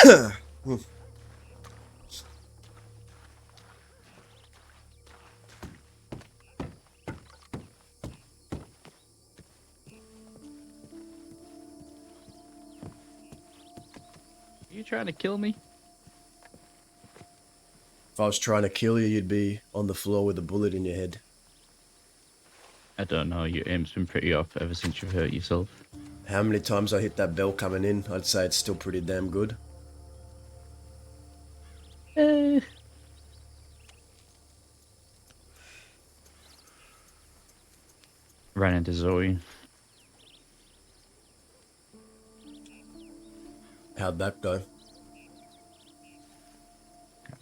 Are you trying to kill me? If I was trying to kill you, you'd be on the floor with a bullet in your head. I don't know, your aim's been pretty off ever since you hurt yourself. How many times I hit that bell coming in, I'd say it's still pretty damn good. Eh. Ran into Zoe. How'd that go?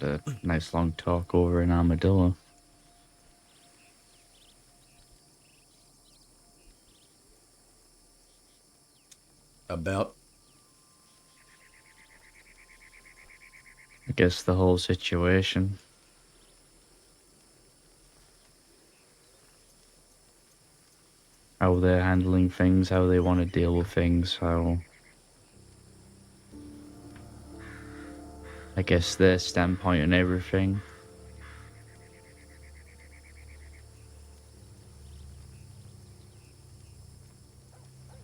Had a nice long talk over an armadillo. About? I guess the whole situation. How they're handling things, how they want to deal with things, how... I guess their standpoint on everything.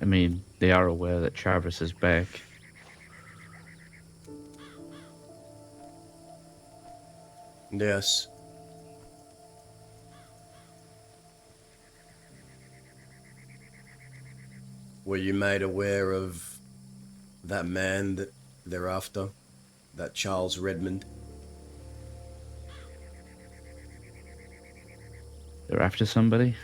I mean, they are aware that Travis is back. Yes. Were you made aware of that man that they're after? That Charles Redmond? They're after somebody?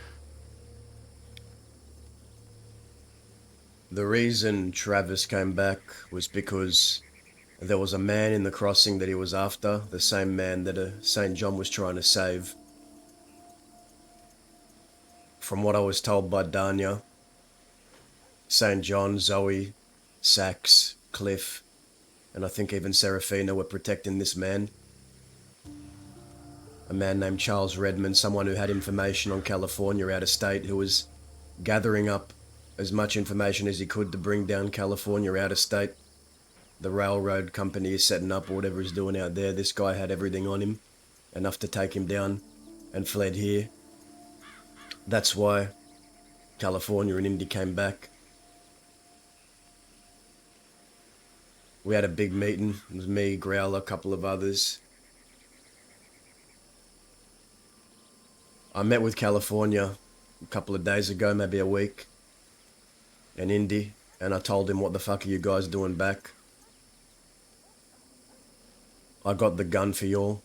The reason Travis came back was because there was a man in the crossing that he was after, the same man that St. John was trying to save. From what I was told by Danya, St. John, Zoe, Sax, Cliff, and I think even Serafina were protecting this man. A man named Charles Redmond, someone who had information on California out of state, who was gathering up as much information as he could to bring down California out of state. The railroad company is setting up or whatever he's doing out there. This guy had everything on him, enough to take him down, and fled here. That's why California and Indy came back. We had a big meeting. It was me, Growler, a couple of others. I met with California a couple of days ago, maybe a week, and Indy, and I told him, what the fuck are you guys doing back? I got the gun for y'all.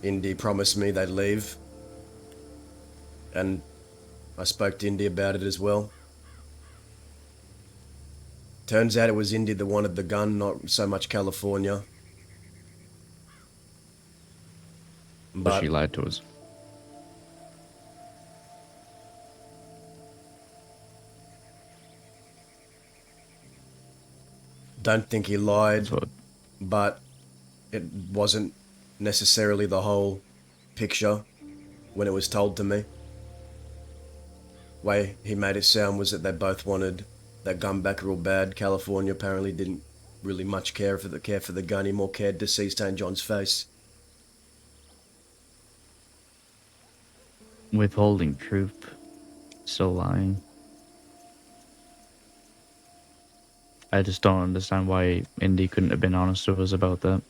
Indy promised me they'd leave, and I spoke to Indy about it as well. Turns out it was Indy that wanted the gun, not so much California. But she But lied to us. don't think he lied, What? but it wasn't necessarily the whole picture when it was told to me. Way he made it sound was that they both wanted that gun back real bad. California apparently didn't really much care for the gun. He more cared to see St. John's face. Withholding truth. Still lying. I just don't understand why Indy couldn't have been honest with us about that.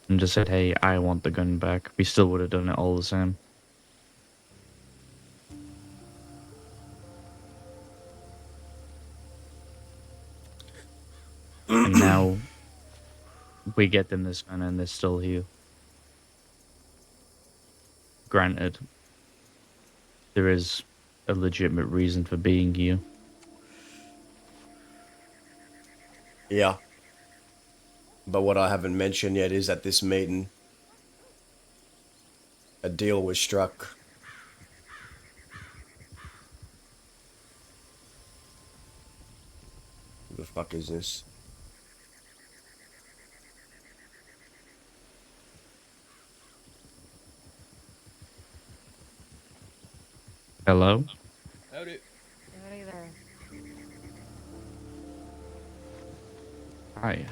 And just said, hey, I want the gun back. We still would have done it all the same. And now we get them this gun and they're still here. Granted, there is a legitimate reason for being here. Yeah. But what I haven't mentioned yet is at this meeting, a deal was struck. Who the fuck is this? Hello? Howdy. Howdy there. Right.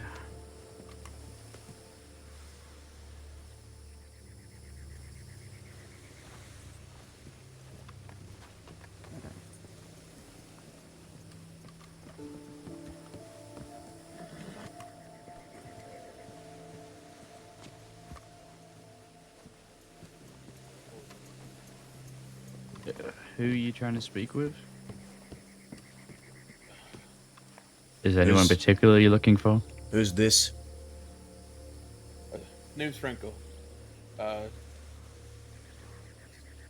Who are you trying to speak with? Is anyone in Who's particular you're looking for? who's this? Name's Franco. Uh,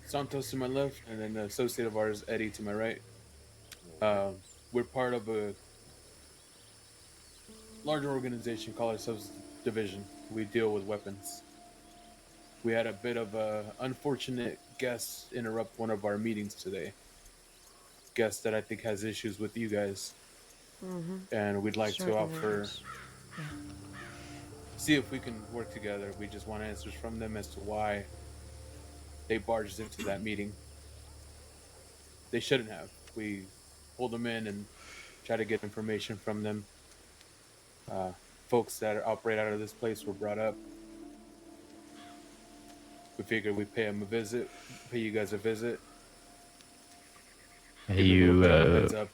Santos to my left, and then the associate of ours, Eddie, to my right. We're part of a larger organization called ourselves Division. We deal with weapons. We had a bit of a unfortunate guest interrupt one of our meetings today. Guest that I think has issues with you guys, and we'd like to Certainly offer is. Yeah. see if we can work together. We just want answers from them as to why they barged into that meeting. They shouldn't have. We pulled them in and tried to get information from them. Uh, Folks that operate out of this place were brought up. We figured we'd pay them a visit, pay you guys a visit, Are give you a little you bit of a heads up.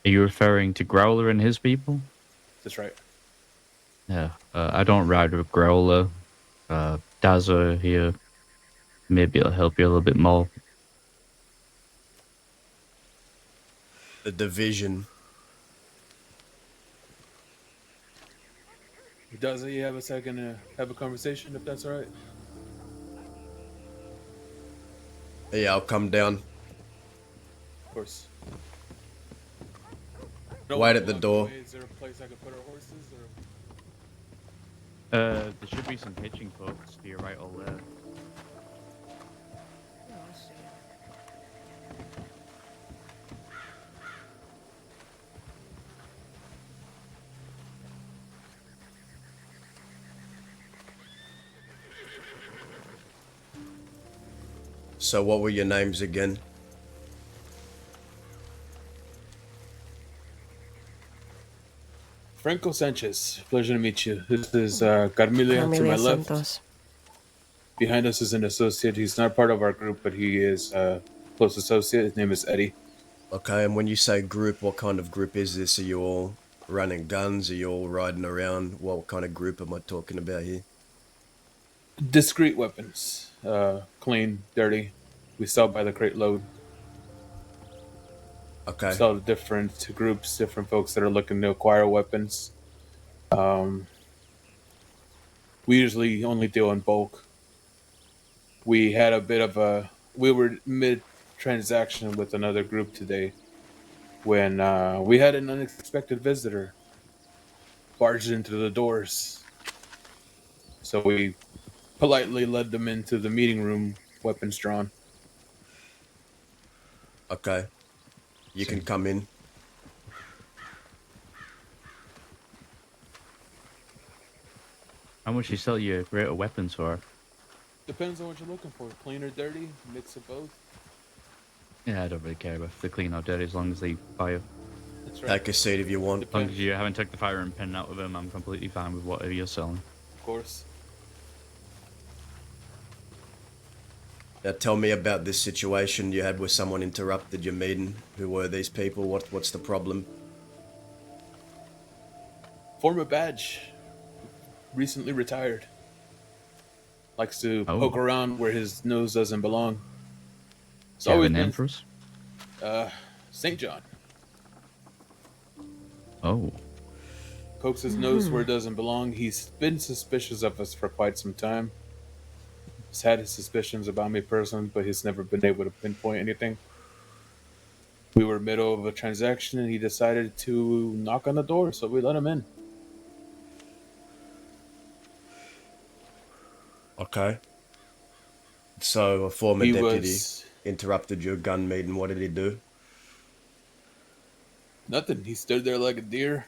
are you referring to Growler and his people? That's right. Yeah. I don't ride with Growler. Dazza here. Maybe it'll help you a little bit more. The division. Does he have a second to have a conversation, if that's all right? Yeah, I'll come down. Of course. Wait at the door. Is there a place I could put our horses? Or... There should be some hitching posts to your right or left. Yeah, I'll see it. So what were your names again? Franco Sanchez, pleasure to meet you. This is Carmelia to my Carmelia left. Santos. Behind us is an associate. He's not part of our group, but he is a close associate. His name is Eddie. Okay, and when you say group, what kind of group is this? Are you all running guns? Are you all riding around? What kind of group am I talking about here? Discreet weapons. Clean, dirty. We sell by the crate load. Okay. Sell to different groups, different folks that are looking to acquire weapons. We usually only deal in bulk. We had a bit of a... We were mid-transaction with another group today when we had an unexpected visitor barged into the doors. So we politely led them into the meeting room, weapons drawn. Okay. You can come in. How much you sell your greater weapons for? Depends on what you're looking for. Clean or dirty, mix of both. Yeah, I don't really care if they're clean or dirty as long as they fire. That's right. Take a seat if you want. As long as you haven't took the firing pin out of them, I'm completely fine with whatever you're selling. Of course. Now tell me about this situation you had where someone interrupted your meeting. Who were these people? What's the problem? Former badge. Recently retired. Likes to poke around where his nose doesn't belong. It's always an been Empress? St. John. Oh. Pokes his nose where it doesn't belong. He's been suspicious of us for quite some time. He's had his suspicions about me personally, but he's never been able to pinpoint anything. We were middle of a transaction and he decided to knock on the door, so we let him in. Okay. So a former He deputy was interrupted your gun meeting. What did he do? nothing. He stood there like a deer,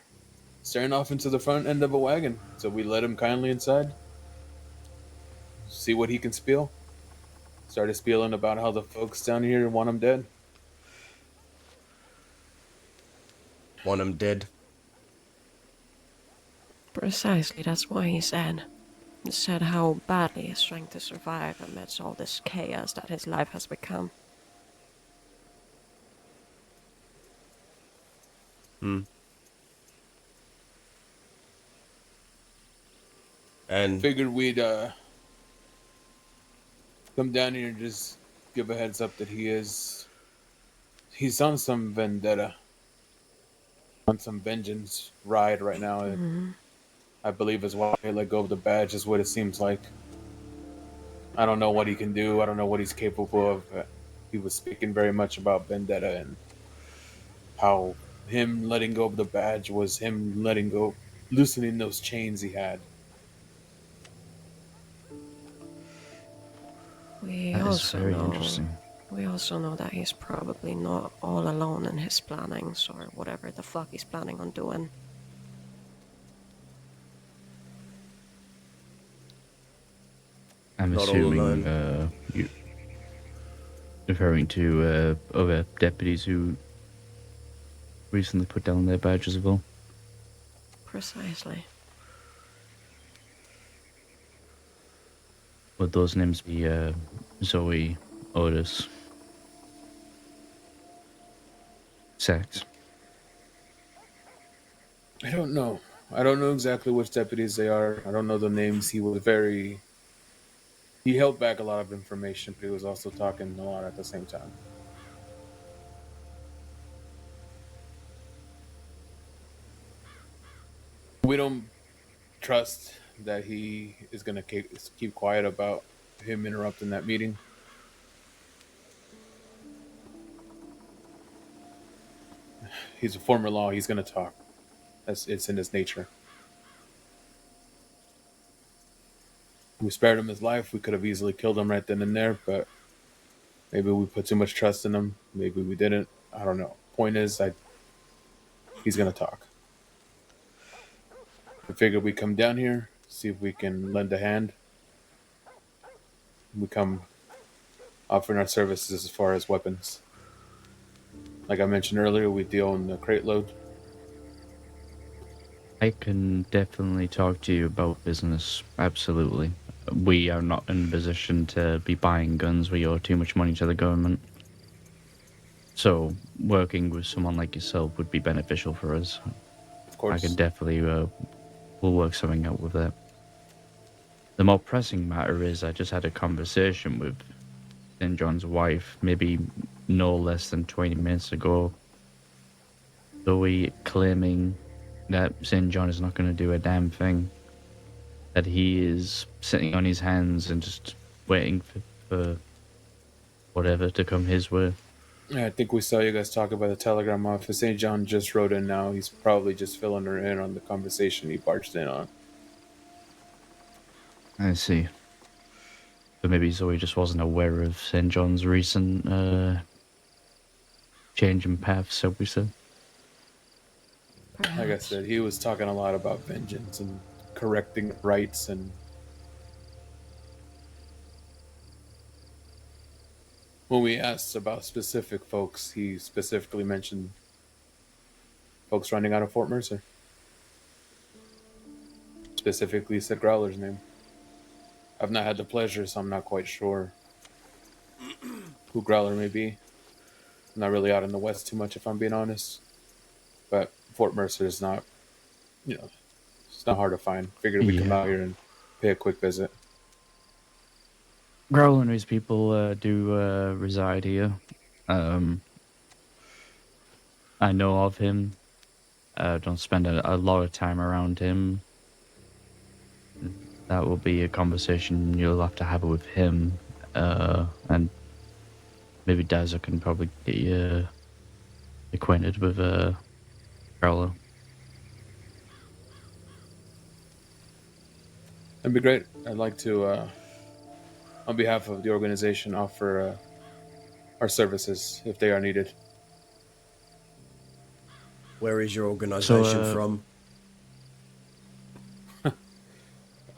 staring off into the front end of a wagon. So we let him kindly inside, see what he can spiel. Started spieling about how the folks down here want him dead. Want him dead? Precisely, that's why he said. He said how badly he's trying to survive amidst all this chaos that his life has become. Hmm. And Figured we'd come down here and just give a heads up that he's on some vendetta, on some vengeance ride right now. I believe is why he let go of the badge, is what it seems like. I don't know what he can do. I don't know what he's capable of. He was speaking very much about vendetta and how him letting go of the badge was him letting go, loosening those chains he had. We That is also very know interesting. we also know that he's probably not all alone in his plannings or whatever the fuck he's planning on doing. I'm not all assuming alone. you referring to other deputies who recently put down their badges as well. Precisely. Would those names be Zoe, Otis, Sax? I don't know. I don't know exactly which deputies they are. I don't know the names. He held back a lot of information, but he was also talking a lot at the same time. We don't trust that he is going to keep quiet about him interrupting that meeting. He's a former law. He's going to talk. It's in his nature. We spared him his life. We could have easily killed him right then and there, but maybe we put too much trust in him. Maybe we didn't. I don't know. Point is, he's going to talk. I figured we come down here, see if we can lend a hand. We come offering our services as far as weapons. Like I mentioned earlier, we deal in the crate load. I can definitely talk to you about business. Absolutely. We are not in a position to be buying guns. We owe too much money to the government. So working with someone like yourself would be beneficial for us. Of I can course. definitely we'll work something out with that. The more pressing matter is I just had a conversation with St. John's wife, maybe no less than 20 minutes ago. Zoe claiming that St. John is not going to do a damn thing. That he is sitting on his hands and just waiting for whatever to come his way. Yeah, I think we saw you guys talking about the telegram office. St. John just wrote in now. He's probably just filling her in on the conversation he barged in on. I see. But maybe Zoe just wasn't aware of St. John's recent change in path, so we said. Like I Perhaps. said, he was talking a lot about vengeance and correcting rights, and when we asked about specific folks, he specifically mentioned folks running out of Fort Mercer. Specifically said Growler's name. I've not had the pleasure, so I'm not quite sure who Growler may be. I'm not really out in the West too much, if I'm being honest. But Fort Mercer is not, it's not hard to find. Figured we'd come Yeah. out here and pay a quick visit. Growl and his people do reside here. I know of him. Don't spend a lot of time around him. That will be a conversation you'll have to have with him. And maybe Dazza can probably get you acquainted with Growler. That'd be great. I'd like to, on behalf of the organization, offer our services if they are needed. where is your So, organization from?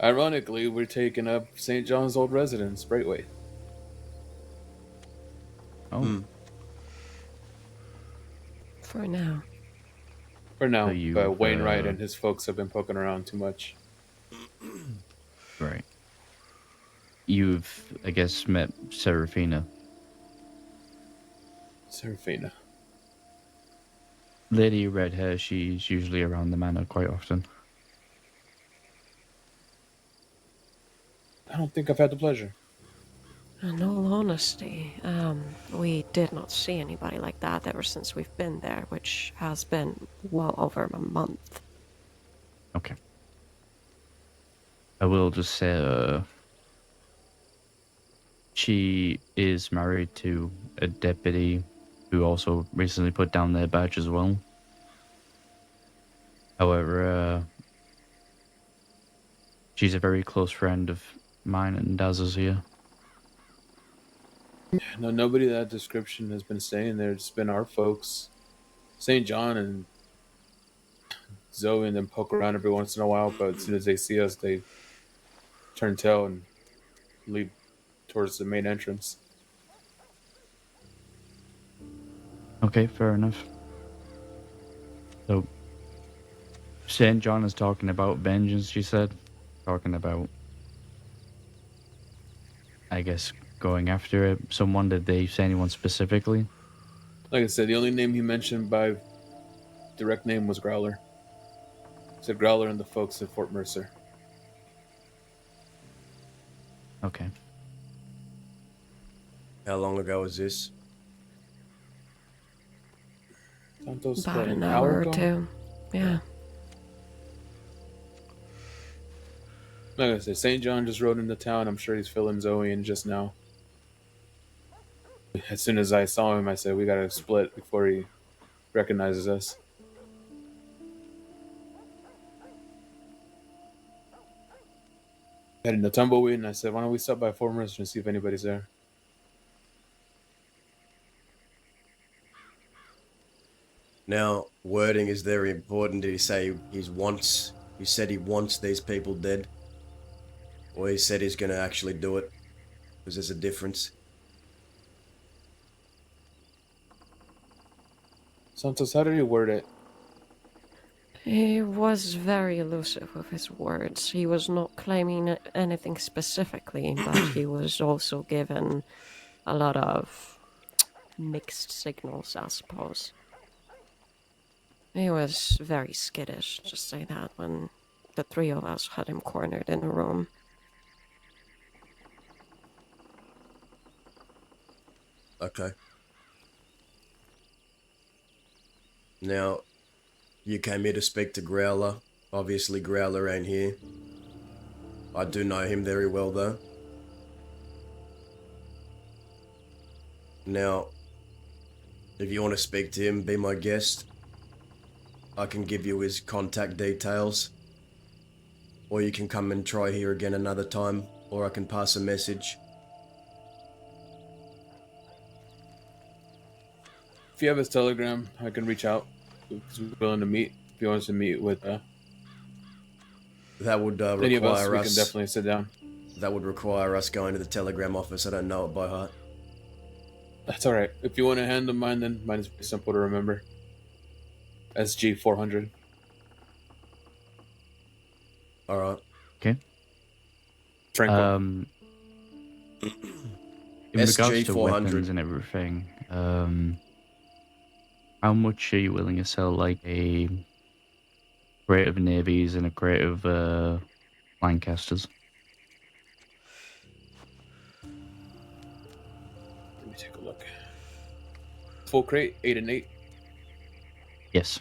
Ironically, we're taking up St. John's old residence, Brightway. oh, For now. for So now. But you've Wainwright and his folks have been poking around too much. right. You've, I guess, met Serafina. Serafina. Lady red hair. She's usually around the manor quite often. I don't think I've had the pleasure. In all honesty, we did not see anybody like that ever since we've been there, which has been well over a month. Okay. I will just say, she is married to a deputy who also recently put down their badge as well. However, she's a very close friend of mine and Daz's here. No, nobody that description has been staying there. It's been our folks, St. John and Zoe, and them poke around every once in a while. But as soon as they see us, they turn tail and lead towards the main entrance. Okay, fair enough. So, St. John is talking about vengeance, she said. Talking about, I guess, going after someone. Did they say anyone specifically? Like I said, the only name he mentioned by direct name was Growler. He said Growler and the folks at Fort Mercer. Okay. How long ago was this? Santos, About what, an an hour or ago? two. Yeah. Like I said, St. John just rode into town. I'm sure he's filling Zoe in just now. As soon as I saw him, I said, we gotta split before he recognizes us. Heading to Tumbleweed, and I said, why don't we stop by Fort Mercer and see if anybody's there? Now, wording is very important. Did he say he said he wants these people dead? Or he said he's going to actually do it? Because there's a difference. Santos, how did he word it? He was very elusive with his words. He was not claiming anything specifically, but he was also given a lot of mixed signals, I suppose. He was very skittish, just say that, when the three of us had him cornered in a room. Okay. Now, you came here to speak to Growler. Obviously, Growler ain't here. I do know him very well, though. Now, if you want to speak to him, be my guest. I can give you his contact details. Or you can come and try here again another time, or I can pass a message. If you have his telegram, I can reach out. Because we're willing to meet. If he wants to meet with That would any of us, require we us. can definitely sit down. That would require us going to the telegram office. I don't know it by heart. That's alright. If you want to hand him mine, then mine is pretty simple to remember. SG 400. All right. Okay. Franco. In regards SG to 400. weapons and everything, how much are you willing to sell, like a crate of navies and a crate of Lancasters? Let me take a look. Full crate, 8 and 8. Yes.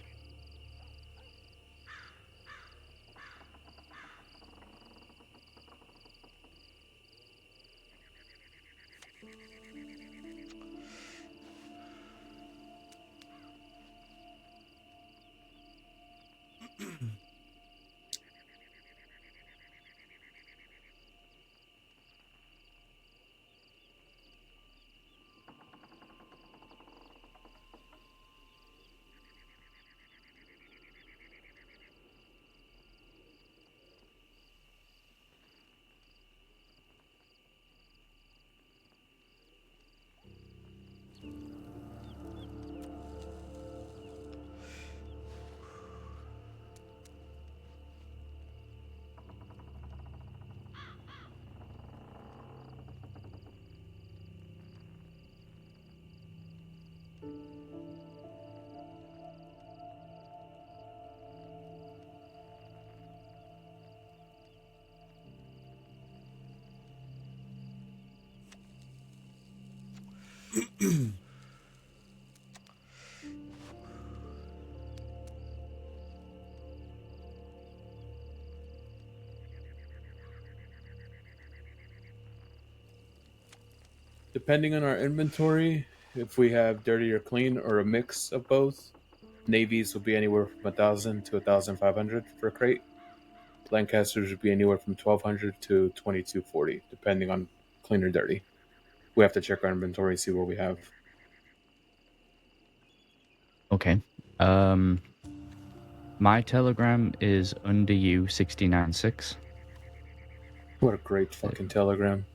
Depending on our inventory, if we have dirty or clean or a mix of both, navies will be anywhere from 1,000 to 1,500 for a crate. Lancasters would be anywhere from 1,200 to 2,240, depending on clean or dirty. We have to check our inventory, see what we have. Okay. My telegram is under you 696. What a great fucking telegram.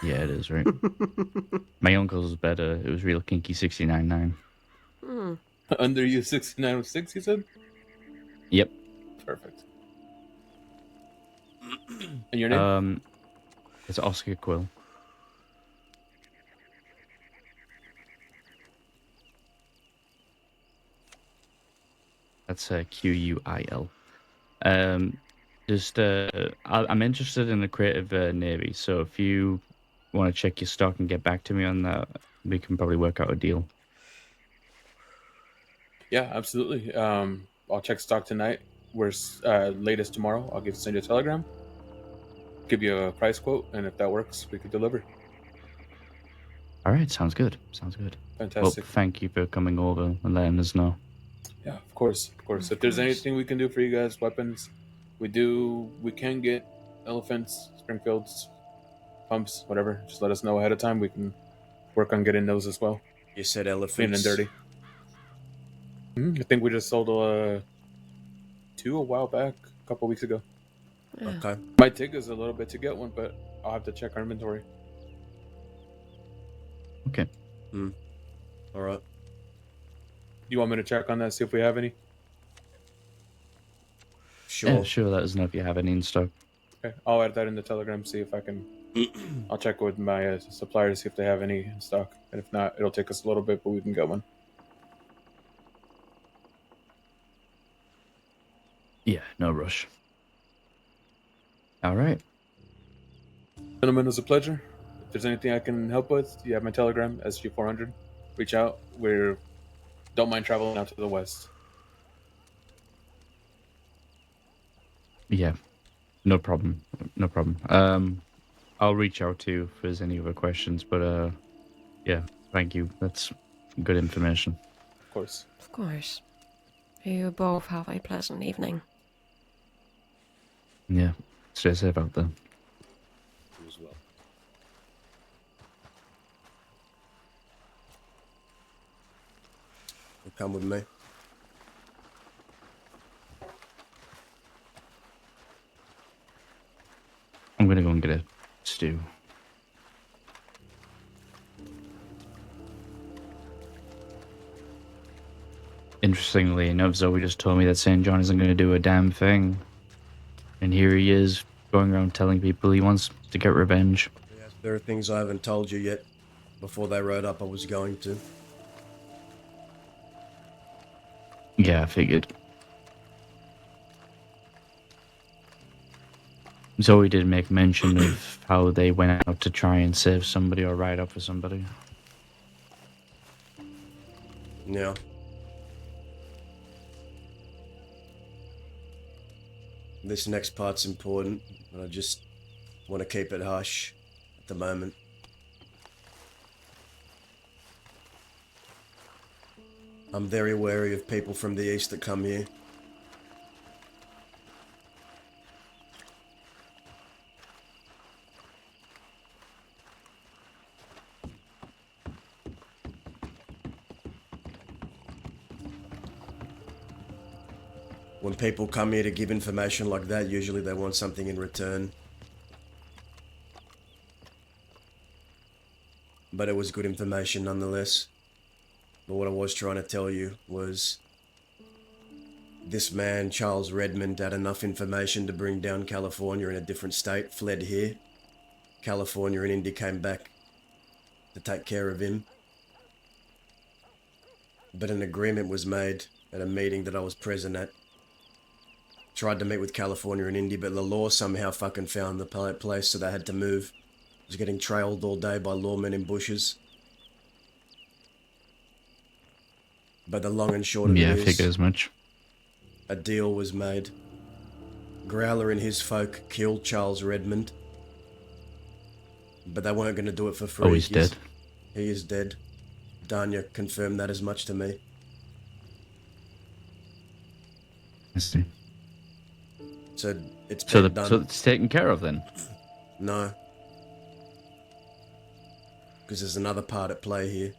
Yeah, it is, right? My uncle's was better. It was real kinky 699. Hmm. Under you 6906, you said? Yep. Perfect. And your name? It's Oscar Quill. That's Quil. I'm interested in a creative navy, so if you want to check your stock and get back to me on that, we can probably work out a deal. Yeah, absolutely. I'll check stock tonight. Where's latest tomorrow? I'll send you a telegram, give you a price quote, and if that works, we could deliver. All right, sounds good. Sounds good. Fantastic. Well, thank you for coming over and letting us know. Yeah, of course, of course. If there's anything we can do for you guys, weapons, we can get elephants, Springfields, pumps, whatever. Just let us know ahead of time. We can work on getting those as well. You said Clean elephants. and dirty. I think we just sold 2 a while back, a couple weeks ago. Yeah. Okay. Might take us a little bit to get one, but I'll have to check our inventory. Okay. All right. You want me to check on that, see if we have any? Sure. Yeah, sure. Let us know if you have any in stock. Okay, I'll add that in the telegram, see if I can. I'll check with my supplier to see if they have any in stock. And if not, it'll take us a little bit, but we can get one. Yeah, no rush. All right. Gentlemen, it was a pleasure. If there's anything I can help with, you have my telegram, SG400. Reach out. Don't mind traveling out to the west. Yeah, no problem. No problem. I'll reach out to you if there's any other questions, but yeah, thank you. That's good information. Of course. Of course. You both have a pleasant evening. Yeah, stay safe out there. You as well. You come with me. I'm gonna go and get a stew. Interestingly enough, Zoe just told me that St. John isn't gonna do a damn thing. And here he is, going around telling people he wants to get revenge. Yes, there are things I haven't told you yet. Before they rode up, I was going to. Yeah, I figured. Zoe did make mention of how they went out to try and save somebody or ride up for somebody. Yeah. This next part's important, but I just want to keep it hush at the moment. I'm very wary of people from the east that come here. When people come here to give information like that, usually they want something in return. But it was good information nonetheless. But what I was trying to tell you was this man, Charles Redmond, had enough information to bring down California in a different state, fled here. California and Indy came back to take care of him. But an agreement was made at a meeting that I was present at. Tried to meet with California and Indy, but the law somehow fucking found the place, so they had to move. I was getting trailed all day by lawmen in bushes. But the long and short of Yeah, it I figured is, as much. a deal was made. Growler and his folk killed Charles Redmond, but they weren't going to do it for free. Oh, he's dead. He is dead. Danya confirmed that as much to me. I see. So it's So, been done. so it's taken care of then? No. Because there's another part at play here.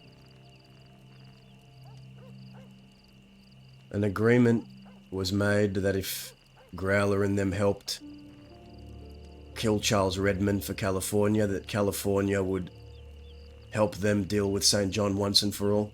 An agreement was made that if Growler and them helped kill Charles Redmond for California, that California would help them deal with St. John once and for all.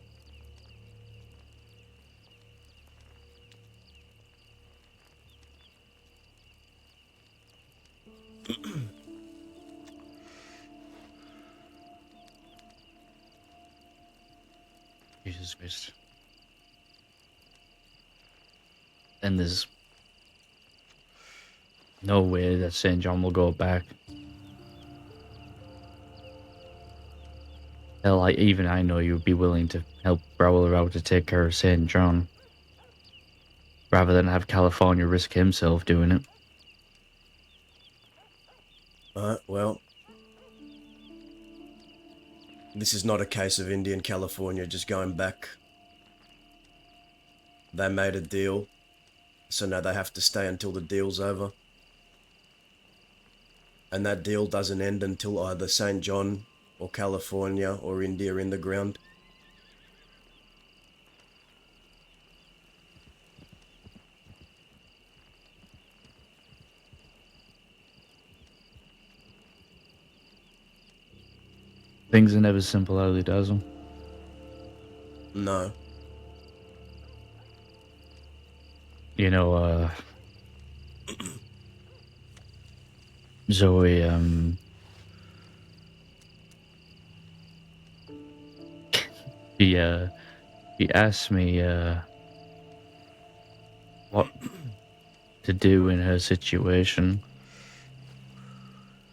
Jesus Christ. And there's no way that St. John will go back. Hell, even I know you'd be willing to help Growler out to take care of St. John, rather than have California risk himself doing it. Well, this is not a case of India and California just going back. They made a deal, so now they have to stay until the deal's over. And that deal doesn't end until either St. John or California or India are in the ground. Things are never simple, are they, Dazzle? No. You know, Zoe, he asked me, what to do in her situation.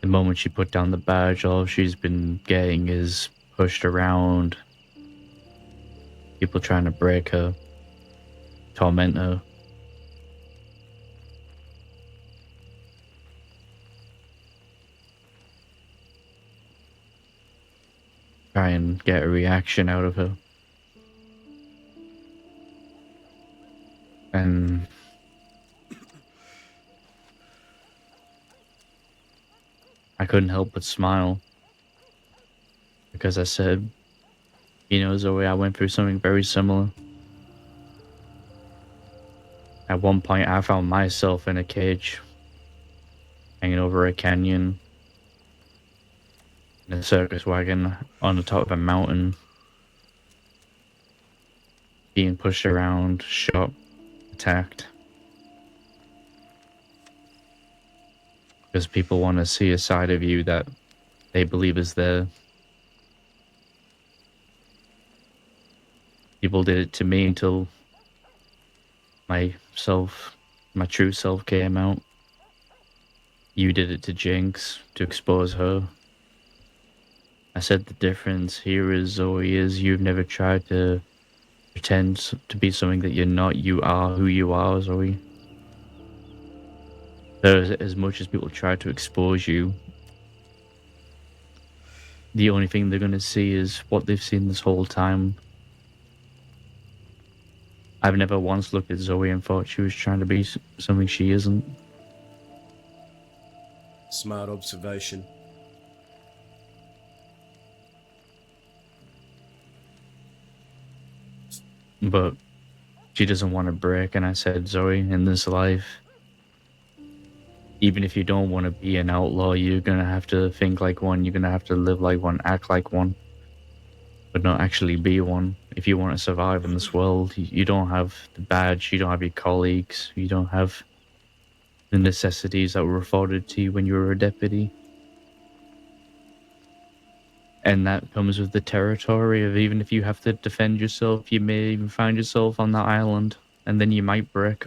The moment she put down the badge, all she's been getting is pushed around. People trying to break her, torment her. Try and get a reaction out of her. And I couldn't help but smile. Because I said, you know, Zoe, I went through something very similar. At one point, I found myself in a cage, hanging over a canyon, in a circus wagon on the top of a mountain, being pushed around, shot, attacked. Because people want to see a side of you that they believe is there. People did it to me until my true self came out. You did it to Jinx to expose her. I said the difference here is, Zoe, is you've never tried to pretend to be something that you're not. You are who you are, Zoe. So as much as people try to expose you, the only thing they're going to see is what they've seen this whole time. I've never once looked at Zoe and thought she was trying to be something she isn't. Smart observation. But she doesn't want to break, and I said, Zoe, in this life, even if you don't want to be an outlaw, you're going to have to think like one, you're going to have to live like one, act like one, but not actually be one. If you want to survive in this world, you don't have the badge, you don't have your colleagues, you don't have the necessities that were afforded to you when you were a deputy. And that comes with the territory of, even if you have to defend yourself, you may even find yourself on that island, and then you might break.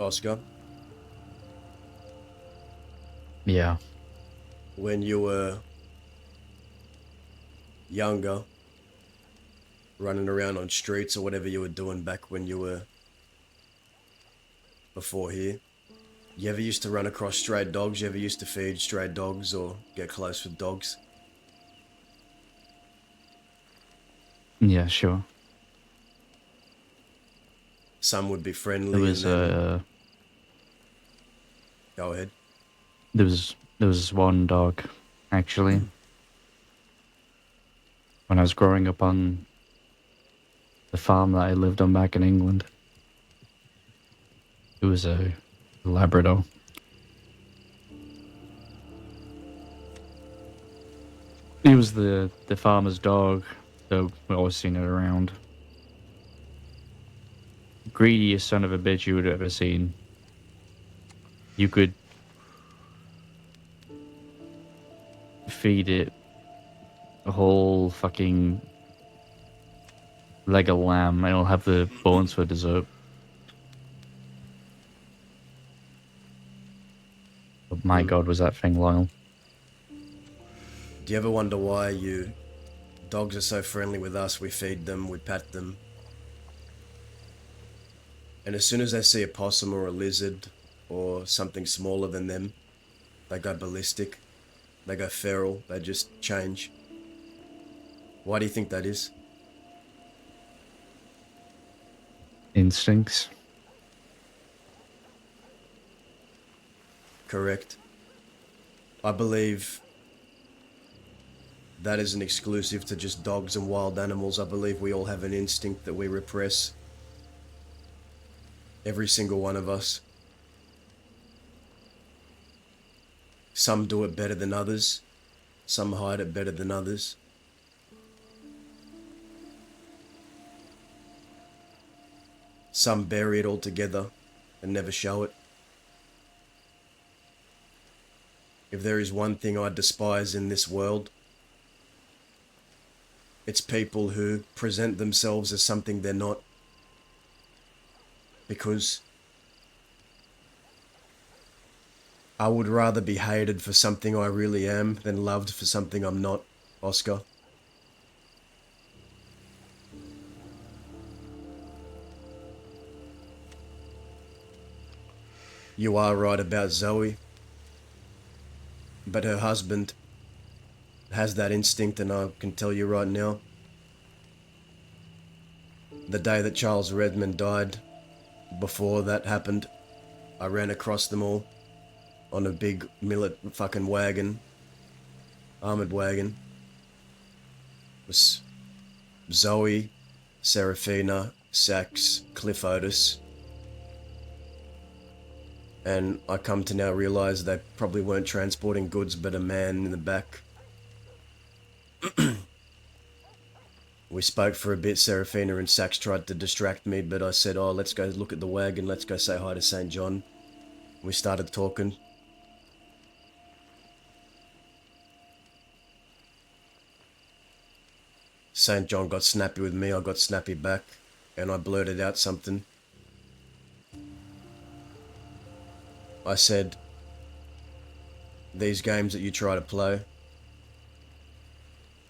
Oscar, Yeah. when you were younger, running around on streets or whatever you were doing back when you were before here, you ever used to run across stray dogs? You ever used to feed stray dogs or get close with dogs? Yeah, sure. Some would be There friendly was and then... Go ahead. there was one dog, actually, when I was growing up on the farm that I lived on back in England. It was a Labrador. He was the farmer's dog, so we always seen it around. Greediest son of a bitch you would have ever seen. You could feed it a whole fucking leg of lamb and it'll have the bones for dessert. But my god, was that thing loyal. Do you ever wonder why dogs are so friendly with us? We feed them, we pat them. And as soon as they see a possum or a lizard or something smaller than them, they go ballistic. They go feral. They just change. Why do you think that is? Instincts. Correct. I believe that isn't exclusive to just dogs and wild animals. I believe we all have an instinct that we repress. Every single one of us. Some do it better than others. Some hide it better than others. Some bury it altogether and never show it. If there is one thing I despise in this world, it's people who present themselves as something they're not. Because I would rather be hated for something I really am than loved for something I'm not, Oscar. You are right about Zoe, but her husband has that instinct, and I can tell you right now, the day that Charles Redmond died, before that happened, I ran across them all on a big millet fucking wagon, armoured wagon. It was Zoe, Serafina, Sax, Cliff Otis. And I come to now realise they probably weren't transporting goods, but a man in the back. We spoke for a bit. Serafina and Sax tried to distract me, but I said, oh, let's go look at the wagon, let's go say hi to St. John. We started talking. St. John got snappy with me, I got snappy back, and I blurted out something. I said, these games that you try to play,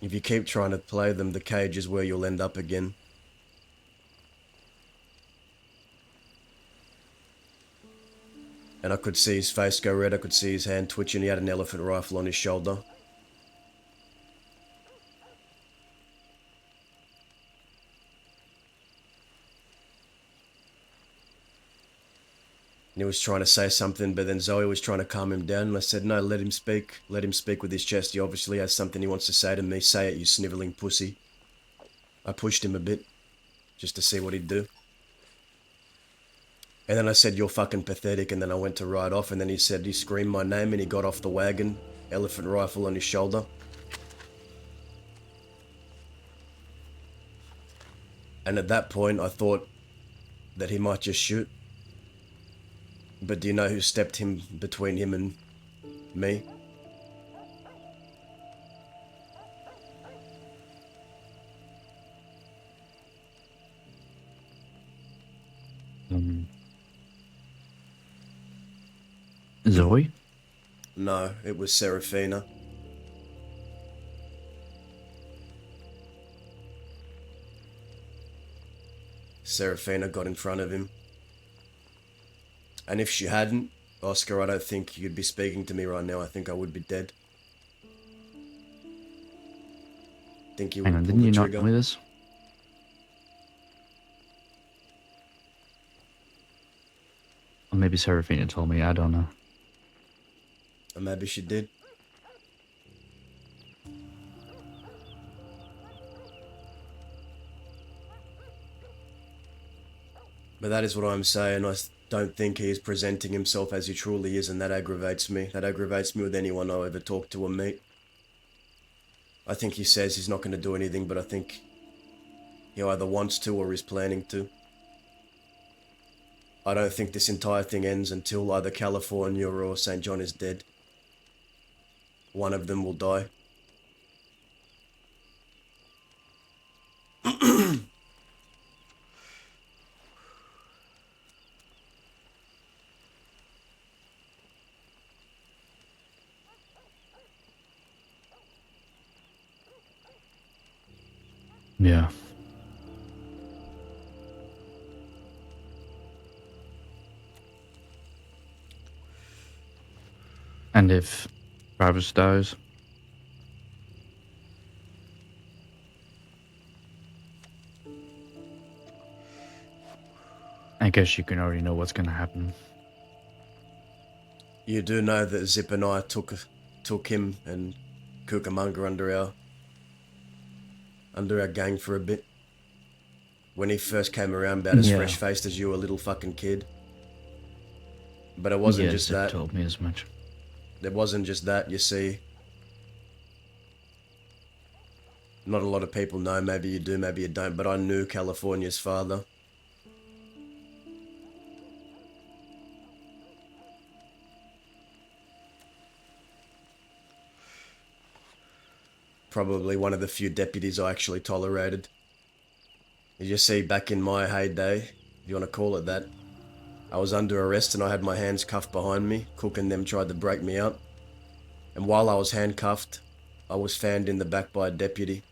if you keep trying to play them, the cage is where you'll end up again. And I could see his face go red, I could see his hand twitching, he had an elephant rifle on his shoulder. And he was trying to say something, but then Zoe was trying to calm him down, and I said, no, let him speak. Let him speak with his chest. He obviously has something he wants to say to me. Say it, you snivelling pussy. I pushed him a bit, just to see what he'd do. And then I said, you're fucking pathetic, and then I went to ride off, and then he said, he screamed my name, and he got off the wagon, elephant rifle on his shoulder. And at that point, I thought that he might just shoot. But do you know who stepped him between him and me? Zoe? No, it was Serafina. Serafina got in front of him. And if she hadn't, Oscar, I don't think you'd be speaking to me right now. I think I would be dead. Think you would Hang on, have pulled didn't the you not trigger. tell me this? Or maybe Serafina told me, I don't know. Or maybe she did. But that is what I'm saying. Don't think he is presenting himself as he truly is, and that aggravates me. That aggravates me with anyone I ever talk to or meet. I think he says he's not going to do anything, but I think he either wants to or is planning to. I don't think this entire thing ends until either California or St. John is dead. One of them will die. Yeah. And if Travis dies? I guess you can already know what's gonna happen. You do know that Zip and I took him and Cucamonga under our gang for a bit. When he first came around, about as Yeah. fresh-faced as you, a little fucking kid. But it wasn't just Zip that. told me as much. It wasn't just that, you see. Not a lot of people know, maybe you do, maybe you don't, but I knew California's father. Probably one of the few deputies I actually tolerated. You see, back in my heyday, if you want to call it that, I was under arrest and I had my hands cuffed behind me. Cook and them tried to break me up. And while I was handcuffed, I was fanned in the back by a deputy.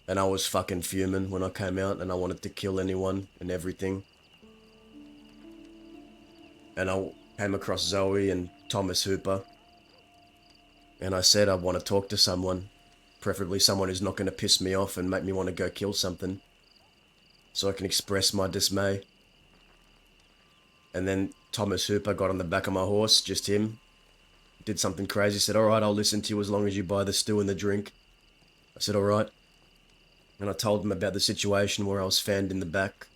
And I was fucking fuming when I came out and I wanted to kill anyone and everything. And I came across Zoe and Thomas Hooper. And I said I want to talk to someone. Preferably someone who's not going to piss me off and make me want to go kill something. So I can express my dismay. And then Thomas Hooper got on the back of my horse, just him. Did something crazy, said, alright, I'll listen to you as long as you buy the stew and the drink. I said, alright. And I told him about the situation where I was fanned in the back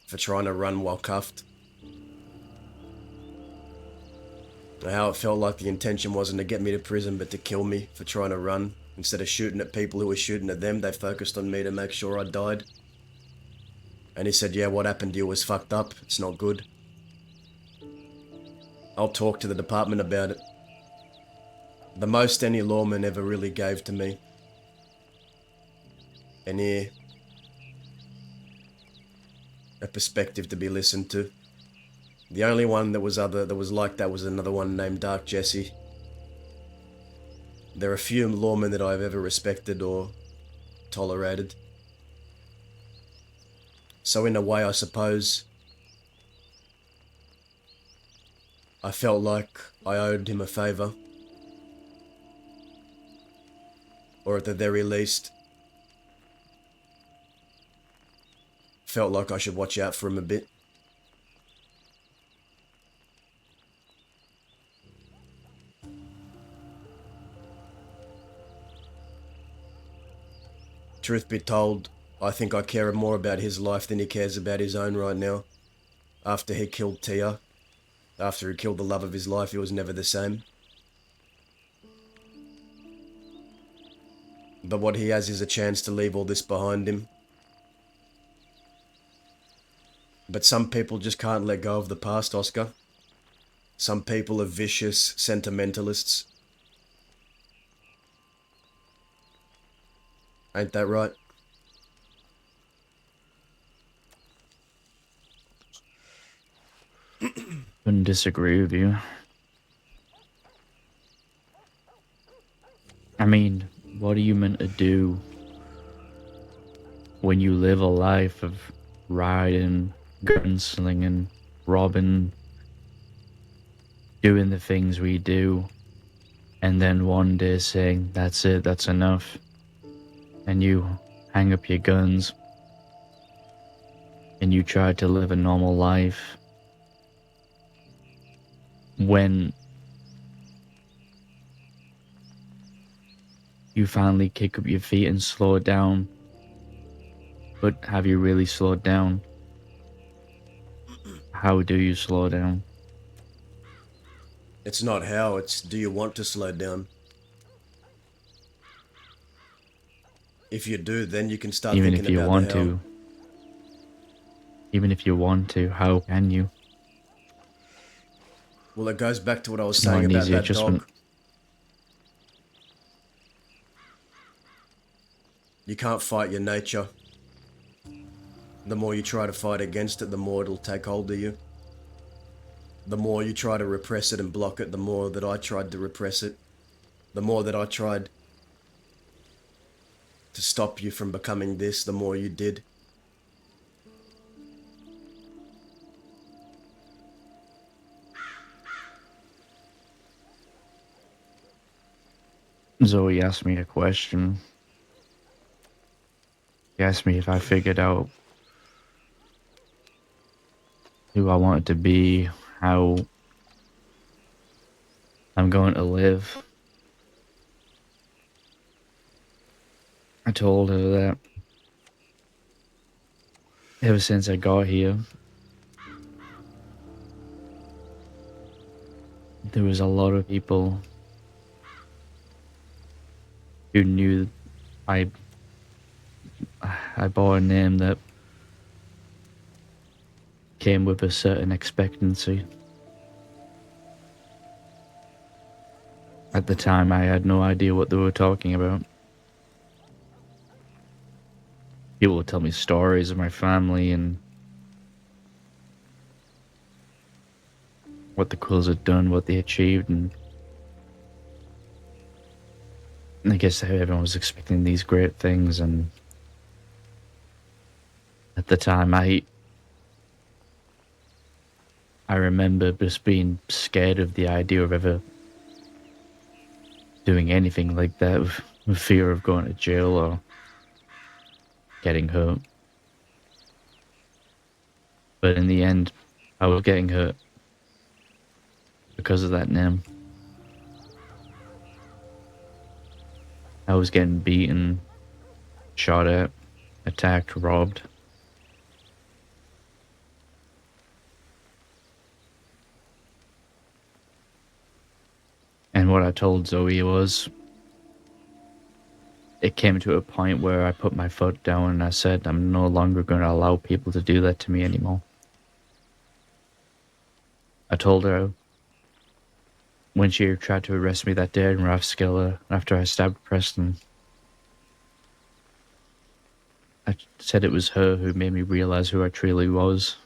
for trying to run while cuffed. And how it felt like the intention wasn't to get me to prison, but to kill me for trying to run. Instead of shooting at people who were shooting at them, they focused on me to make sure I died. And he said, yeah, what happened to you was fucked up. It's not good. I'll talk to the department about it. The most any lawman ever really gave to me. And here, a perspective to be listened to. The only one that was like that was another one named Dark Jesse. There are few lawmen that I've ever respected or tolerated. So in a way, I suppose, I felt like I owed him a favour. Or at the very least, felt like I should watch out for him a bit. Truth be told, I think I care more about his life than he cares about his own right now. After he killed Tia, after he killed the love of his life, he was never the same. But what he has is a chance to leave all this behind him. But some people just can't let go of the past, Oscar. Some people are vicious sentimentalists. Ain't that right? Couldn't disagree with you. I mean, what are you meant to do when you live a life of riding, gunslinging, robbing, doing the things we do, and then one day saying, that's it, that's enough, and you hang up your guns and you try to live a normal life, when you finally kick up your feet and slow it down, but have you really slowed down? How do you slow down? It's not how, it's do you want to slow down? If you do, then you can start Even thinking if you about want the how. to, even if you want to, how can you? Well, it goes back to what I was It's not saying an about easy that adjustment. dog. You can't fight your nature. The more you try to fight against it, the more it'll take hold of you. The more you try to repress it and block it, the more that I tried to repress it. The more that I tried to stop you from becoming this, the more you did. Zoe asked me a question. She asked me if I figured out who I wanted to be, how I'm going to live. I told her that ever since I got here, there was a lot of people who knew I I bore a name that came with a certain expectancy. At the time, I had no idea what they were talking about. People would tell me stories of my family and what the Quills had done, what they achieved, and I guess everyone was expecting these great things, and at the time, I remember just being scared of the idea of ever doing anything like that, with fear of going to jail or getting hurt. But in the end, I was getting hurt because of that name. I was getting beaten, shot at, attacked, robbed. And what I told Zoe was, it came to a point where I put my foot down and I said, I'm no longer going to allow people to do that to me anymore. I told her when she tried to arrest me that day in Rathskeller after I stabbed Preston, I said it was her who made me realize who I truly was.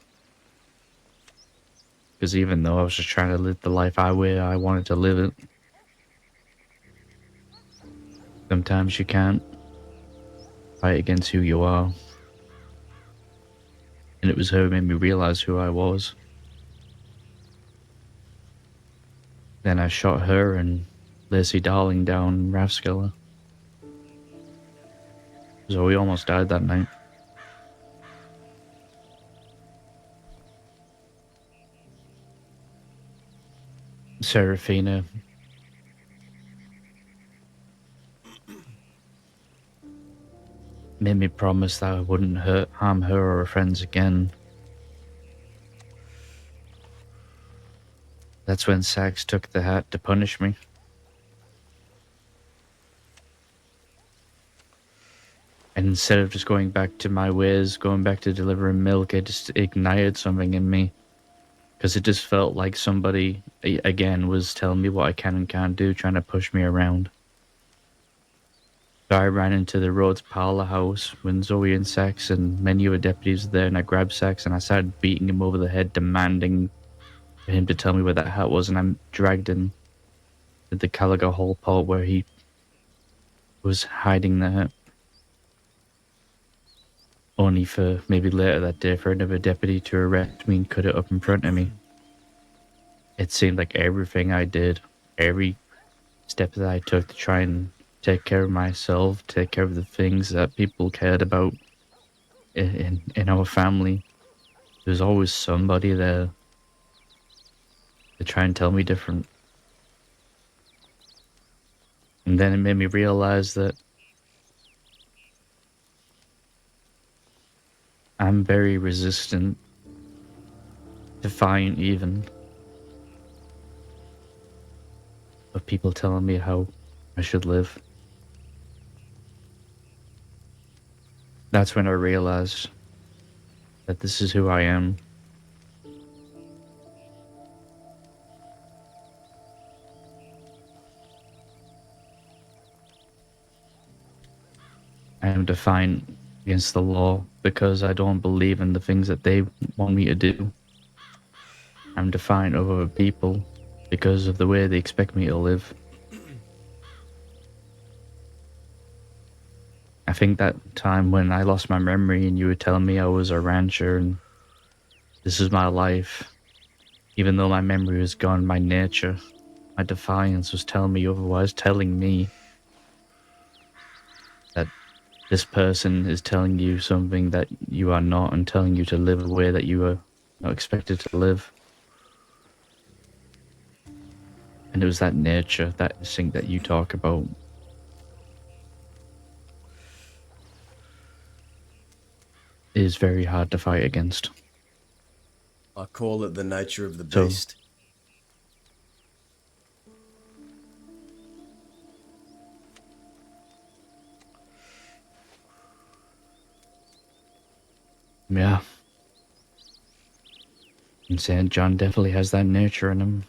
Because even though I was just trying to live the life I wanted to live it, sometimes you can't fight against who you are. And it was her who made me realize who I was. Then I shot her and Lacey Darling down Rathskeller. So we almost died that night. Serafina made me promise that I wouldn't harm her or her friends again. That's when Sax took the hat to punish me. And instead of just going back to my ways, going back to delivering milk, it just ignited something in me. Because it just felt like somebody, again, was telling me what I can and can't do, trying to push me around. So I ran into the Rhodes Parlour house when Zoe and Sax and many other deputies were there, and I grabbed Sax and I started beating him over the head, demanding for him to tell me where that hat was, and I dragged him to the Caliga Hall port where he was hiding the hat. only for maybe later that day for another deputy to arrest me and cut it up in front of me. It seemed like everything I did, every step that I took to try and take care of myself, take care of the things that people cared about in our family, there's always somebody there to try and tell me different. And then it made me realize that I'm very resistant, defiant even, of people telling me how I should live. That's when I realized that this is who I am. I am defiant against the law because I don't believe in the things that they want me to do. I'm defiant of other people because of the way they expect me to live. I think that time when I lost my memory and you were telling me I was a rancher and this is my life, even though my memory was gone, my nature, my defiance was telling me otherwise, telling me that this person is telling you something that you are not and telling you to live a way that you are not expected to live. And it was that nature, that instinct that you talk about. It is very hard to fight against. I call it the nature of the So, beast. yeah. And St. John definitely has that nature in him.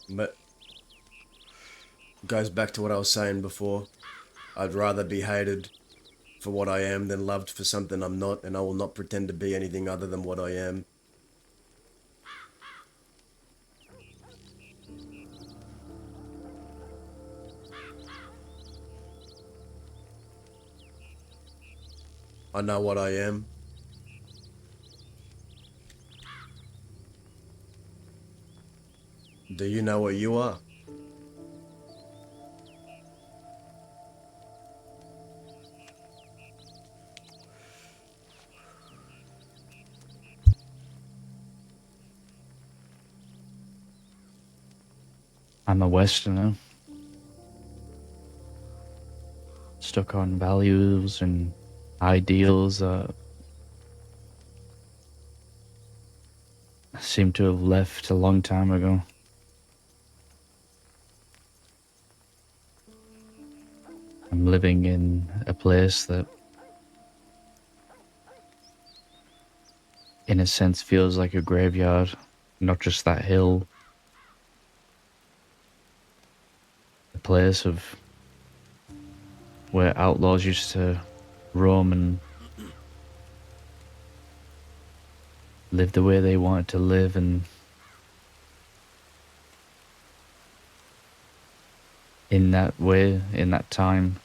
But goes back to what I was saying before. I'd rather be hated for what I am than loved for something I'm not, and I will not pretend to be anything other than what I am. I know what I am. Do you know what you are? I'm a Westerner, stuck on values and ideals that I seem to have left a long time ago. I'm living in a place that, in a sense, feels like a graveyard, not just that hill. A place of where outlaws used to roam and live the way they wanted to live, and in that way, in that time,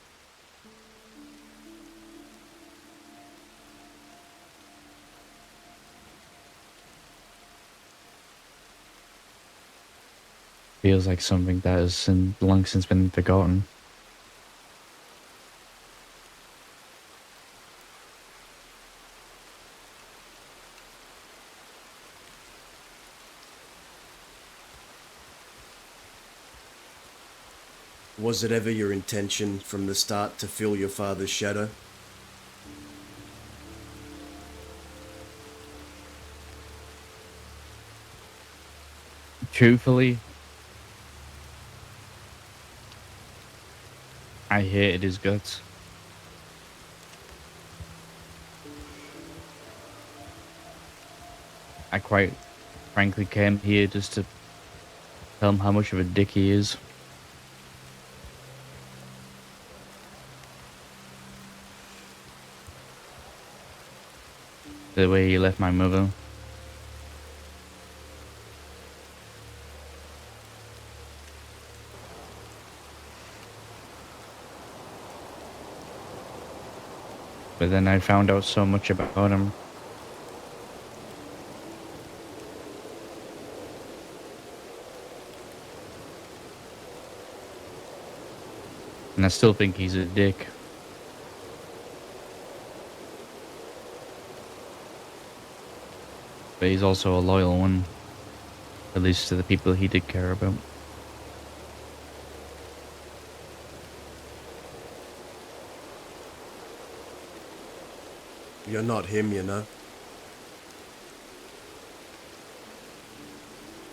feels like something that has long since been forgotten. Was it ever your intention from the start to fill your father's shadow? Truthfully, I hated his guts. I quite frankly came here just to tell him how much of a dick he is. The way he left my mother. But then I found out so much about him. And I still think he's a dick. But he's also a loyal one. At least to the people he did care about. You're not him, you know.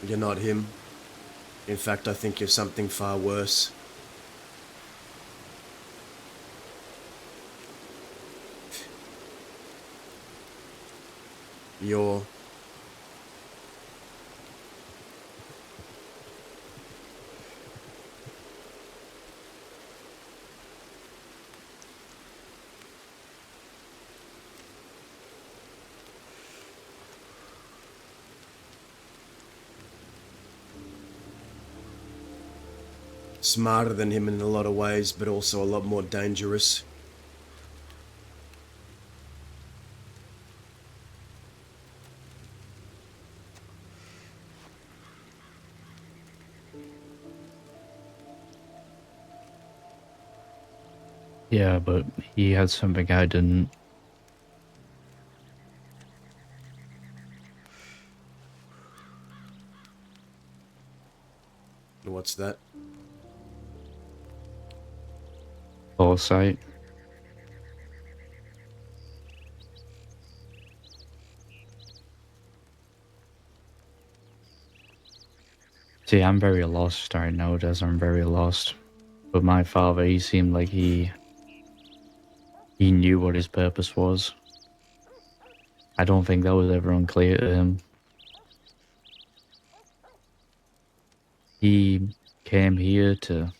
You're not him. In fact, I think you're something far worse. You're... smarter than him in a lot of ways, but also a lot more dangerous. Yeah, but he had something I didn't. What's that? Foresight. See, I'm very lost right now, Des. I'm very lost. But my father, he seemed like he knew what his purpose was. I don't think that was ever unclear to him. He came here to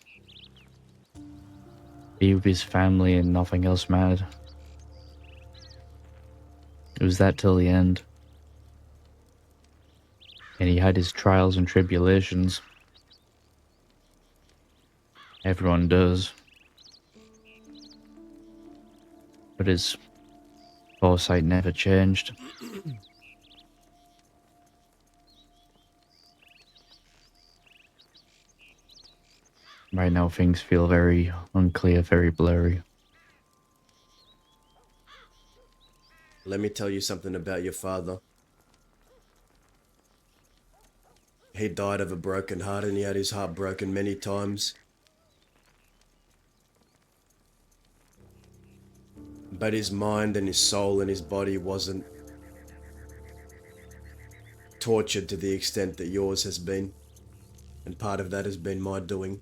be with his family and nothing else mattered. It was that till the end. And he had his trials and tribulations. Everyone does. But his foresight never changed. Right now things feel very unclear, very blurry. Let me tell you something about your father. He died of a broken heart, and he had his heart broken many times. But his mind and his soul and his body wasn't tortured to the extent that yours has been. And part of that has been my doing.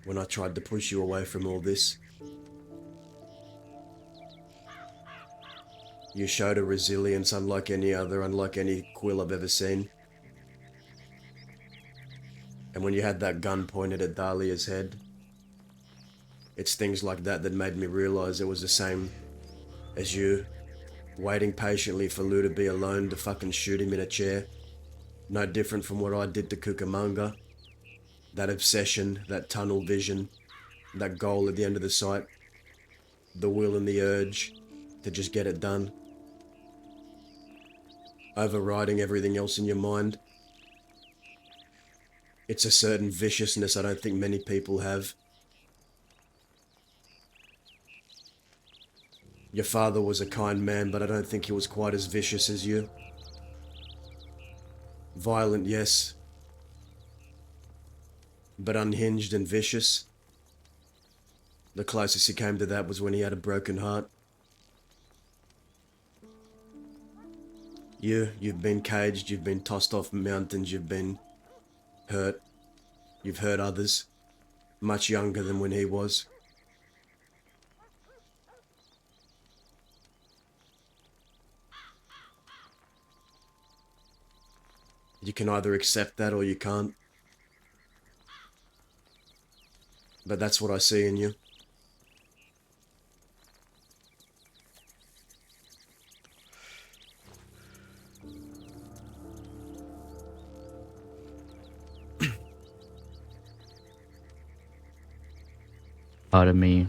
When I tried to push you away from all this, you showed a resilience unlike any other, unlike any quill I've ever seen. And when you had that gun pointed at Dahlia's head, it's things like that that made me realize it was the same as you, waiting patiently for Lou to be alone to fucking shoot him in a chair. No different from what I did to Cucamonga. That obsession, that tunnel vision, that goal at the end of the sight, the will and the urge to just get it done. Overriding everything else in your mind. It's a certain viciousness I don't think many people have. Your father was a kind man, but I don't think he was quite as vicious as you. Violent, yes, but unhinged and vicious. The closest he came to that was when he had a broken heart. You've been caged, you've been tossed off mountains, you've been hurt. You've hurt others, much younger than when he was. You can either accept that or you can't. But that's what I see in you. Part of me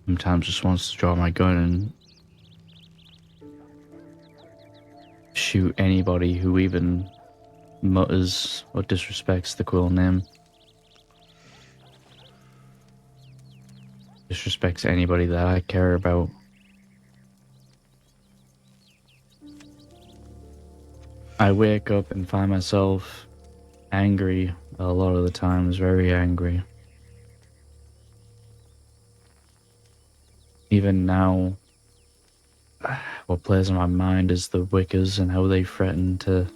sometimes just wants to draw my gun and shoot anybody who even mutters or disrespects the Quill name. Disrespects anybody that I care about. I wake up and find myself angry a lot of the times, very angry. Even now, what plays on my mind is the Wickers and how they threaten to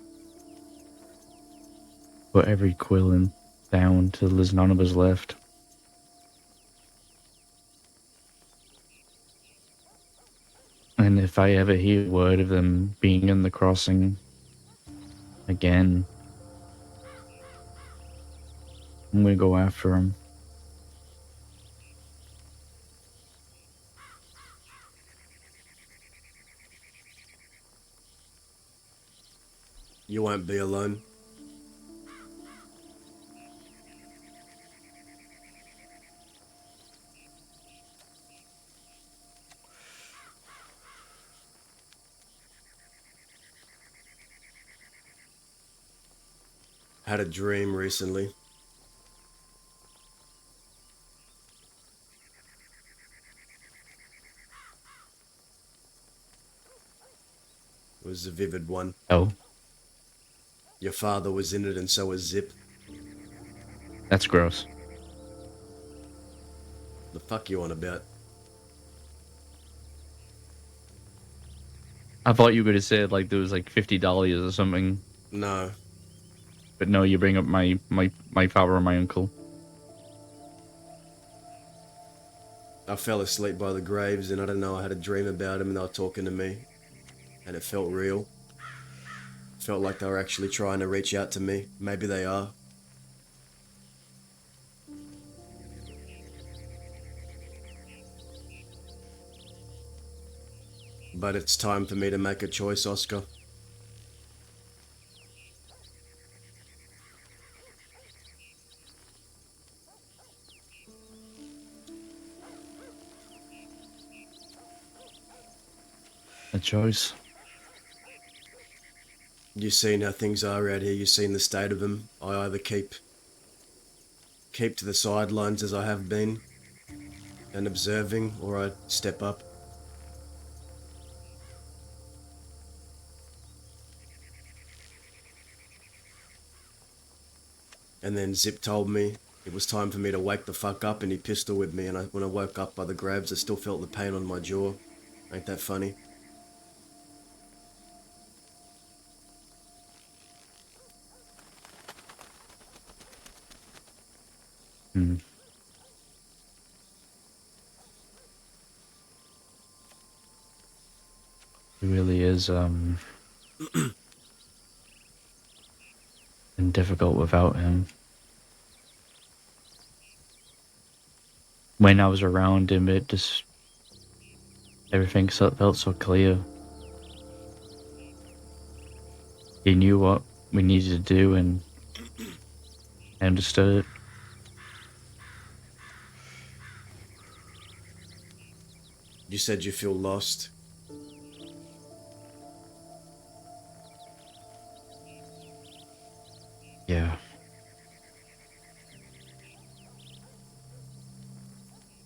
put every Quillen down till there's none of us left. And if I ever hear word of them being in the crossing again, I'm gonna go after them. You won't be alone. Had a dream recently. It was a vivid one. Oh, Your father was in it and so was Zip. that's gross. The fuck you on about? I thought you were gonna say like there was like $50 or something, No. but no, you bring up my father and my uncle. I fell asleep by the graves and I don't know, I had a dream about him and they were talking to me. And it felt real. Felt like they were actually trying to reach out to me. Maybe they are. But it's time for me to make a choice, Oscar. A choice. You've seen how things are out here. You've seen the state of them. I either keep to the sidelines as I have been and observing, or I step up. And then Zip told me it was time for me to wake the fuck up, and he pistol whipped me. And when I woke up by the graves, I still felt the pain on my jaw. Ain't that funny? Hmm. It really is been difficult without him. When I was around him, it just everything felt so clear. He knew what we needed to do, and I understood it. You said you feel lost. Yeah.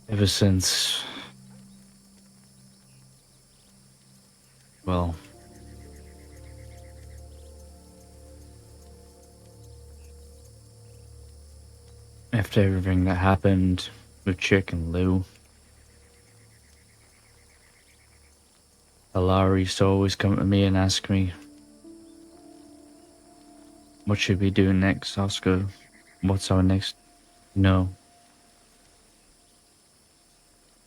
Ever since, well, after everything that happened with Chick and Lou, Alara used to always come to me and ask me, what should we do next, Oscar? What's our next, no,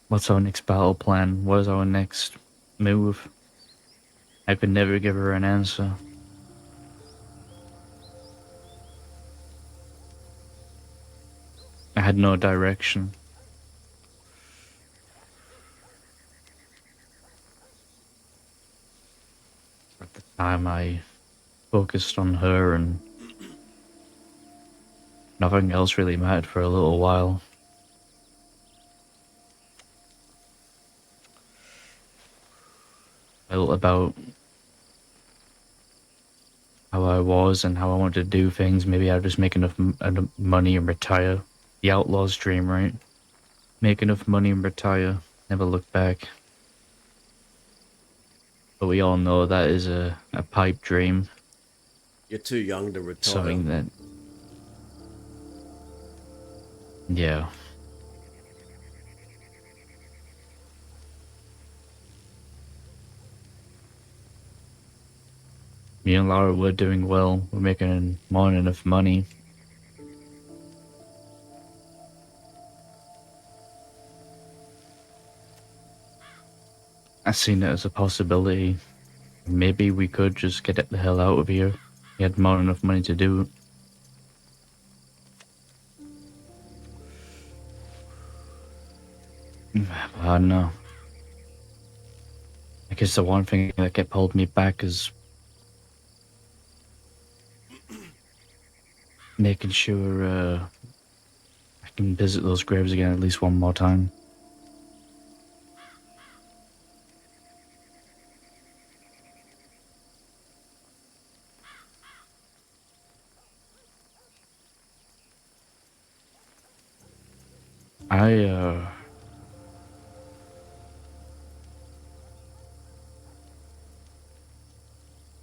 what's our next battle plan? What is our next move? I could never give her an answer. I had no direction. At the time, I focused on her and nothing else really mattered for a little while. I felt about how I was and how I wanted to do things. Maybe I'd just make enough money and retire. The outlaw's dream, right? Make enough money and retire. Never look back. But we all know that is a pipe dream. You're too young to retire. Something that... Yeah. Me and Laura were doing well. We're making more than enough money. I seen it as a possibility. Maybe we could just get the hell out of here. We had more than enough money to do it. I don't know. I guess the one thing that kept holding me back is making sure I can visit those graves again at least one more time.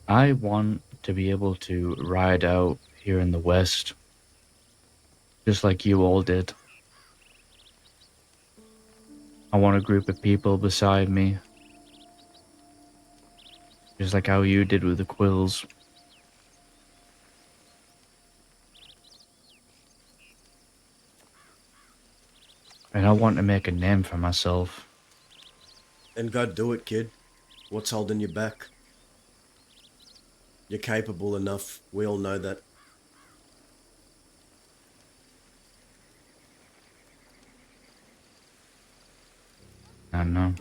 I want to be able to ride out here in the West, just like you all did. I want a group of people beside me, just like how you did with the quills. And I want to make a name for myself. Then go do it, kid. What's holding you back? You're capable enough. We all know that. I don't know.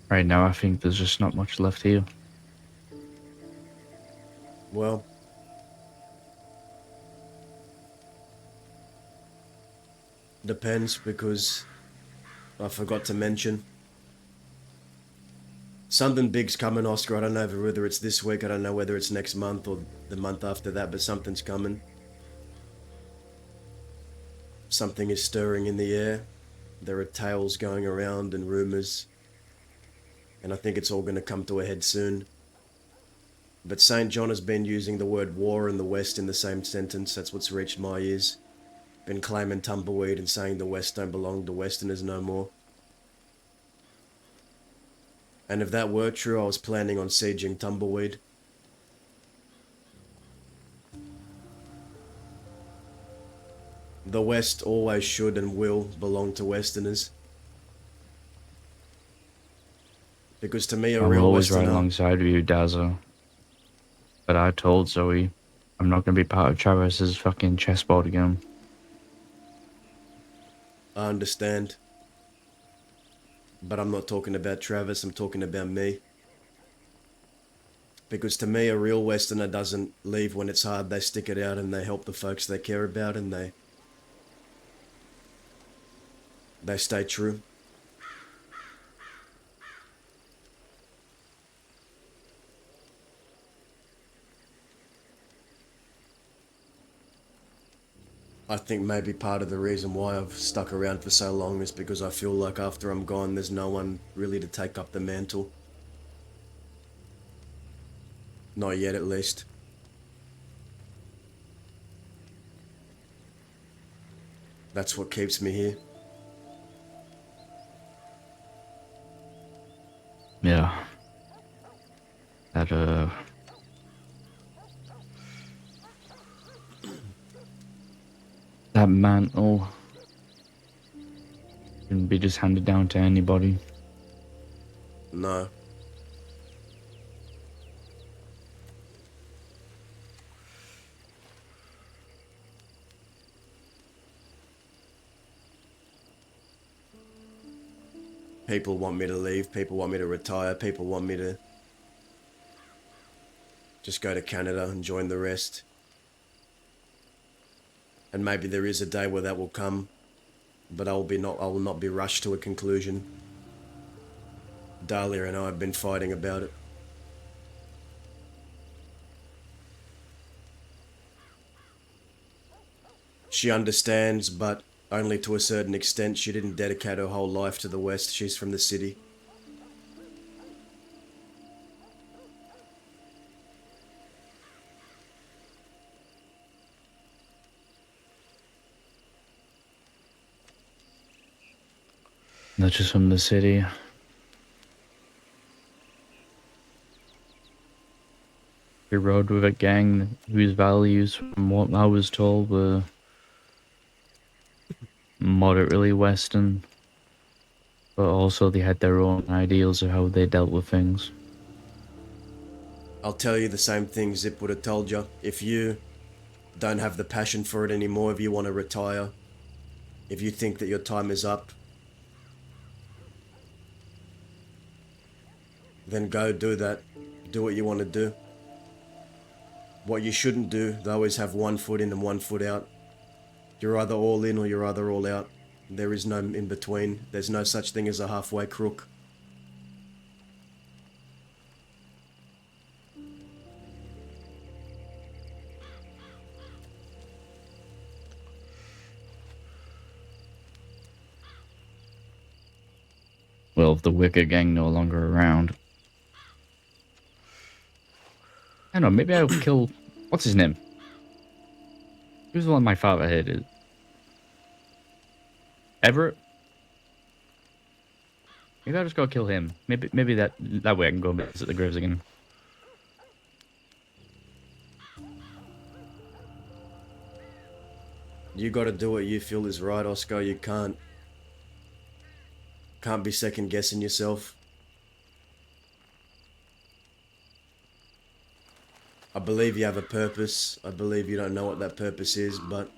Right now, I think there's just not much left here. Well, depends, because I forgot to mention something big's coming, Oscar. I don't know whether it's this week, I don't know whether it's next month or the month after that, but something's coming. Something is stirring in the air. There are tales going around and rumors, and I think it's all going to come to a head soon. But St. John has been using the word war in the West in the same sentence. That's what's reached my ears. Been claiming tumbleweed and saying the West don't belong to Westerners no more. And if that were true, I was planning on sieging tumbleweed. The West always should and will belong to Westerners. Because to me, a I will real always ride Westerner... alongside you, Dazzle. But I told Zoe, I'm not going to be part of Travis's fucking chessboard again. I understand. But I'm not talking about Travis, I'm talking about me. Because to me, a real Westerner doesn't leave when it's hard. They stick it out and they help the folks they care about, and they stay true. I think maybe part of the reason why I've stuck around for so long is because I feel like after I'm gone, there's no one really to take up the mantle. Not yet, at least. That's what keeps me here. Yeah. That mantle shouldn't be just handed down to anybody. No. People want me to leave, people want me to retire, people want me to just go to Canada and join the rest. And maybe there is a day where that will come, but I will not be rushed to a conclusion. Dahlia and I have been fighting about it. She understands, but only to a certain extent. She didn't dedicate her whole life to the West. She's from the city. Not just from the city. We rode with a gang whose values, from what I was told, were moderately Western, but also they had their own ideals of how they dealt with things. I'll tell you the same thing Zip would have told you. If you don't have the passion for it anymore, if you want to retire, if you think that your time is up, then go do that. Do what you want to do. What you shouldn't do, though, is have one foot in and one foot out. You're either all in or you're either all out. There is no in between. There's no such thing as a halfway crook. Well, if the Wicker gang no longer around, I don't know, maybe I'll kill... What's his name? He was the one my father hated. Everett? Maybe I'll just go kill him. Maybe that way I can go visit the graves again. You gotta do what you feel is right, Oscar. You can't be second guessing yourself. I believe you have a purpose. I believe you don't know what that purpose is, but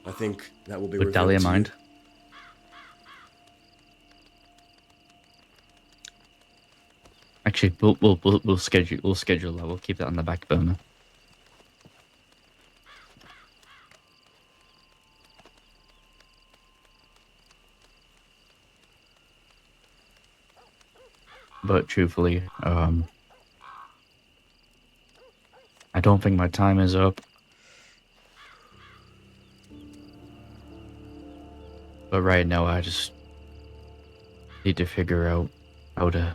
I think that will be Would revealed Dahlia to you. mind? Actually, we'll schedule that. We'll keep that on the back burner. But truthfully, I don't think my time is up. But right now, I just need to figure out how to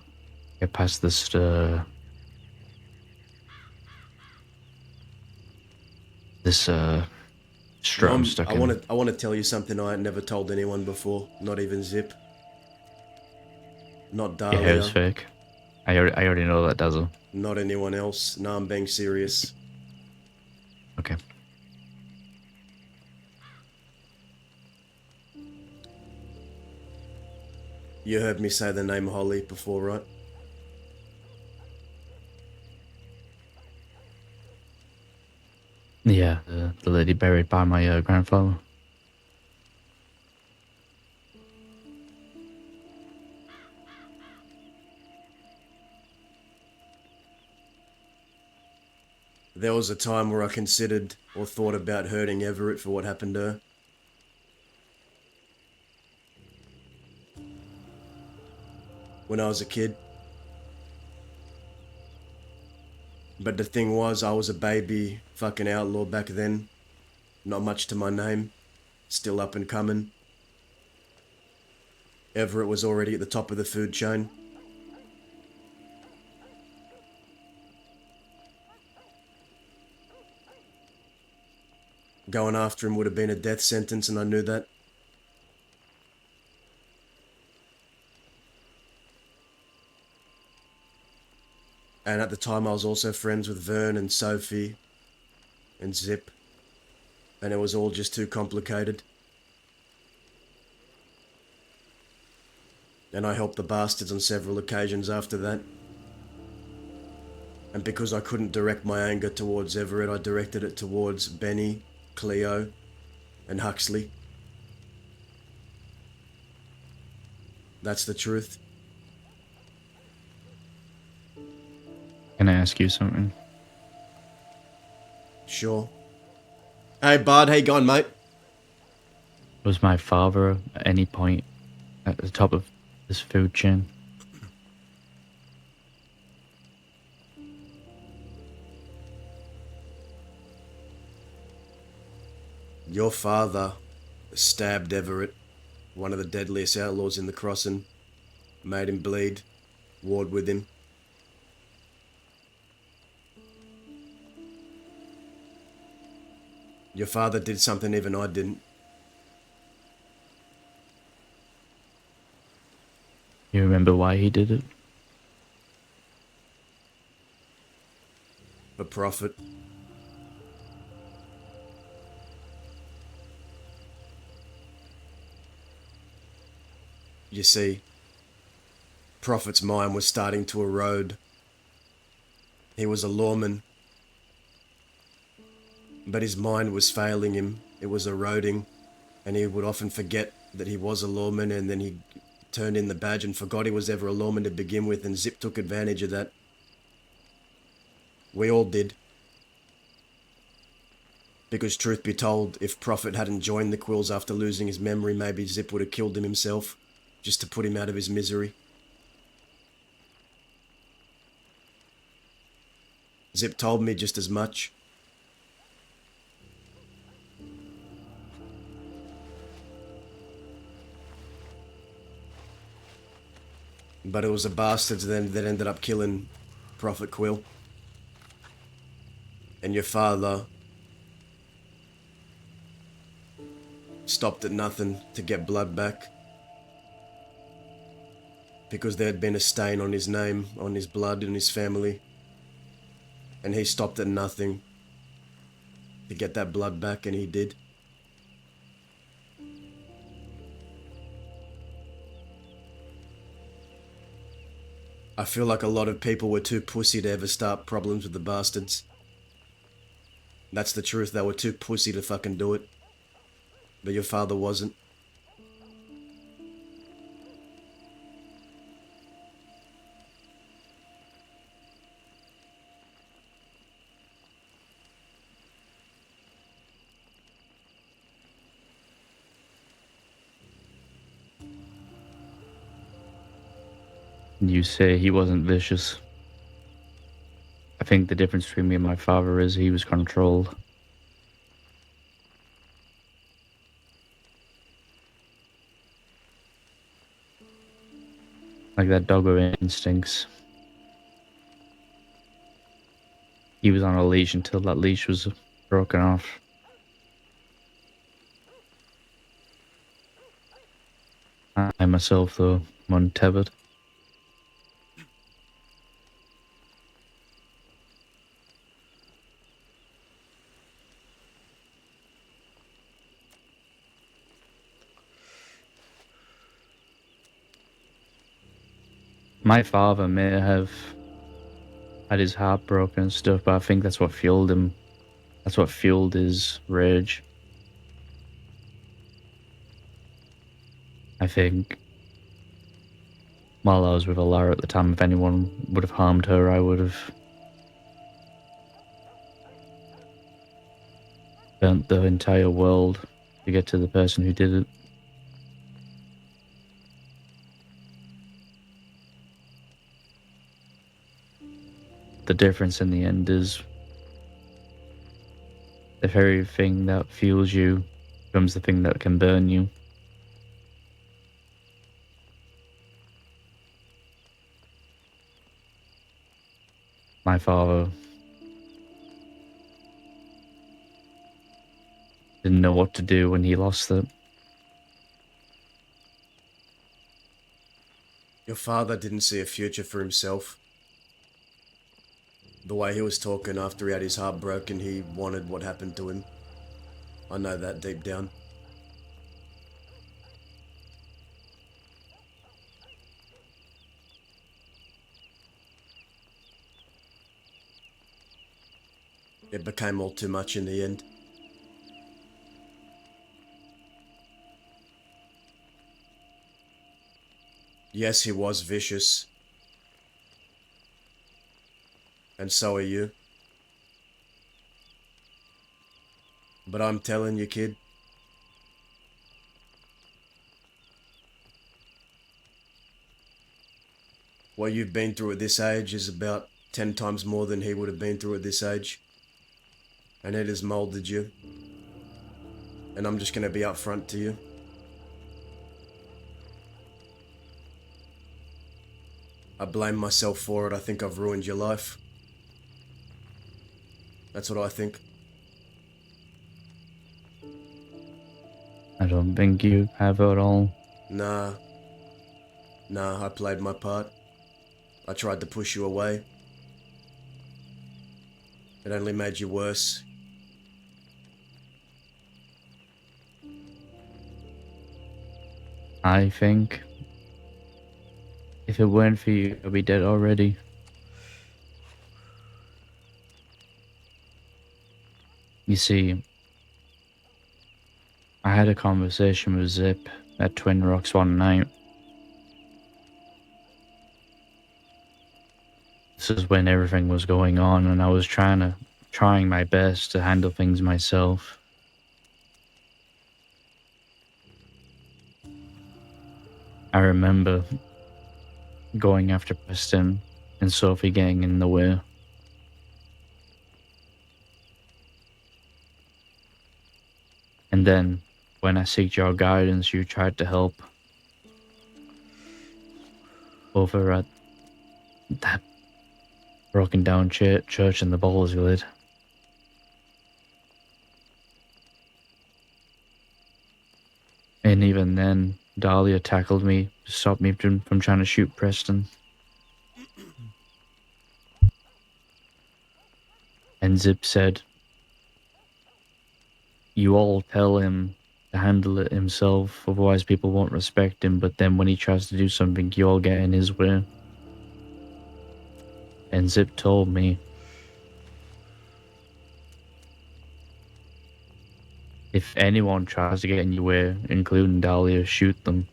get past this, strum I'm stuck I in. want to tell you something I had never told anyone before, not even Zip, not Your hair's Dahlia, fake. I already know that, Dazzle. not anyone else. No, I'm being serious. Okay. You heard me say the name Holly before, right? Yeah, the lady buried by my grandfather. There was a time where I considered or thought about hurting Everett for what happened to her. When I was a kid. But the thing was, I was a baby fucking outlaw back then. Not much to my name. Still up and coming. Everett was already at the top of the food chain. Going after him would have been a death sentence, and I knew that. And at the time I was also friends with Vern and Sophie and Zip. And it was all just too complicated. And I helped the bastards on several occasions after that. And because I couldn't direct my anger towards Everett, I directed it towards Benny, Cleo, and Huxley. That's the truth. Can I ask you something? Sure. Hey, Bard, how you going, mate? Was my father at any point at the top of this food chain? Your father stabbed Everett, one of the deadliest outlaws in the crossing, made him bleed, warred with him. Your father did something even I didn't. You remember why he did it? For profit. You see, Prophet's mind was starting to erode. He was a lawman, but his mind was failing him. It was eroding, and he would often forget that he was a lawman, and then he turned in the badge and forgot he was ever a lawman to begin with, and Zip took advantage of that. We all did. Because truth be told, if Prophet hadn't joined the Quills after losing his memory, maybe Zip would have killed him himself, just to put him out of his misery. Zip told me just as much. But it was the bastards then that ended up killing Prophet Quill. And your father stopped at nothing to get blood back. Because there had been a stain on his name, on his blood, and his family. And he stopped at nothing to get that blood back, and he did. I feel like a lot of people were too pussy to ever start problems with the bastards. That's the truth, they were too pussy to fucking do it. But your father wasn't. You say he wasn't vicious. I think the difference between me and my father is he was controlled. Like that dog with instincts. He was on a leash until that leash was broken off. I myself, though, am untethered. My father may have had his heart broken and stuff, but I think that's what fueled him. That's what fueled his rage. I think while I was with Alara at the time, if anyone would have harmed her, I would have burnt the entire world to get to the person who did it. The difference in the end is the very thing that fuels you becomes the thing that can burn you. My father didn't know what to do when he lost it. Your father didn't see a future for himself. The way he was talking after he had his heart broken, he wanted what happened to him. I know that deep down. It became all too much in the end. Yes, he was vicious. And so are you. But I'm telling you, kid, what you've been through at this age is about 10 times more than he would have been through at this age. And it has molded you. And I'm just going to be upfront to you. I blame myself for it. I think I've ruined your life. That's what I think. I don't think you have at all. Nah, I played my part. I tried to push you away. It only made you worse. I think if it weren't for you, I'd be dead already. You see, I had a conversation with Zip at Twin Rocks one night. This is when everything was going on, and I was trying my best to handle things myself. I remember going after Preston and Sophie getting in the way. And then, when I seeked your guidance, you tried to help. Over at that broken down church in the Bowls Glade. And even then, Dahlia tackled me to stop me from trying to shoot Preston. And Zip said, you all tell him to handle it himself, otherwise people won't respect him, but then when he tries to do something, you all get in his way. And Zip told me, if anyone tries to get in your way, including Dahlia, shoot them.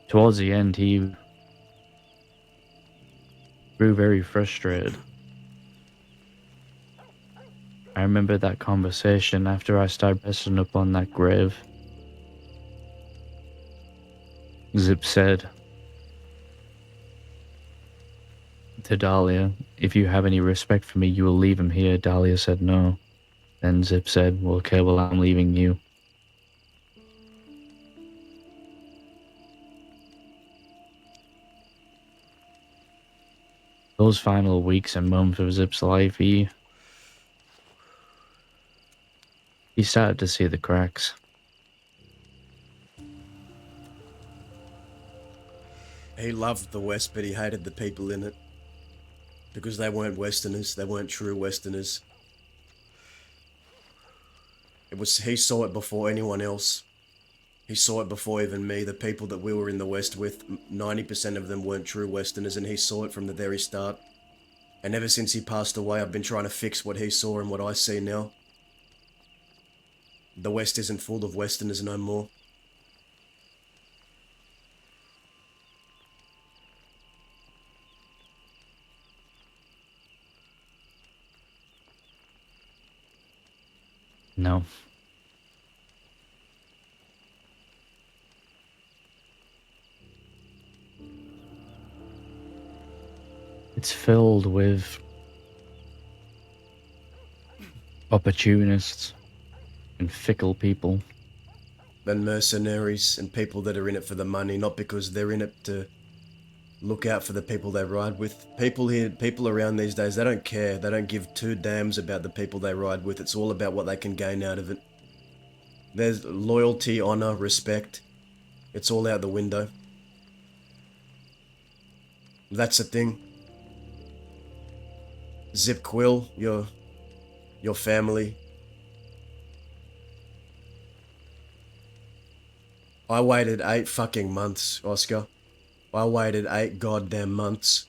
Towards the end, he grew very frustrated. I remember that conversation after I started pressing up on that grave. Zip said to Dahlia, if you have any respect for me, you will leave him here. Dahlia said no. Then Zip said, well, okay, well, I'm leaving you. Those final weeks and months of Zip's life, he started to see the cracks. He loved the West, but he hated the people in it. Because they weren't Westerners, they weren't true Westerners. He saw it before anyone else. He saw it before even me. The people that we were in the West with, 90% of them weren't true Westerners, and he saw it from the very start. And ever since he passed away, I've been trying to fix what he saw and what I see now. The West isn't full of Westerners no more. No. It's filled with opportunists and fickle people. And mercenaries and people that are in it for the money, not because they're in it to look out for the people they ride with. People around these days, they don't care. They don't give two damns about the people they ride with. It's all about what they can gain out of it. There's loyalty, honor, respect. It's all out the window. That's the thing. Zip Quill, your family. I waited 8 fucking months, Oscar. I waited 8 goddamn months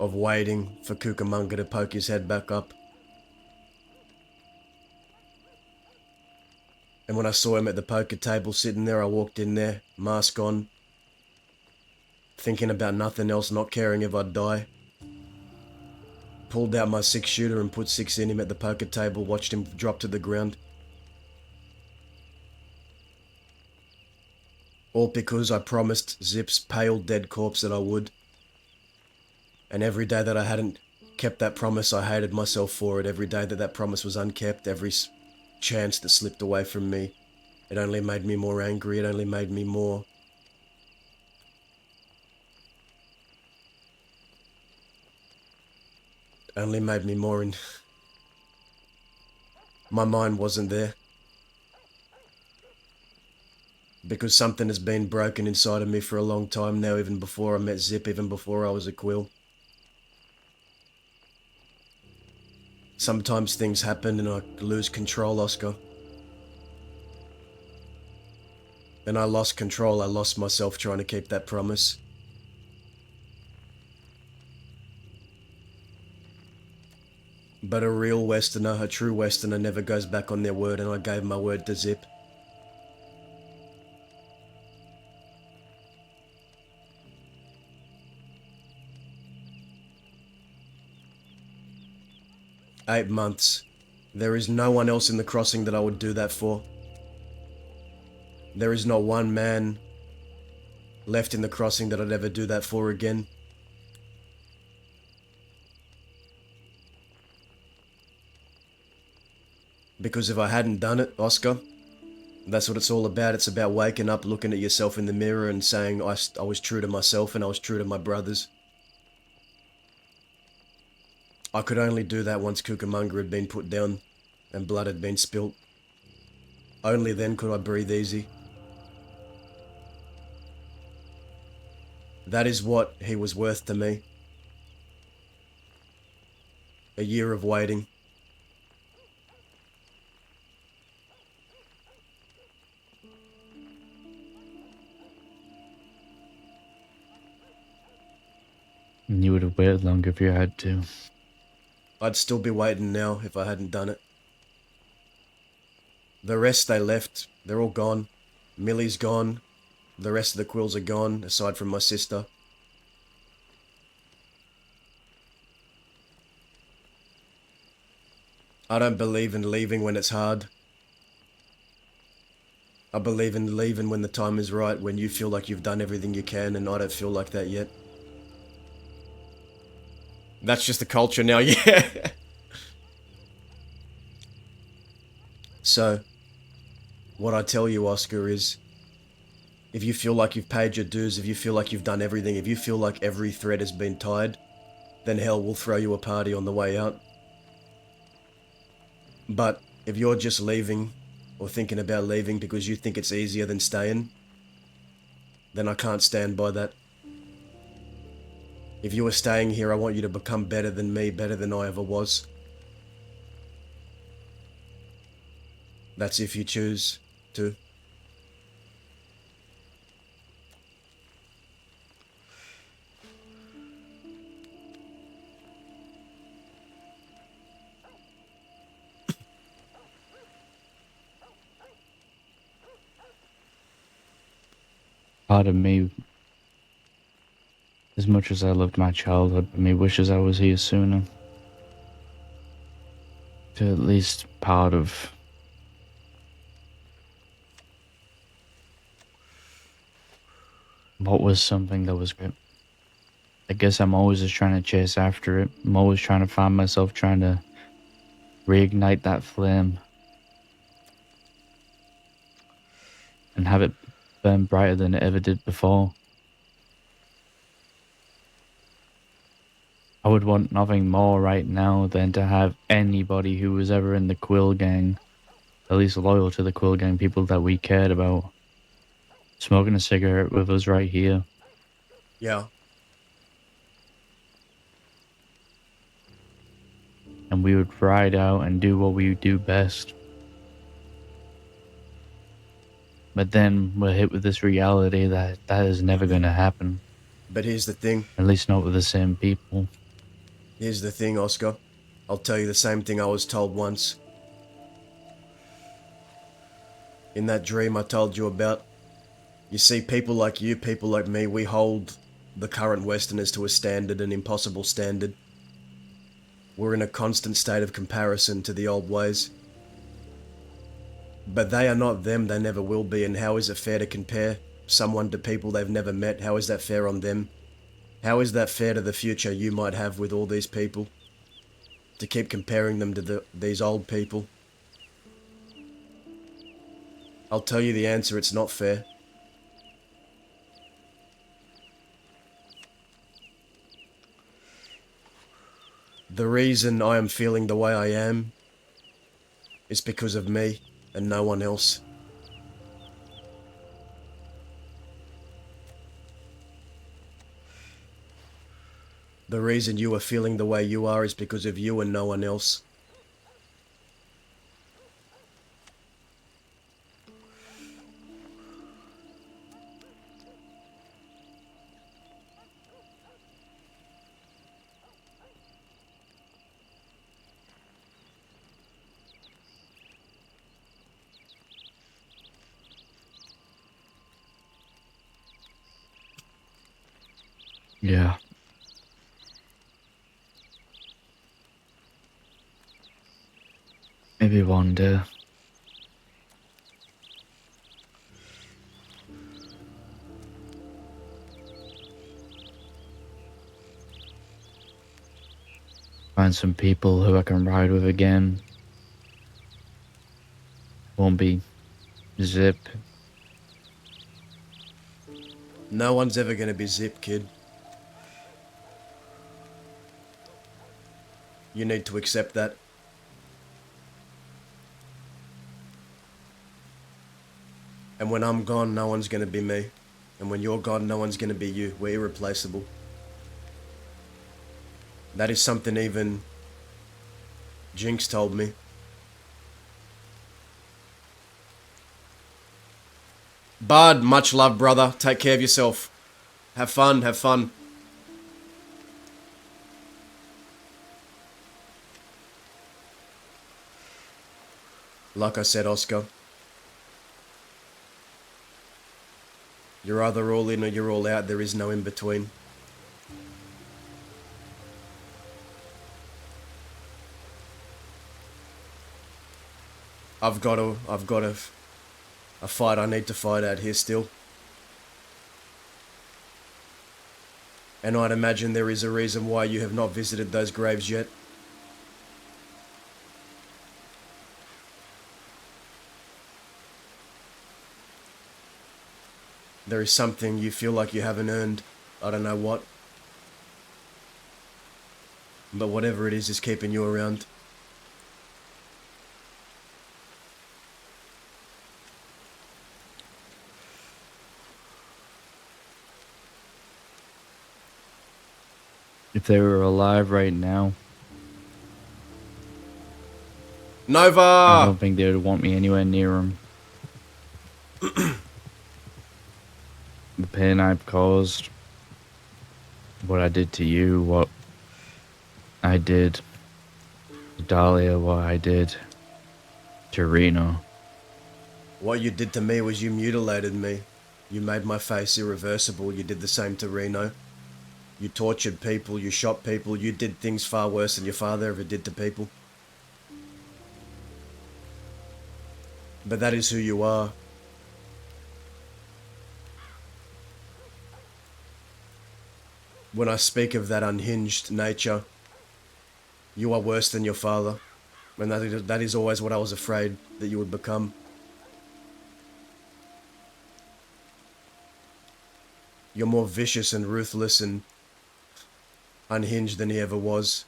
of waiting for Cucamonga to poke his head back up. And when I saw him at the poker table sitting there, I walked in there, mask on, thinking about nothing else, not caring if I'd die. Pulled out my 6-shooter and put 6 in him at the poker table, watched him drop to the ground. All because I promised Zip's pale dead corpse that I would. And every day that I hadn't kept that promise, I hated myself for it. Every day that that promise was unkept, every chance that slipped away from me, it only made me more angry. It only made me more and my mind wasn't there. Because something has been broken inside of me for a long time now, even before I met Zip, even before I was a quill. Sometimes things happen and I lose control, Oscar. And I lost control. I lost myself trying to keep that promise. But a real Westerner, a true Westerner, never goes back on their word, and I gave my word to Zip. "8 months. There is no one else in the crossing that I would do that for. There is not one man left in the crossing that I'd ever do that for again. Because if I hadn't done it, Oscar, that's what it's all about. It's about waking up, looking at yourself in the mirror and saying, I was true to myself and I was true to my brothers. I could only do that once Cucamonga had been put down and blood had been spilt. Only then could I breathe easy. That is what he was worth to me. A year of waiting. And you would have waited longer if you had to. I'd still be waiting now if I hadn't done it. The rest they left, they're all gone. Millie's gone. The rest of the quills are gone, aside from my sister. I don't believe in leaving when it's hard. I believe in leaving when the time is right, when you feel like you've done everything you can, and I don't feel like that yet. That's just the culture now, yeah. So, what I tell you, Oscar, is if you feel like you've paid your dues, if you feel like you've done everything, if you feel like every thread has been tied, then hell, we'll throw you a party on the way out. But if you're just leaving, or thinking about leaving because you think it's easier than staying, then I can't stand by that. If you were staying here, I want you to become better than me, better than I ever was. That's if you choose to. Part of me, as much as I loved my childhood, me wishes I was here sooner. To at least part of what was something that was great. I guess I'm always just trying to chase after it. I'm always trying to find myself trying to reignite that flame and have it burn brighter than it ever did before. I would want nothing more right now than to have anybody who was ever in the Quill Gang, at least loyal to the Quill Gang, people that we cared about, smoking a cigarette with us right here. Yeah. And we would ride out and do what we do best. But then we're hit with this reality that that is never going to happen. But here's the thing. At least not with the same people. Here's the thing, Oscar. I'll tell you the same thing I was told once. in that dream I told you about. You see, people like you, people like me, we hold the current Westerners to a standard, an impossible standard. We're in a constant state of comparison to the old ways. But they are not them, they never will be, and how is it fair to compare someone to people they've never met? How is that fair on them? How is that fair to the future you might have with all these people? To keep comparing them to these old people? I'll tell you the answer, it's not fair. The reason I am feeling the way I am is because of me and no one else. The reason you are feeling the way you are is because of you and no one else. Yeah. Maybe one day. Find some people who I can ride with again. Won't be Zip. No one's ever gonna be Zip, kid. You need to accept that. And when I'm gone, no one's gonna be me. And when you're gone, no one's gonna be you. We're irreplaceable. That is something even Jinx told me. Bud, much love, brother. Take care of yourself. Have fun, have fun. Like I said, Oscar, you're either all in or you're all out. There is no in between. I've got a fight I need to fight out here still. And I'd imagine there is a reason why you have not visited those graves yet. There is something you feel like you haven't earned. I don't know what. But whatever it is keeping you around. If they were alive right now, I Nova! don't think they would want me anywhere near them. The pain I've caused, what I did to you, what I did to Dahlia, what I did to Reno. What you did to me was you mutilated me. You made my face irreversible. You did the same to Reno. You tortured people, you shot people, you did things far worse than your father ever did to people. But that is who you are. When I speak of that unhinged nature, you are worse than your father. And that is always what I was afraid that you would become. You're more vicious and ruthless and unhinged than he ever was.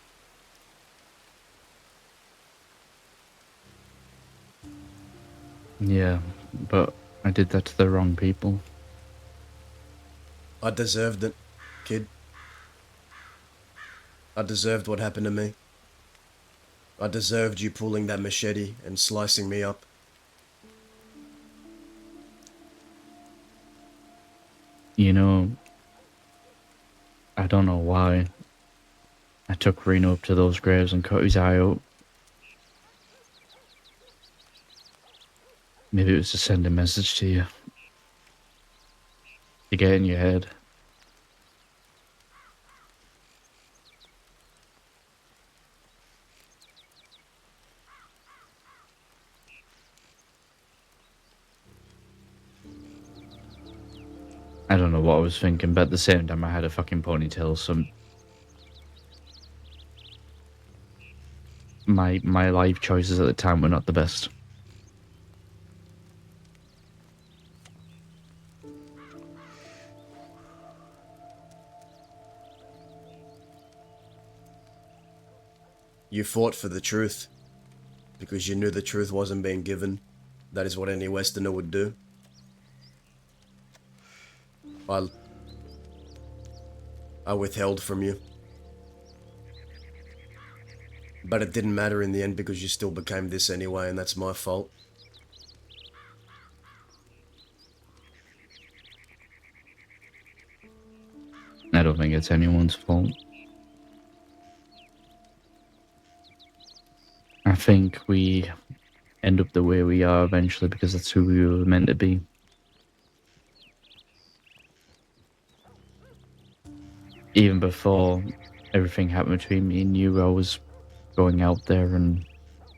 Yeah, but I did that to the wrong people. I deserved it, kid. I deserved what happened to me. I deserved you pulling that machete and slicing me up. You know, I don't know why I took Reno up to those graves and cut his eye out. Maybe it was to send a message to you. To get in your head. I don't know what I was thinking, but at the same time I had a fucking ponytail, so my life choices at the time were not the best. You fought for the truth because you knew the truth wasn't being given. That is what any Westerner would do. I withheld from you. But it didn't matter in the end because you still became this anyway, and that's my fault. I don't think it's anyone's fault. I think we end up the way we are eventually because that's who we were meant to be. Even before everything happened between me and you, I was going out there and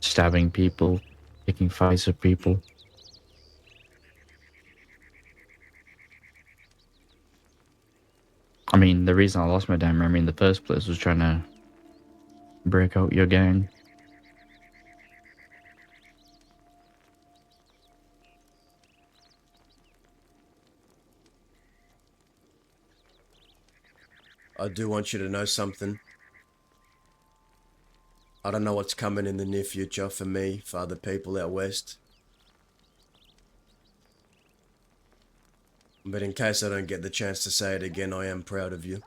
stabbing people, picking fights with people. I mean, the reason I lost my damn memory in the first place was trying to break out your gang. I do want you to know something. I don't know what's coming in the near future for me, for other people out west. But in case I don't get the chance to say it again, I am proud of you.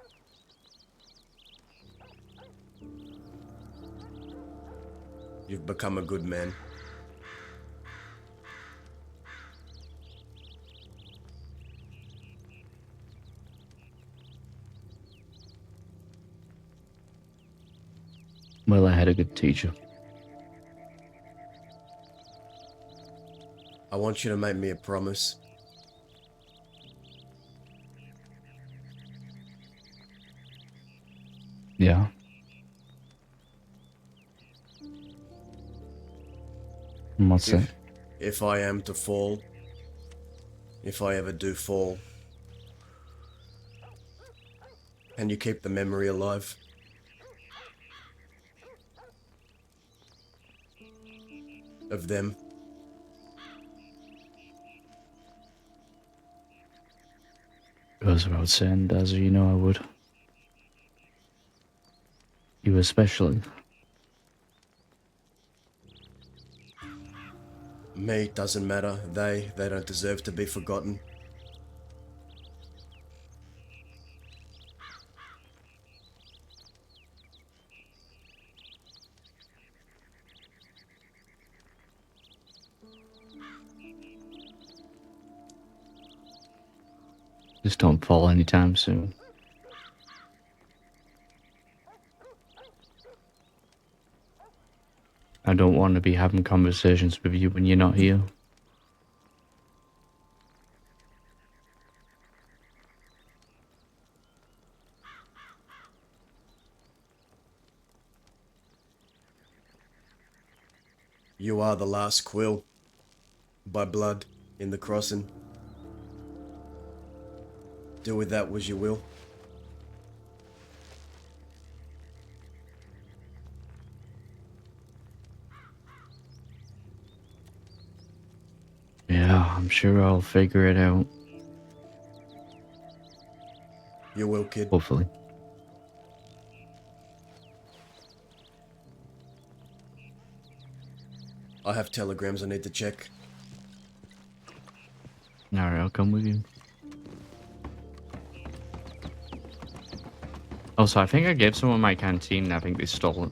You've become a good man. Well, I had a good teacher. I want you to make me a promise. Yeah. And what's that? If I am to fall, if I ever do fall, can you keep the memory alive? Of them? Goes without saying, Dazzy, you know I would. You especially. Me, doesn't matter. They don't deserve to be forgotten. Just don't fall anytime soon. I don't want to be having conversations with you when you're not here. You are the last quill. By blood, in the crossing. Do with that what you will. Yeah, I'm sure I'll figure it out. You will, kid. Hopefully. I have telegrams I need to check. Alright, I'll come with you. Also, I think I gave someone my canteen. I think they stole it.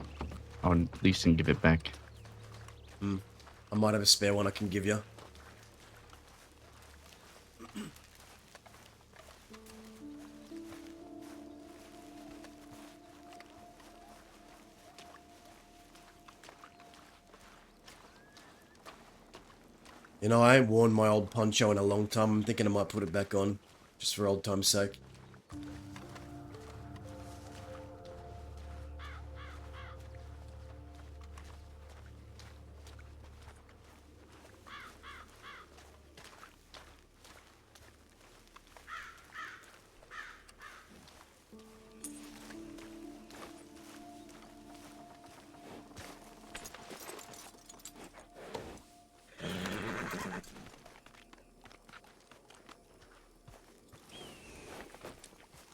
Or at least didn't give it back. I might have a spare one I can give you. You know, I ain't worn my old poncho in a long time. I'm thinking I might put it back on, just for old time's sake.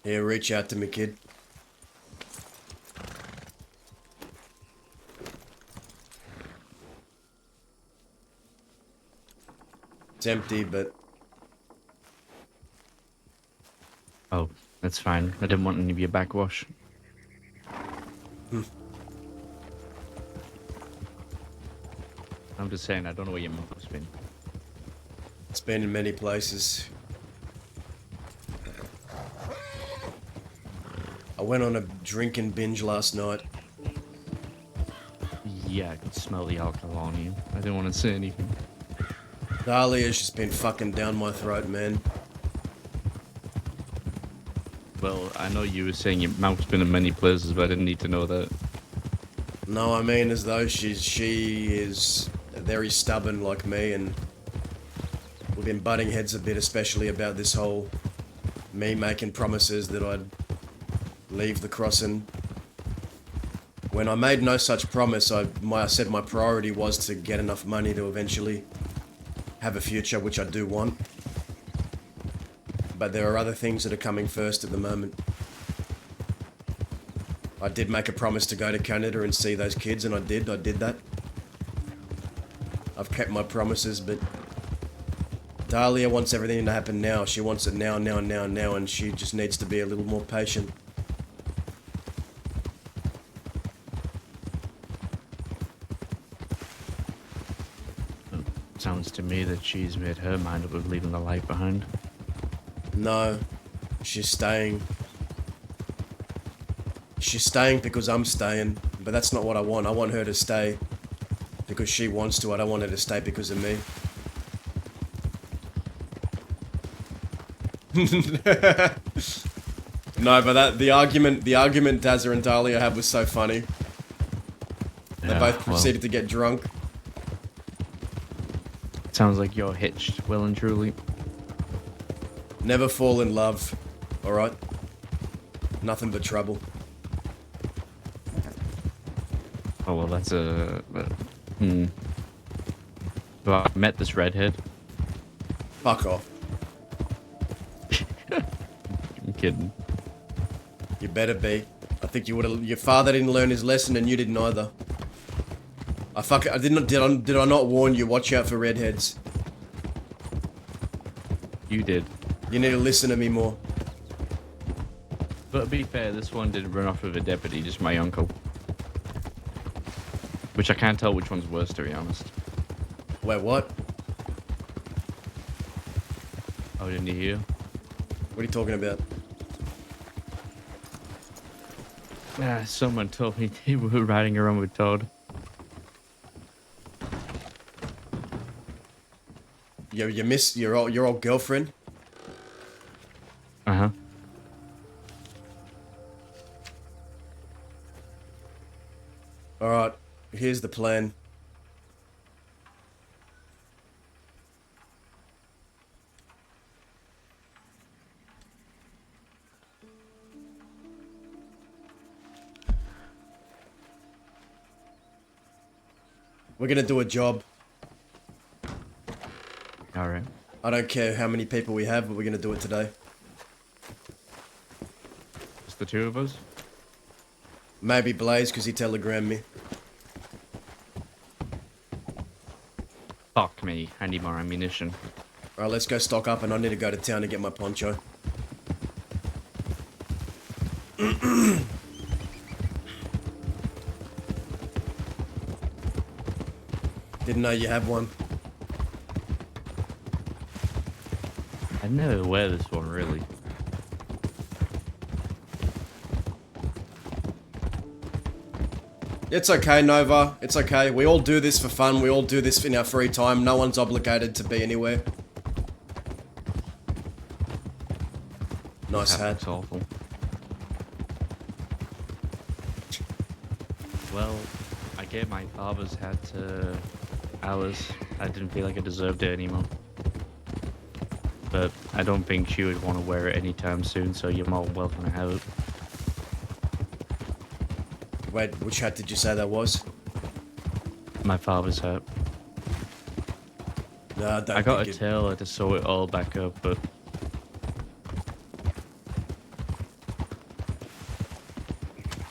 Here, reach out to me, kid. It's empty, but Oh, that's fine. I didn't want any of your backwash. I'm just saying, I don't know where your mouth's been. it's been in many places. I went on a drinking binge last night. Yeah, I could smell the alcohol on you. I didn't want to say anything. Dahlia's just been fucking down my throat, man. Well, I know you were saying your mouth's been in many places, but I didn't need to know that. No, I mean as though she is very stubborn like me, and we've been butting heads a bit, especially about this whole me making promises that I'd leave the crossing. When I made no such promise, I said my priority was to get enough money to eventually have a future, which I do want. But there are other things that are coming first at the moment. I did make a promise to go to Canada and see those kids, and I did that. I've kept my promises, but Dahlia wants everything to happen now. She wants it now, and she just needs to be a little more patient. Sounds to me that she's made her mind up of leaving the life behind. No, she's staying. She's staying because I'm staying, but that's not what I want. I want her to stay because she wants to. I don't want her to stay because of me. No, but the argument Dazza and Dahlia had was so funny. They Yeah, both proceeded to get drunk. Sounds like you're hitched, well and truly. Never fall in love, alright? Nothing but trouble. Oh, well, that's a... So I met this redhead. Fuck off. I'm kidding. You better be. I think you would've... Your father didn't learn his lesson and you didn't either. Did I not warn you? Watch out for redheads. You did. You need to listen to me more. But to be fair, this one didn't run off with a deputy, just my uncle. Which I can't tell which one's worse, to be honest. Wait, what? Oh, didn't you hear? What are you talking about? Someone told me they were riding around with Todd. You miss your old girlfriend? Uh-huh. Alright, here's the plan. We're gonna do a job. Alright. I don't care how many people we have, but we're gonna do it today. Just the two of us? Maybe Blaze, because he telegrammed me. Fuck me. I need more ammunition. Alright, let's go stock up, and I need to go to town to get my poncho. Didn't know you had one. I'd never wear this one, really. It's okay, Nova. It's okay. We all do this for fun. We all do this in our free time. No one's obligated to be anywhere. Nice That hat. looks awful. Well, I gave my father's hat to Alice. I didn't feel like I deserved it anymore. But I don't think she would want to wear it anytime soon, so you're more than welcome to have it. Wait, which hat did you say that was? My father's hat. No, I don't I got a think it... tailor to sew it all back up, but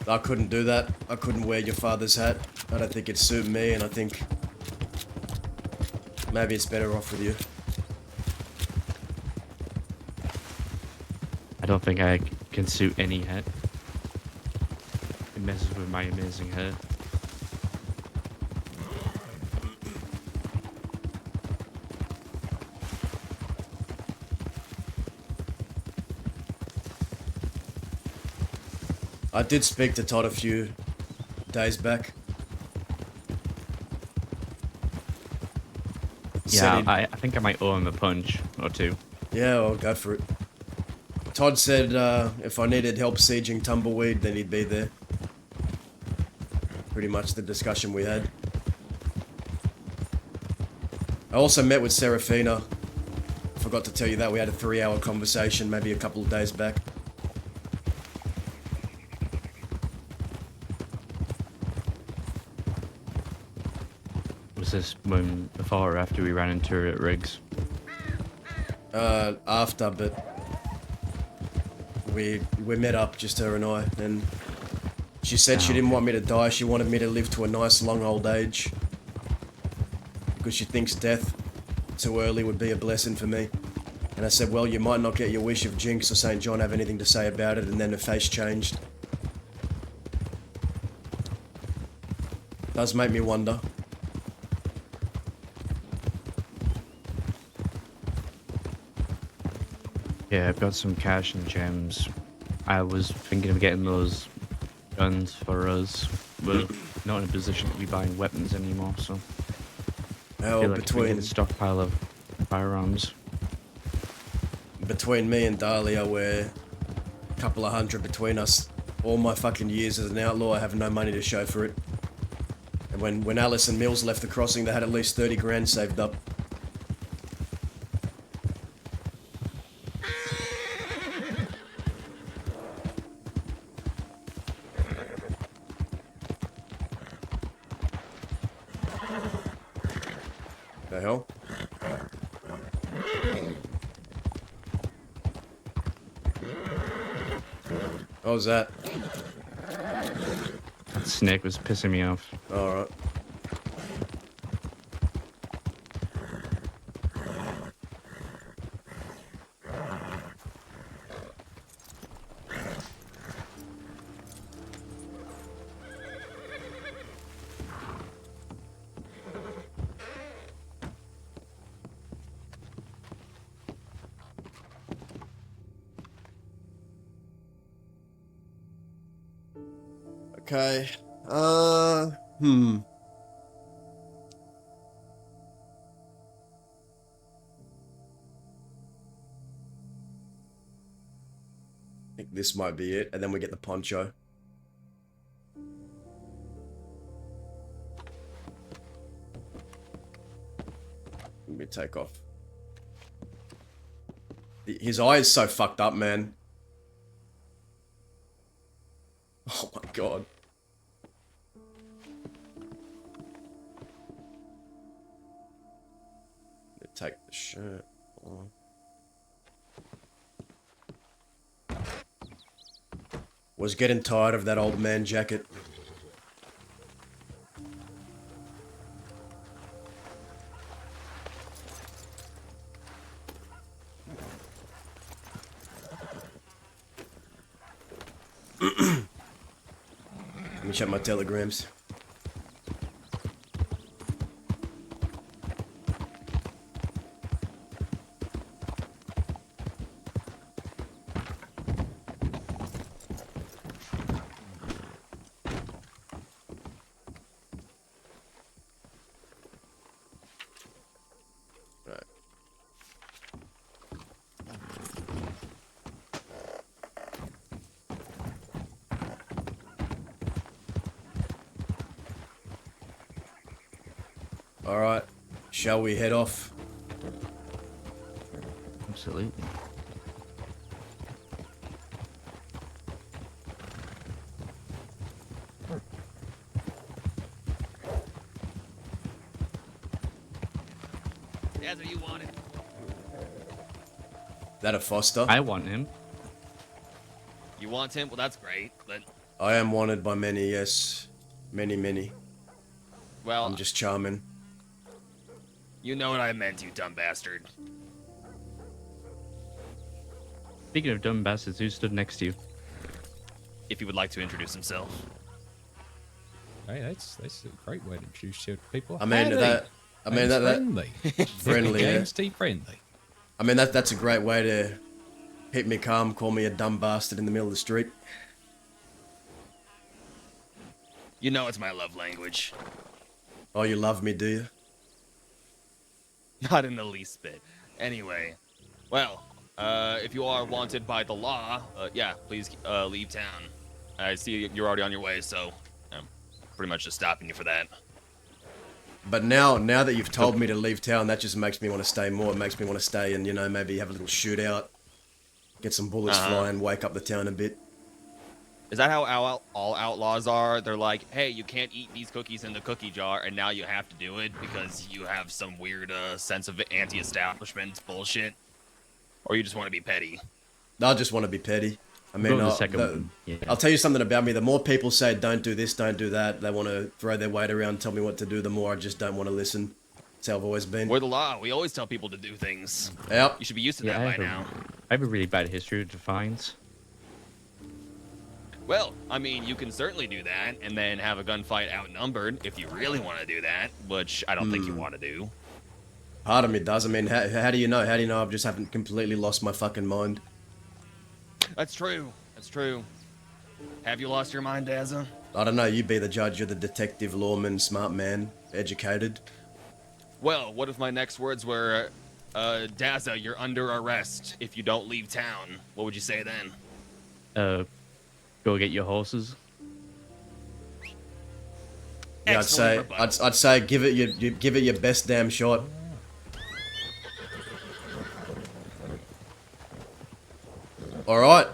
I couldn't do that. I couldn't wear your father's hat. I don't think it'd suit me, and I think maybe it's better off with you. I don't think I can suit any hat. It messes with my amazing hair. I did speak to Todd a few days back. Yeah, Said I think I might owe him a punch or two. yeah, I'll go for it. Todd said if I needed help sieging Tumbleweed, then he'd be there. Pretty much the discussion we had. I also met with Serafina. Forgot to tell you that. We had a 3-hour conversation maybe a couple of days back. Was this when before or after we ran into her at Riggs? After, but we met up, just her and I, and she said she didn't want me to die. She wanted me to live to a nice long old age because she thinks death too early would be a blessing for me. And I said, well, you might not get your wish if Jinx or St. John have anything to say about it. And then her face changed. Does make me wonder. Yeah, I've got some cash and gems. I was thinking of getting those guns for us. We're not in a position to be buying weapons anymore, so I Hell, feel like we between get a stockpile of firearms. me and Dahlia, we're a couple of hundred between us. All my fucking years as an outlaw, I have no money to show for it. And when Alice and Mills left the crossing, they had at least 30 grand saved up. The hell? What was that? That snake was pissing me off. Alright. Okay. I think this might be it, and then we get the poncho. Let me take off. His eye is so fucked up, man. Oh my god. Take the shirt off. Was getting tired of that old man jacket. Let me check my telegrams. Alright, shall we head off? Absolutely. That's what you wanted. That a Foster? I want him. You want him? Well, that's great. But I am wanted by many, yes. Many, many. well, I'm just charming. you know what I meant, you dumb bastard. Speaking of dumb bastards, who stood next to you? If he would like to introduce himself. Hey, that's a great way to introduce you to people. I mean, Howdy. that... I mean, That's that... friendly. Friendly, yeah. Games, Steve friendly. I mean, that's a great way to keep me calm, call me a dumb bastard in the middle of the street. You know it's my love language. Oh, you love me, do you? Not in the least bit. Anyway, well, if you are wanted by the law, yeah, please leave town. I see you're already on your way, so I'm pretty much just stopping you for that. But now that you've told me to leave town, that just makes me want to stay more. It makes me want to stay and, you know, maybe have a little shootout. Get some bullets flying, wake up the town a bit. Is that how all outlaws are? They're like, hey, you can't eat these cookies in the cookie jar, and now you have to do it because you have some weird sense of anti-establishment bullshit? Or you just want to be petty? I just want to be petty. I mean, Go with the second one. Yeah. I'll tell you something about me. The more people say, don't do this, don't do that, they want to throw their weight around, tell me what to do, the more I just don't want to listen. That's how I've always been. We're the law. We always tell people to do things. Yep. You should be used to Yeah, that by now. I have a really bad history with Defiance. Well, I mean, you can certainly do that and then have a gunfight outnumbered if you really want to do that, which I don't think you want to do. Part of me does. I mean, how do you know? How do you know I just haven't completely lost my fucking mind? That's true. That's true. Have you lost your mind, Dazza? I don't know. You be the judge. You're the detective, lawman, smart man, educated. Well, what if my next words were, Dazza, you're under arrest if you don't leave town? What would you say then? Go get your horses. Yeah, Excellent I'd say give it your best damn shot. All right.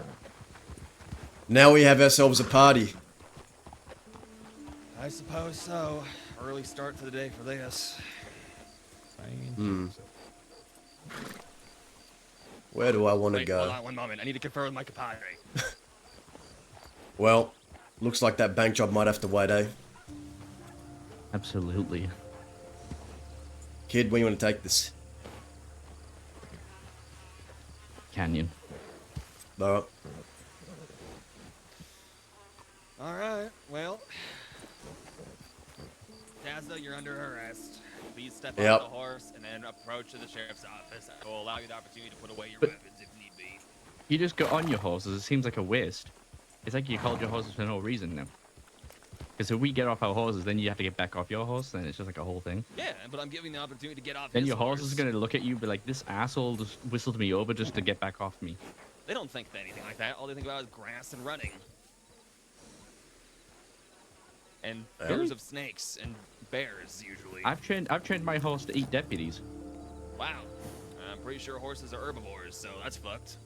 Now we have ourselves a party. I suppose so. Early start to the day for this. Where do I want to Wait, go? hold on one moment. I need to confer with my compadre. Well, looks like that bank job might have to wait, eh? Absolutely. Kid, where you want to take this? Canyon. All right. All right, well. Dazza, you're under arrest. Please step Yep. off the horse and then approach to the sheriff's office. I will allow you the opportunity to put away your weapons if need be. You just go on your horses. It seems like a waste. It's like you called your horses for no reason now. Because if we get off our horses, then you have to get back off your horse, then it's just like a whole thing. Yeah, but I'm giving the opportunity to get off Then his your horse is horse. going to look at you and be like, this asshole just whistled me over just to get back off me. They don't think anything like that. All they think about is grass and running. And fears of snakes and bears, usually. I've trained my horse to eat deputies. Wow. I'm pretty sure horses are herbivores, so that's fucked.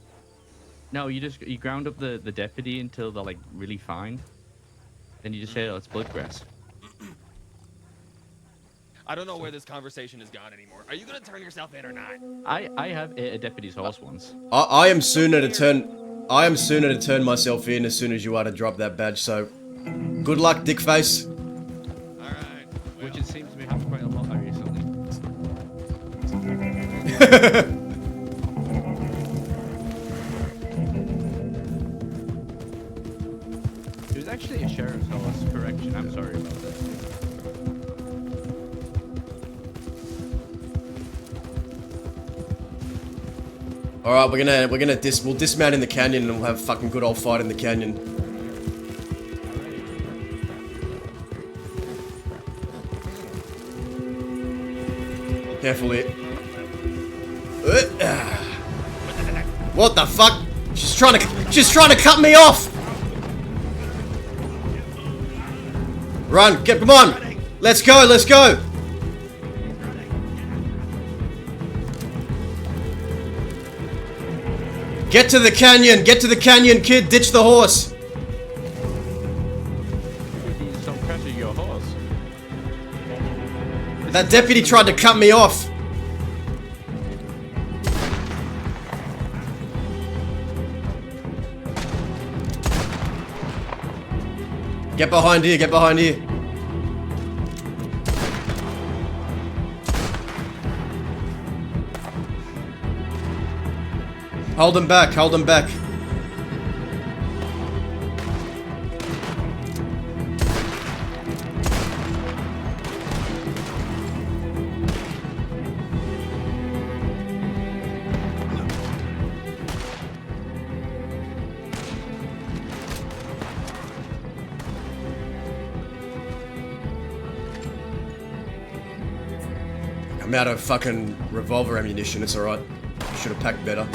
No, you ground up the deputy until they're like really fine. Then you just say, oh, it's bloodgrass. I don't know where this conversation has gone anymore. Are you gonna turn yourself in or not? I have ate a deputy's horse once. I am sooner to turn myself in as soon as you are to drop that badge. So, good luck, dickface. All right. Well, Which it seems to be happening quite a lot recently. It was actually a sheriff's horse. Correction. I'm sorry about that. All right, we'll dismount in the canyon and we'll have a fucking good old fight in the canyon. Carefully. What the fuck? She's trying to cut me off. Run, come on. Let's go. Get to the canyon! Get to the canyon, kid! Ditch the horse! Don't pressure your horse. That deputy tried to cut me off! Get behind here, get behind here. Hold him back, hold him back. I'm out of fucking revolver ammunition, it's alright. Should have packed better.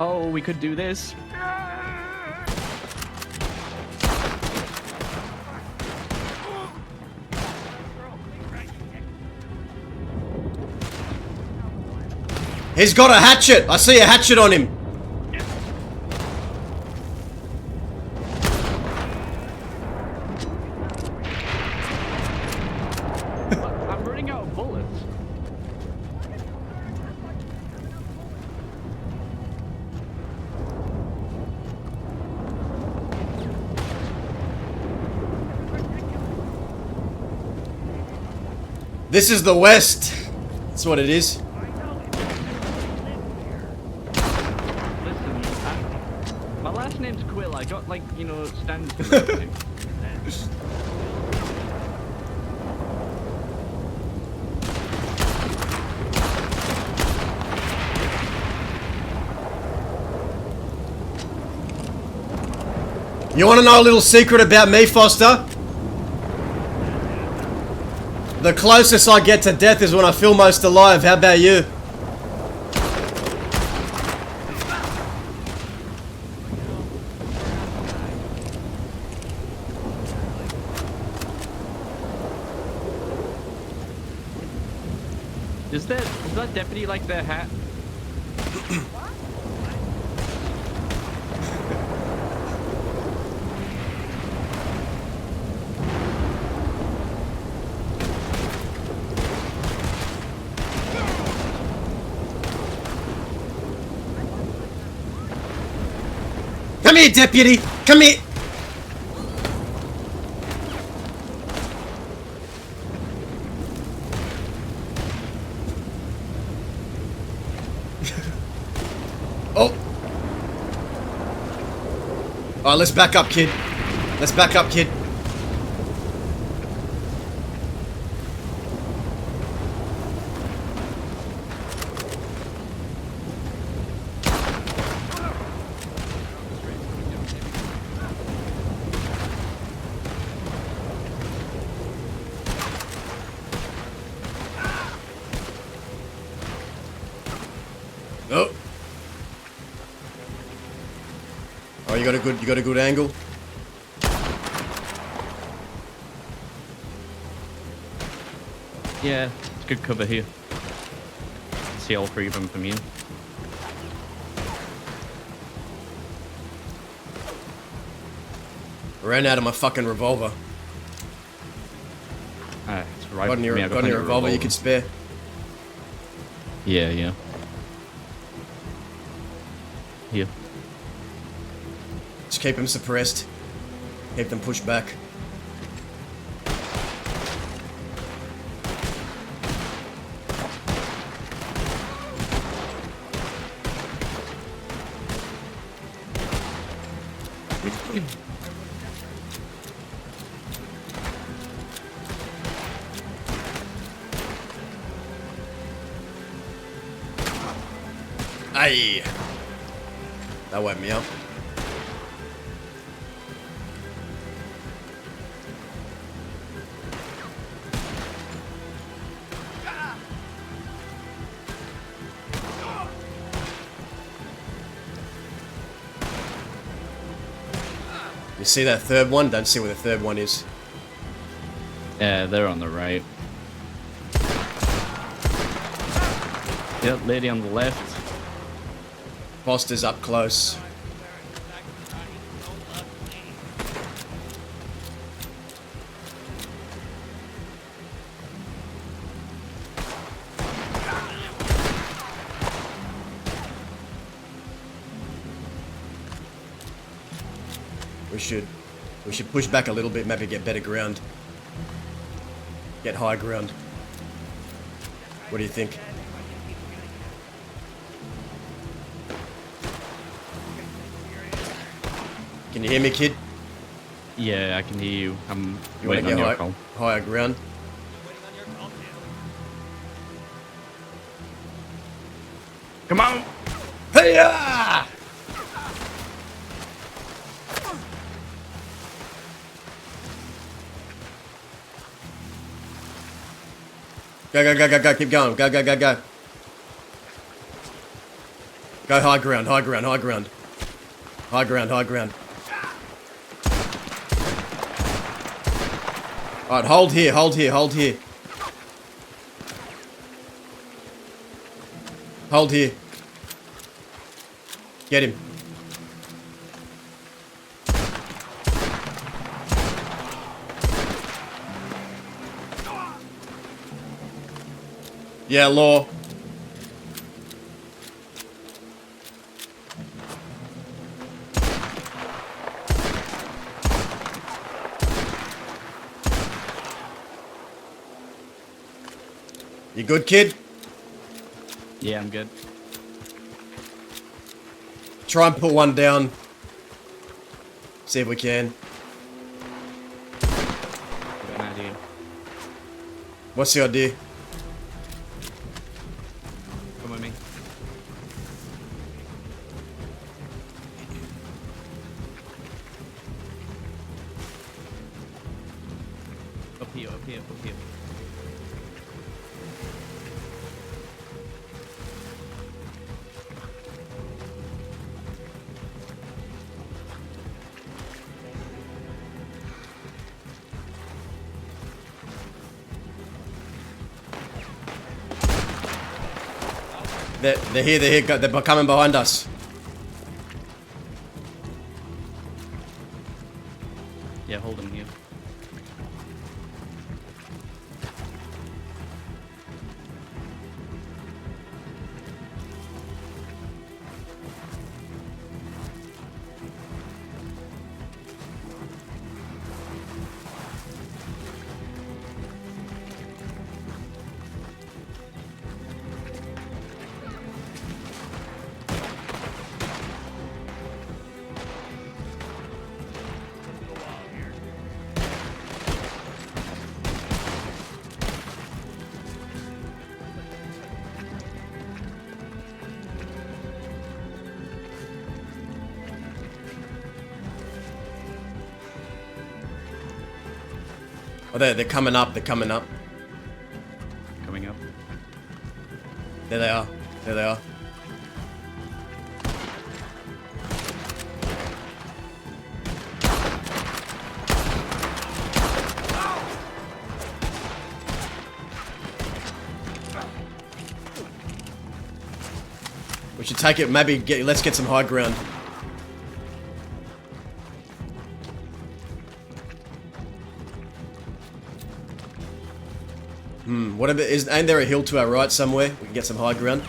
Oh, we could do this. He's got a hatchet! I see a hatchet on him! I'm running out of bullets. This is the West! That's what it is. Listen, my last name's Quill. I got, like, you know, stands to go to. You wanna know a little secret about me, Foster? The closest I get to death is when I feel most alive. How about you? Does that deputy like their hat? Come here, deputy! Come here! Oh! Alright, let's back up, kid. Let's back up, kid. Oh. Oh, you got a good angle. Yeah, it's good cover here. See all three of them from you. Ran out of my fucking revolver. It's right. Got any I got revolver you could spare? Yeah, yeah. Here. Just keep them suppressed. Keep them pushed back. Aye. That woke me up. You see that third one? Don't see where the third one is. Yeah, they're on the right. Yep, lady on the left. Foster's up close. We should push back a little bit, maybe get better ground. Get high ground. What do you think? Can you hear me, kid? Yeah, I can hear you. I'm You want to waiting on get your high, call. higher ground? Come on! Hey-ya! Go, go, go, go, go, keep going. Go, go, go, go. Go high ground, high ground, high ground. High ground, high ground. Alright, hold here, hold here, hold here. Hold here. Get him. Yeah, law. You good, kid? Yeah, I'm good. Try and put one down. See if we can. Got an idea. What's the idea? Come with me. Up here, up here, up here. They're here, they're coming behind us. Yeah, hold him here. Oh, they're coming up, they're coming up. Coming up. There they are, there they are. We should take it, let's get some high ground. What about, ain't there a hill to our right somewhere? We can get some high ground.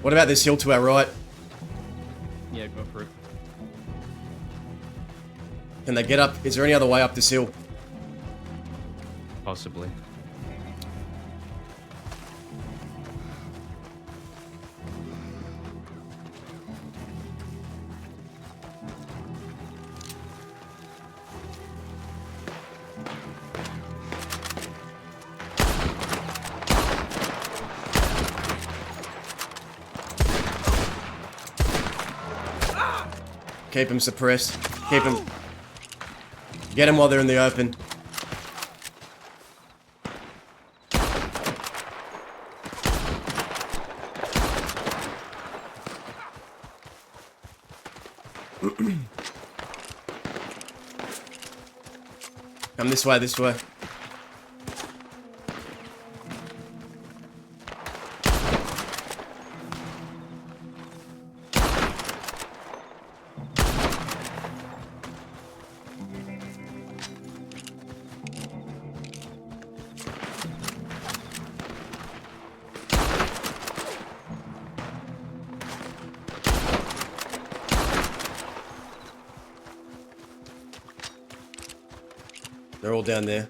What about this hill to our right? Yeah, go for it. Can they get up? Is there any other way up this hill? Possibly. Keep them suppressed. Keep them. Get them while they're in the open. Come this way, this way. They're all down there.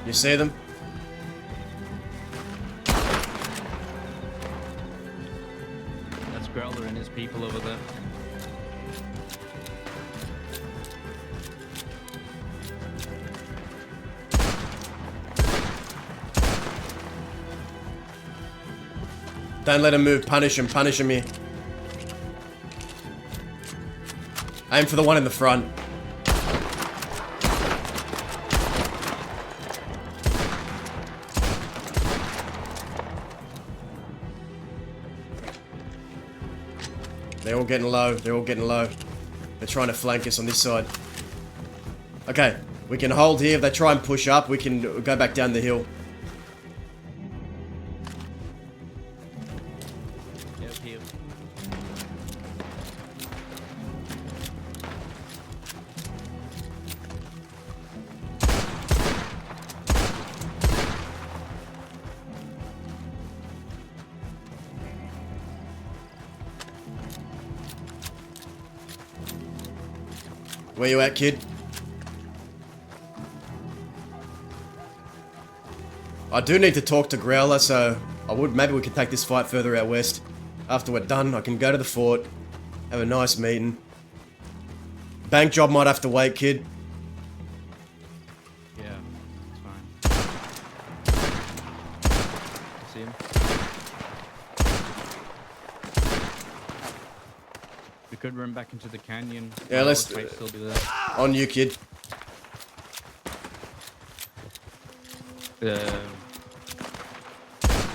You see them? That's Growler and his people over there. Don't let him move. Punish him. Punish him here. Aim for the one in the front. They're all getting low. They're all getting low. They're trying to flank us on this side. Okay, we can hold here. If they try and push up, we can go back down the hill. Yep, here. Where you at, kid? I do need to talk to Growler, so maybe we could take this fight further out west. After we're done, I can go to the fort, have a nice meeting. Bank job might have to wait, kid. Yeah, it's fine. See him? We could run back into the canyon. Yeah, let's- Might still be there. On you, kid.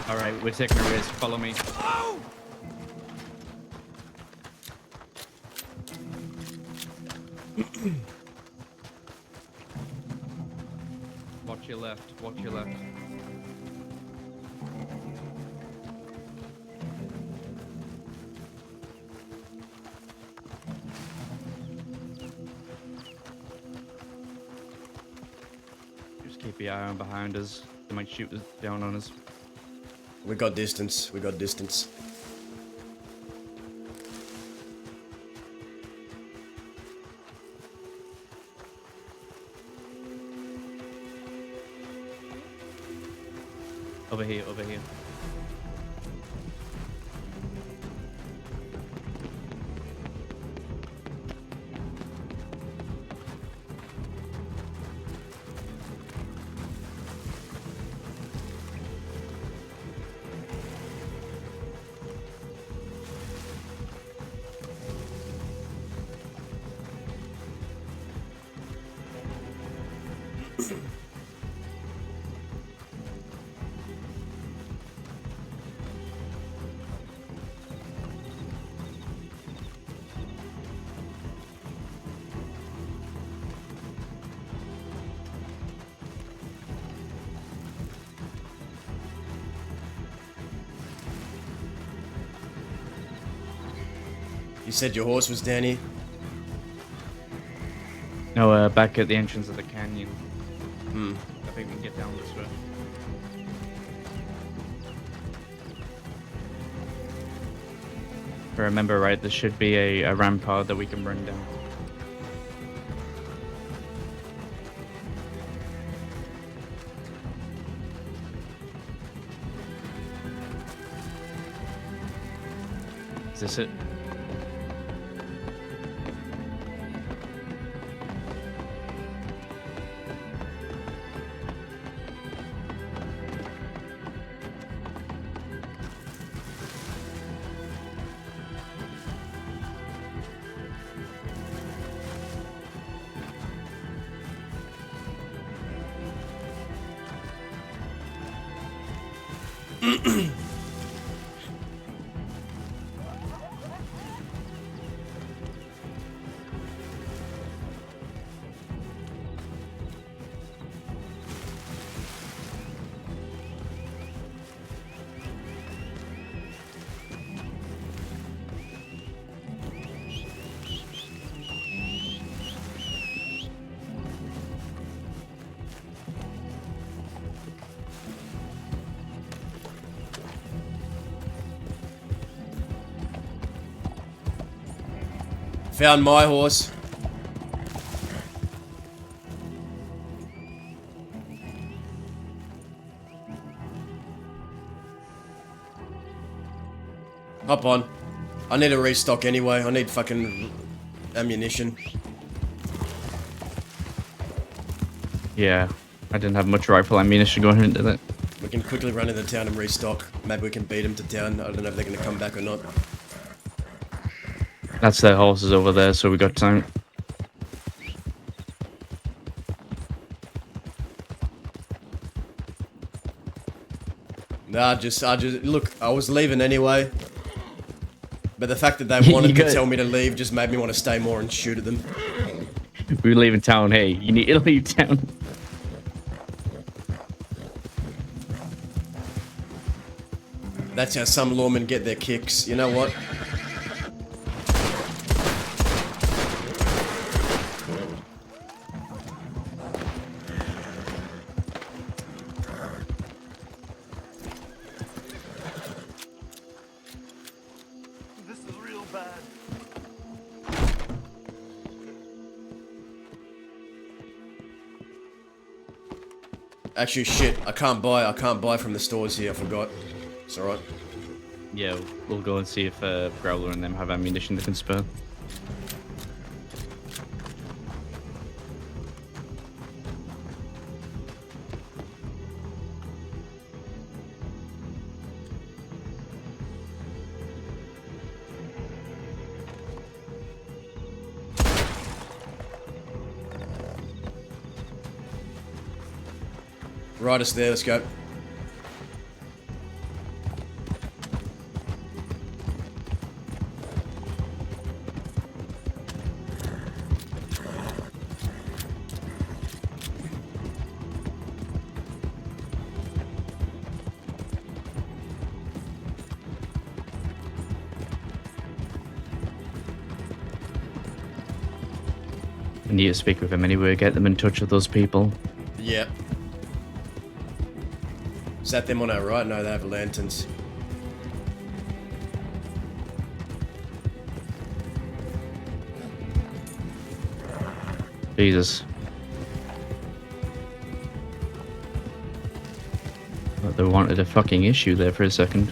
All right, we're taking a risk. Follow me. Watch your left. Watch your left. Just keep your eye on behind us. They might shoot us down on us. We got distance. We got distance. Over here, over here. You said your horse was down here? No, back at the entrance of the canyon. I think we can get down this way. If I remember right, there should be a rampart that we can run down. Is this it? Found my horse. Hop on. I need a restock anyway. I need fucking ammunition. Yeah, I didn't have much rifle ammunition going into that. We can quickly run into town and restock. Maybe we can beat them to town. I don't know if they're gonna come back or not. That's their horses over there, so we got time. Nah, I just look. I was leaving anyway, but the fact that they wanted to tell me to leave just made me want to stay more and shoot at them. We're leaving town. Hey, you need to leave town. That's how some lawmen get their kicks. You know what? This is real bad. Actually, shit. I can't buy from the stores here. I forgot. It's alright. Yeah, we'll go and see if Growler and them have ammunition they can spare. Right, us there. Let's go. I need to speak with them anyway, get them in touch with those people. Yeah. Is that them on our right? No, they have lanterns. Jesus. Thought they wanted a fucking issue there for a second.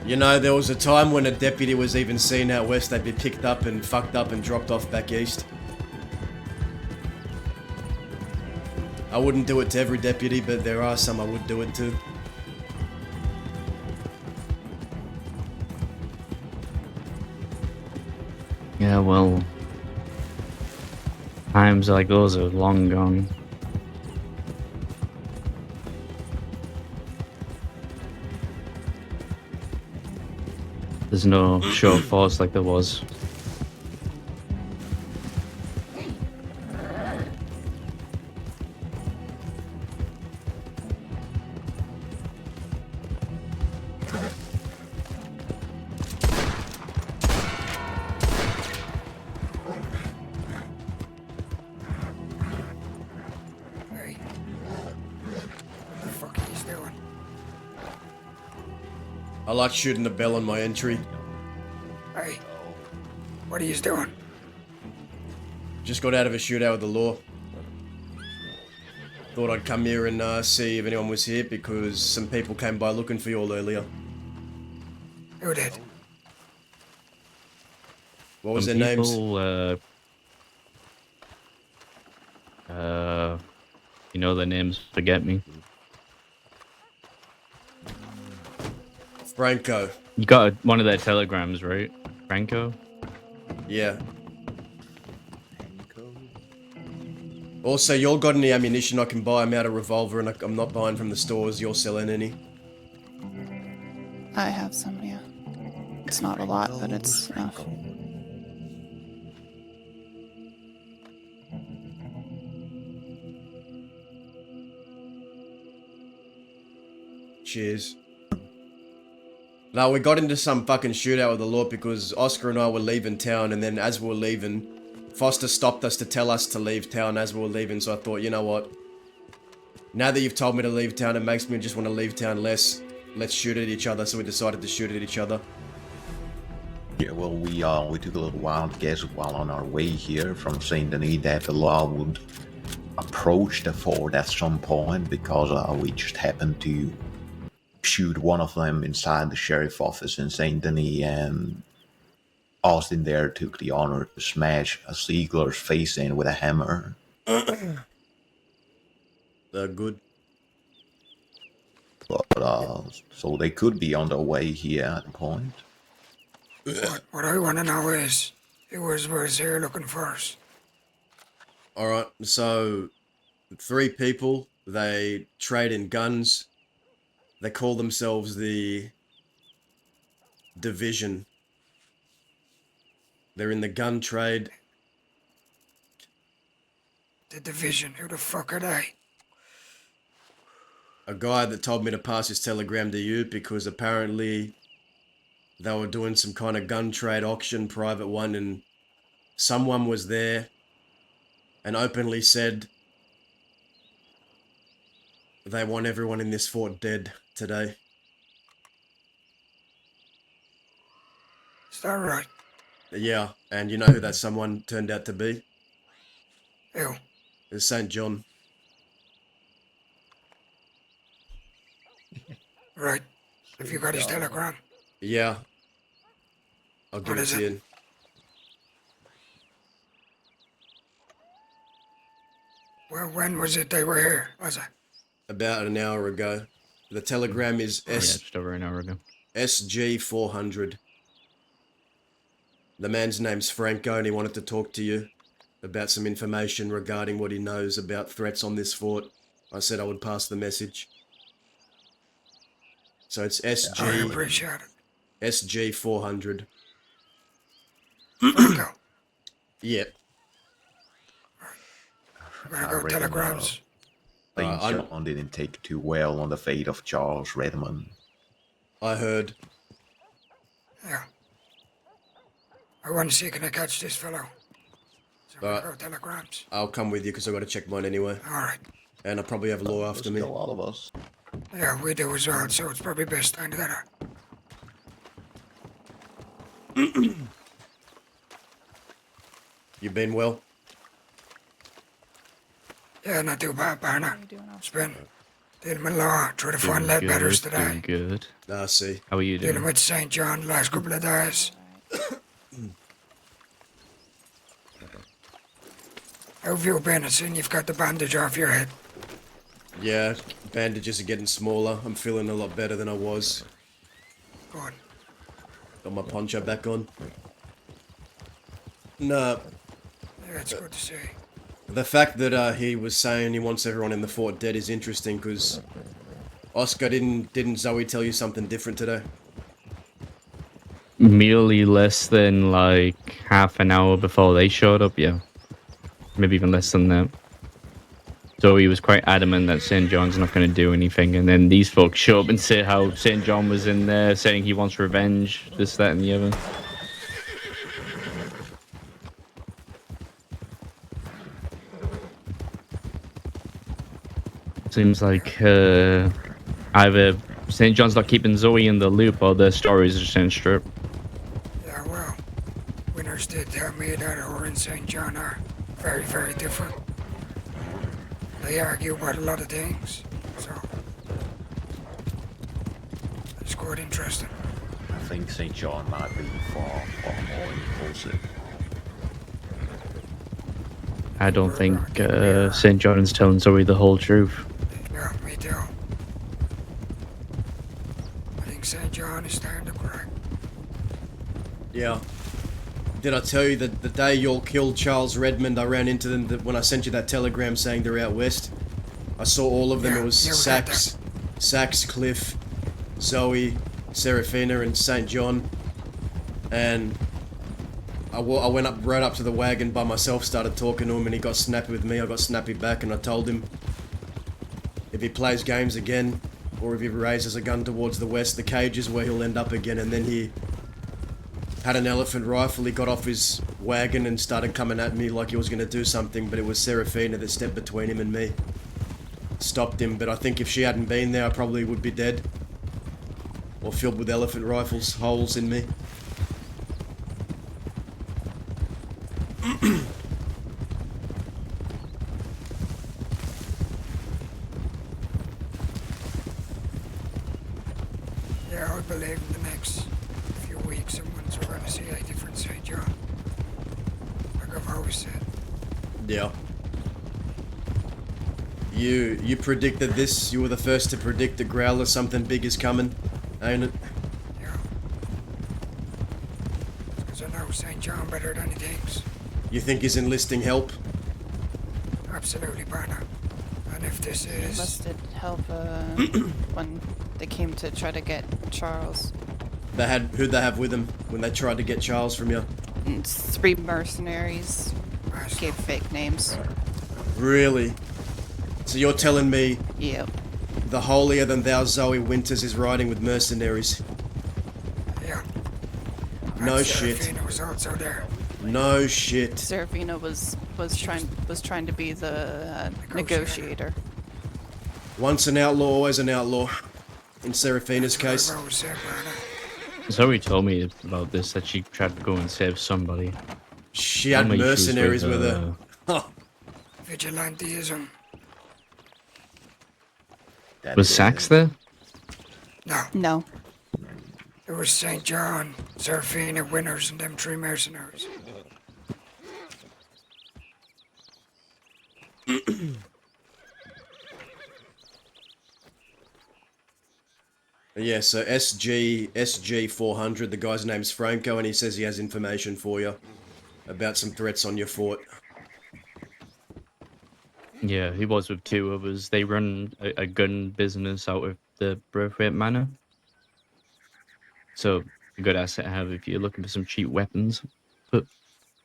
You know, there was a time when a deputy was even seen out west, they'd be picked up and fucked up and dropped off back east. I wouldn't do it to every deputy, but there are some I would do it to. Yeah, well, times like those are long gone. There's no show of force like there was. Hey. What the fuck are you doing? I like shooting the bell on my entry. Hey. What are you doing? Just got out of a shootout with the law. Thought I'd come here and see if anyone was here because some people came by looking for you all earlier. Who did? What was Some their names? people, you know their names, forget me. Franco. You got one of their telegrams, right? Franco? Yeah. Also, y'all got any ammunition I can buy? I'm out of revolver and I'm not buying from the stores. You're selling any? I have some, yeah. It's not a lot, but it's enough. Cheers. No, we got into some fucking shootout with the law because Oscar and I were leaving town, and then as we were leaving, Foster stopped us to tell us to leave town as we were leaving, so I thought, you know what? Now that you've told me to leave town, it makes me just want to leave town less. Let's shoot at each other, so we decided to shoot at each other. Yeah, well, we took a little wild guess while on our way here from Saint Denis that the law would approach the fort at some point because we just happened to shoot one of them inside the sheriff office in Saint Denis, and Austin there took the honor to smash a Ziegler's face in with a hammer. They're good. But so they could be on their way here at the point. What I want to know is, who was here looking for us? Alright, so 3 people, they trade in guns. They call themselves the Division. They're in the gun trade. The Division, who the fuck are they? A guy that told me to pass his telegram to you because apparently they were doing some kind of gun trade auction, private one, and someone was there and openly said they want everyone in this fort dead today. Is that right? Yeah, and you know who that someone turned out to be? Who? It's St. John. Right. Have you got his telegram? Yeah. I'll give What it is to it? you. Well, when was it they were here, was it? About an hour ago. The telegram is Yeah, just over an hour ago. SG 400. The man's name's Franco and he wanted to talk to you about some information regarding what he knows about threats on this fort. I said I would pass the message. So it's I appreciate it. SG 400. Franco, Yep. I'm gonna go telegrams. Things I- John didn't take too well on the fate of Charles Redmond. I heard. Yeah. I want to see can I catch this fellow. So I'm gonna Alright. go telegrams. I'll come with you because I've got to check mine anyway. Alright. And I probably have law after me. All of us. Yeah, we do as well, so it's probably best time together. You been well? Yeah, not too bad, partner. What are you doing It's been Dealing with law, trying to find lead letters Doing today. good. I see. How are you Dealing doing? with St. John the last couple of days. How have you been? I seen you've got the bandage off your head. Yeah, bandages are getting smaller. I'm feeling a lot better than I was. Good. Got my poncho back on. Nah, Yeah, it's good to see. the fact that he was saying he wants everyone in the fort dead is interesting, because Oscar, didn't Zoe tell you something different today? Merely less than like half an hour before they showed up, yeah. Maybe even less than that. So he was quite adamant that St. John's not going to do anything, and then these folks show up and say how St. John was in there saying he wants revenge, this, that, and the other. Seems like either St. John's not keeping Zoe in the loop, or their stories are just in strip. Yeah, well, Winners did tell me that her and St. John are very, very different. They argue about a lot of things, so it's quite interesting. I think St. John might be far more impulsive. I don't think St. John's telling Zoe the whole truth. Yeah, me too. I think St. John is starting to crack. Yeah. Did I tell you that the day y'all killed Charles Redmond, I ran into them when I sent you that telegram saying they're out west? I saw all of them. Yeah, It was yeah, we got Sax, Cliff, Zoe, Serafina, and St. John. And I went up right up to the wagon by myself, started talking to him, and he got snappy with me. I got snappy back, and I told him if he plays games again, or if he raises a gun towards the west, the cage is where he'll end up again. And then he had an elephant rifle. He got off his wagon and started coming at me like he was going to do something, but it was Serafina that stepped between him and me. Stopped him, but I think if she hadn't been there, I probably would be dead. Or filled with elephant rifles, holes in me. Yeah, I believe in the next few weeks and months we're gonna see a different St. John. Like I've always said. Yeah. You predicted this. You were the first to predict the growler. Something big is coming, ain't it? Yeah. Because I know St. John better than he thinks. You think he's enlisting help? Absolutely, partner. And if this is... Enlisted help when they came to try to get Charles. Who'd they have with them when they tried to get Charles from you? And 3 mercenaries gave fake names. Really? So you're telling me Yep. the holier-than-thou Zoe Winters is riding with mercenaries? Yeah. No And shit. Serafina was also there. No shit. Serafina was trying to be the negotiator. Once an outlaw, always an outlaw. In Serafina's case. I've always said, partner. Zoe told me about this, that she tried to go and save somebody. She had How many issues mercenaries with her. Huh. Vigilantism. That Was is, Sax there? No, No. it was St. John, Serafina, Winners, and them 3 mercenaries. Yeah, so SG 400, the guy's name's Franco, and he says he has information for you about some threats on your fort. Yeah, he was with 2 others. They run a gun business out of the Braithwaite Manor. So, a good asset to have if you're looking for some cheap weapons. But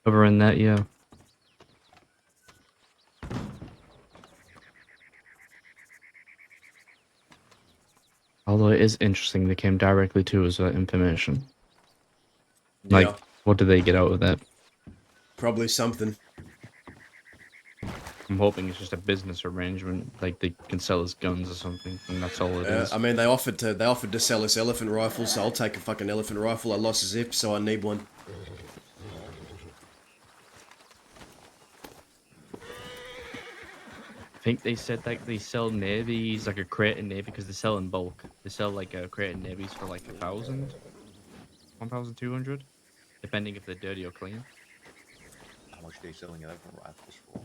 other than that, yeah. Although it is interesting they came directly to us with that information. Like, Yeah, what do they get out of that? probably something. I'm hoping it's just a business arrangement, like they can sell us guns or something, and that's all it is. I mean, they offered to sell us elephant rifles, so I'll take a fucking elephant rifle. I lost a zip, so I need one. think they said like they sell navies, like a crate of navy, because they sell in bulk. They sell like a crate of navies for like 1,000, 1,200, depending if they're dirty or clean. How much are they selling elephant rifles for?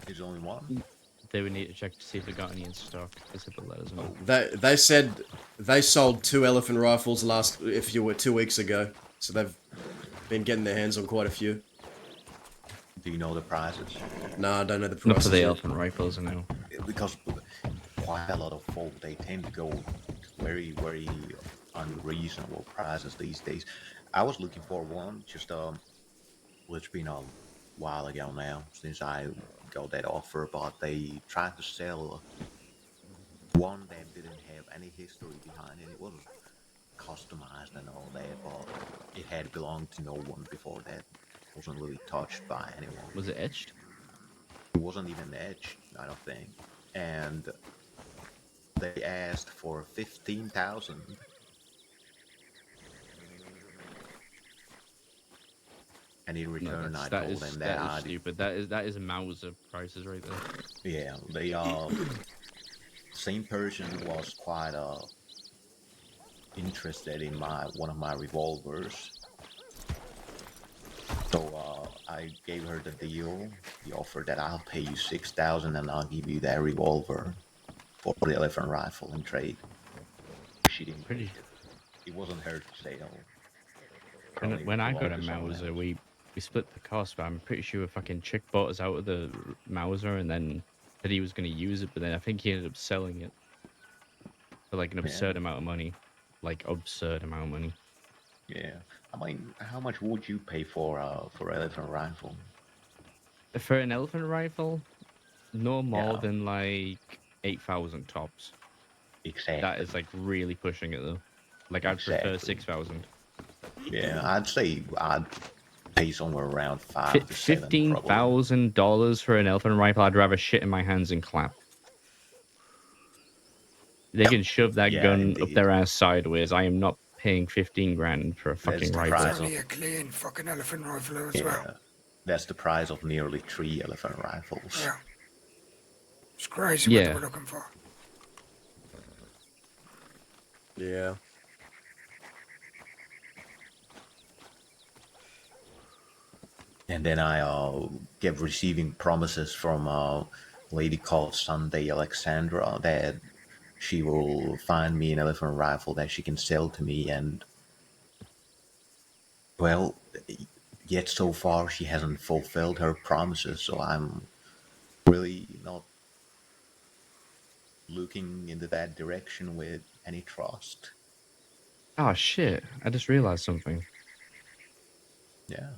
There's only one? They would need to check to see if they got any in stock. They said they'll let us know. They said they sold 2 elephant rifles 2 weeks ago, so they've been getting their hands on quite a few. Do you know the prices? No, I don't know the prices. Not for the yet. elephant rifles, I know. Because quite a lot of folk, they tend to go very, very unreasonable prices these days. I was looking for one, just well, it's been a while ago now since I got that offer, but they tried to sell one that didn't have any history behind it. It wasn't customized and all that, but it had belonged to no one before that. It wasn't really touched by anyone. Was it etched? It wasn't even etched, I don't think. And they asked for 15,000. And in return, I told them that is stupid. That is Mauser prices right there. Yeah, they same person was quite interested in one of my revolvers. So I gave her the deal, the offer that I'll pay you 6,000 and I'll give you that revolver for the elephant rifle in trade. She didn't. It wasn't her to say no. When I got a Mauser, we split the cost, but I'm pretty sure a fucking chick bought us out of the Mauser and then said he was going to use it, but then I think he ended up selling it for like an absurd amount of money. Like, absurd amount of money. Yeah. I mean, how much would you pay for elephant rifle? For an elephant rifle, no more than like 8,000 tops. Exactly. That is like really pushing it though. Like I'd prefer 6,000. Yeah, I'd say I'd pay somewhere around $15,000 for an elephant rifle. I'd rather shit in my hands and clap. They can shove that gun up their ass sideways. I am not paying 15 grand for a fucking rifle. It's only a clean fucking elephant rifle as well. That's the price of nearly 3 elephant rifles. Yeah. It's crazy what they were looking for. Yeah. And then I kept receiving promises from a lady called Sunday Alexandra that she will find me an elephant rifle that she can sell to me, and well, yet so far she hasn't fulfilled her promises, so I'm really not looking into that direction with any trust. Oh shit, I just realized something. Yeah.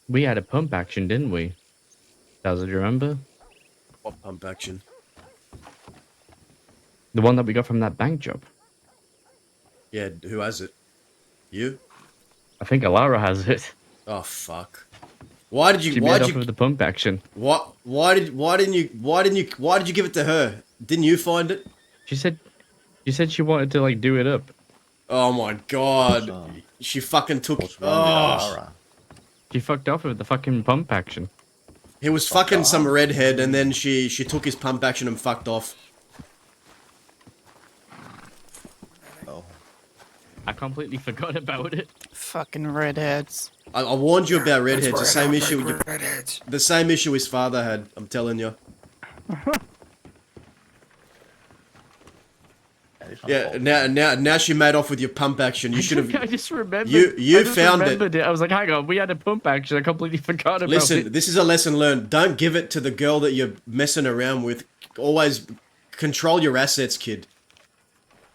We had a pump action, didn't we? Does it remember? What pump action? The one that we got from that bank job. Yeah, who has it? You? I think Alara has it. Oh fuck! Why did you? She made off of the pump action. What? Why didn't you give it to her? Didn't you find it? She said she wanted to like do it up. Oh my god! She fucking took. She fucked off with the fucking pump action. He was fucking some redhead, and then she took his pump action and fucked off. I completely forgot about it. Fucking redheads. I warned you about redheads. That's The same why I issue. don't like redheads. The same issue his father had. I'm telling you. Yeah. Now she made off with your pump action. You should have. I just remembered. You found it. I was like, hang on, we had a pump action. I completely forgot about it. Listen, this is a lesson learned. Don't give it to the girl that you're messing around with. Always control your assets, kid.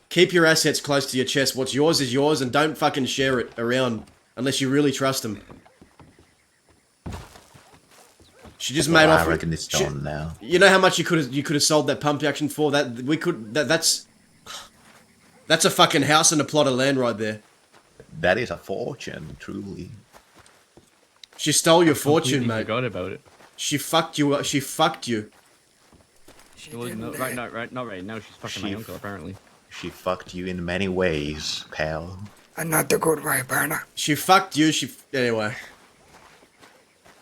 Keep your assets close to your chest. What's yours is yours, and don't fucking share it around unless you really trust them. She just made off. I reckon it's done now. You know how much you could have sold that pump action for? That's a fucking house and a plot of land right there. That is a fortune, truly. She stole your fortune, mate. Forgot about it. She fucked you. She fucked you. Not right now. She's fucking my uncle, apparently. She fucked you in many ways, pal. And not the good way, Burner. She fucked you. Anyway.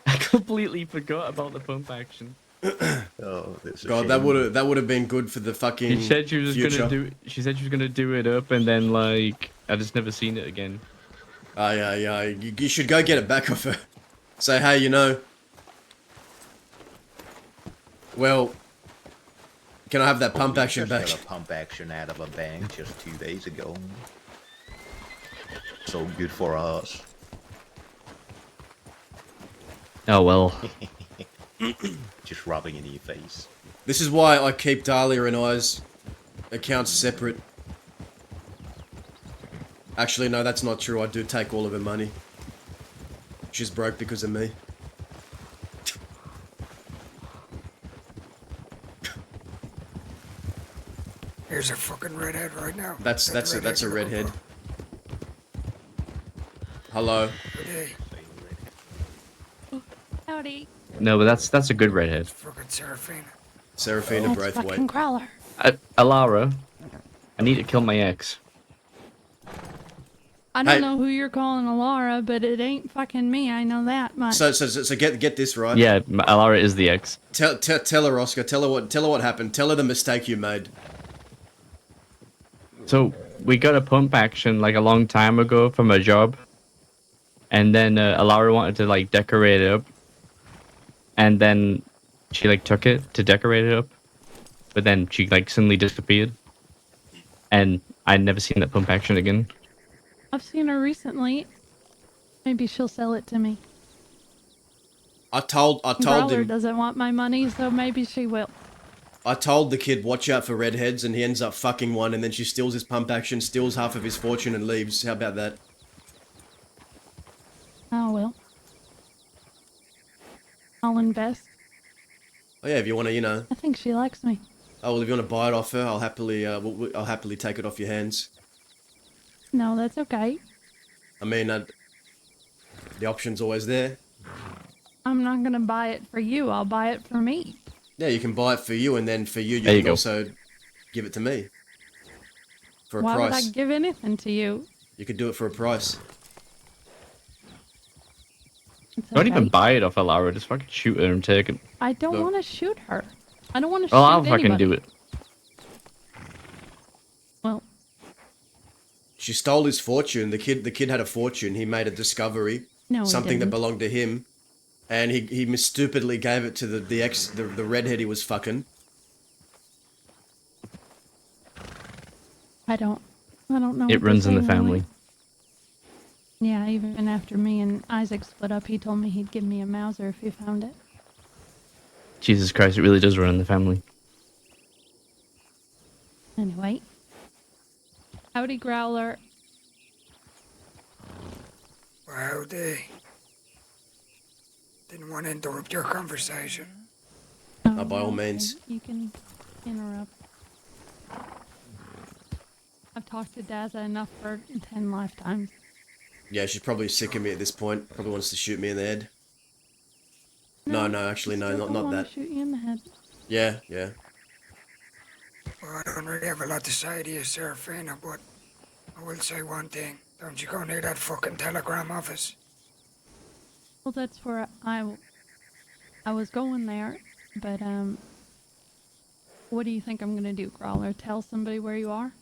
I completely forgot about the pump action. Oh, that's a God, shame. that would have been good for the fucking She said she was future. gonna do. She said she was gonna do it up, and then like I just never seen it again. Yeah. You should go get it back off her. Say, hey, well, can I have that pump We action just back? got a pump action out of a bank just 2 days ago. So good for us. Oh well. Just rubbing it in your face. This is why I keep Dahlia and I's accounts separate. Actually, no, that's not true. I do take all of her money. She's broke because of me. Here's a fucking redhead right now. That's a redhead. Hello. Good day. Howdy. No, but that's a good redhead. Fucking Seraphina. Seraphina That's Braithwaite. fucking Growler. Alara, I need to kill my ex. I don't Hey. know who you're calling Alara, but it ain't fucking me. I know that much. So get this right. Yeah, Alara is the ex. Tell her, Oscar. Tell her what happened. Tell her the mistake you made. So we got a pump action like a long time ago from a job, and then Alara wanted to like decorate it up, and then she like took it to decorate it up, but then she like suddenly disappeared, and I'd never seen that pump action again. I've seen her recently. Maybe she'll sell it to me. I told Growler him. doesn't want my money, so maybe she will. I told the kid, watch out for redheads, and he ends up fucking one, and then she steals his pump action, steals half of his fortune, and leaves. How about that? Oh well. I'll invest. Oh yeah, if you want to, I think she likes me. oh well, if you want to buy it off her, I'll happily take it off your hands. No, that's okay. I mean, the option's always there. I'm not gonna buy it for you. I'll buy it for me. Yeah, you can buy it for you, and then for you, There you you can go. also give it to me for a Why would I price. give anything to you? You could do it for a price. It's Don't even okay. buy it off Alara. Just fucking shoot her and take it. I don't No. want to shoot her. I don't want to Well, shoot I'll fucking anybody. do it. Well, She stole his fortune. The kid had a fortune. He made a discovery, no, he something that didn't. belonged to him, and he stupidly gave it to the redhead he was fucking. I don't know. It what to runs in say the really. family. Yeah, even after me and Isaac split up, he told me he'd give me a Mauser if he found it. Jesus Christ, it really does run in the family. Anyway. Howdy, Growler. Wow, they didn't want to interrupt your conversation. Oh, by all no, means. You can interrupt. I've talked to Dazza enough for 10 lifetimes. Yeah, she's probably sick of me at this point. Probably wants to shoot me in the head. No, actually, no, not I that. shoot you in the head. Yeah. Well, I don't really have a lot to say to you, Seraphina, but I will say one thing. Don't you go near that fucking telegram office. Well, that's where I was going there, but what do you think I'm gonna do, Growler? Tell somebody where you are?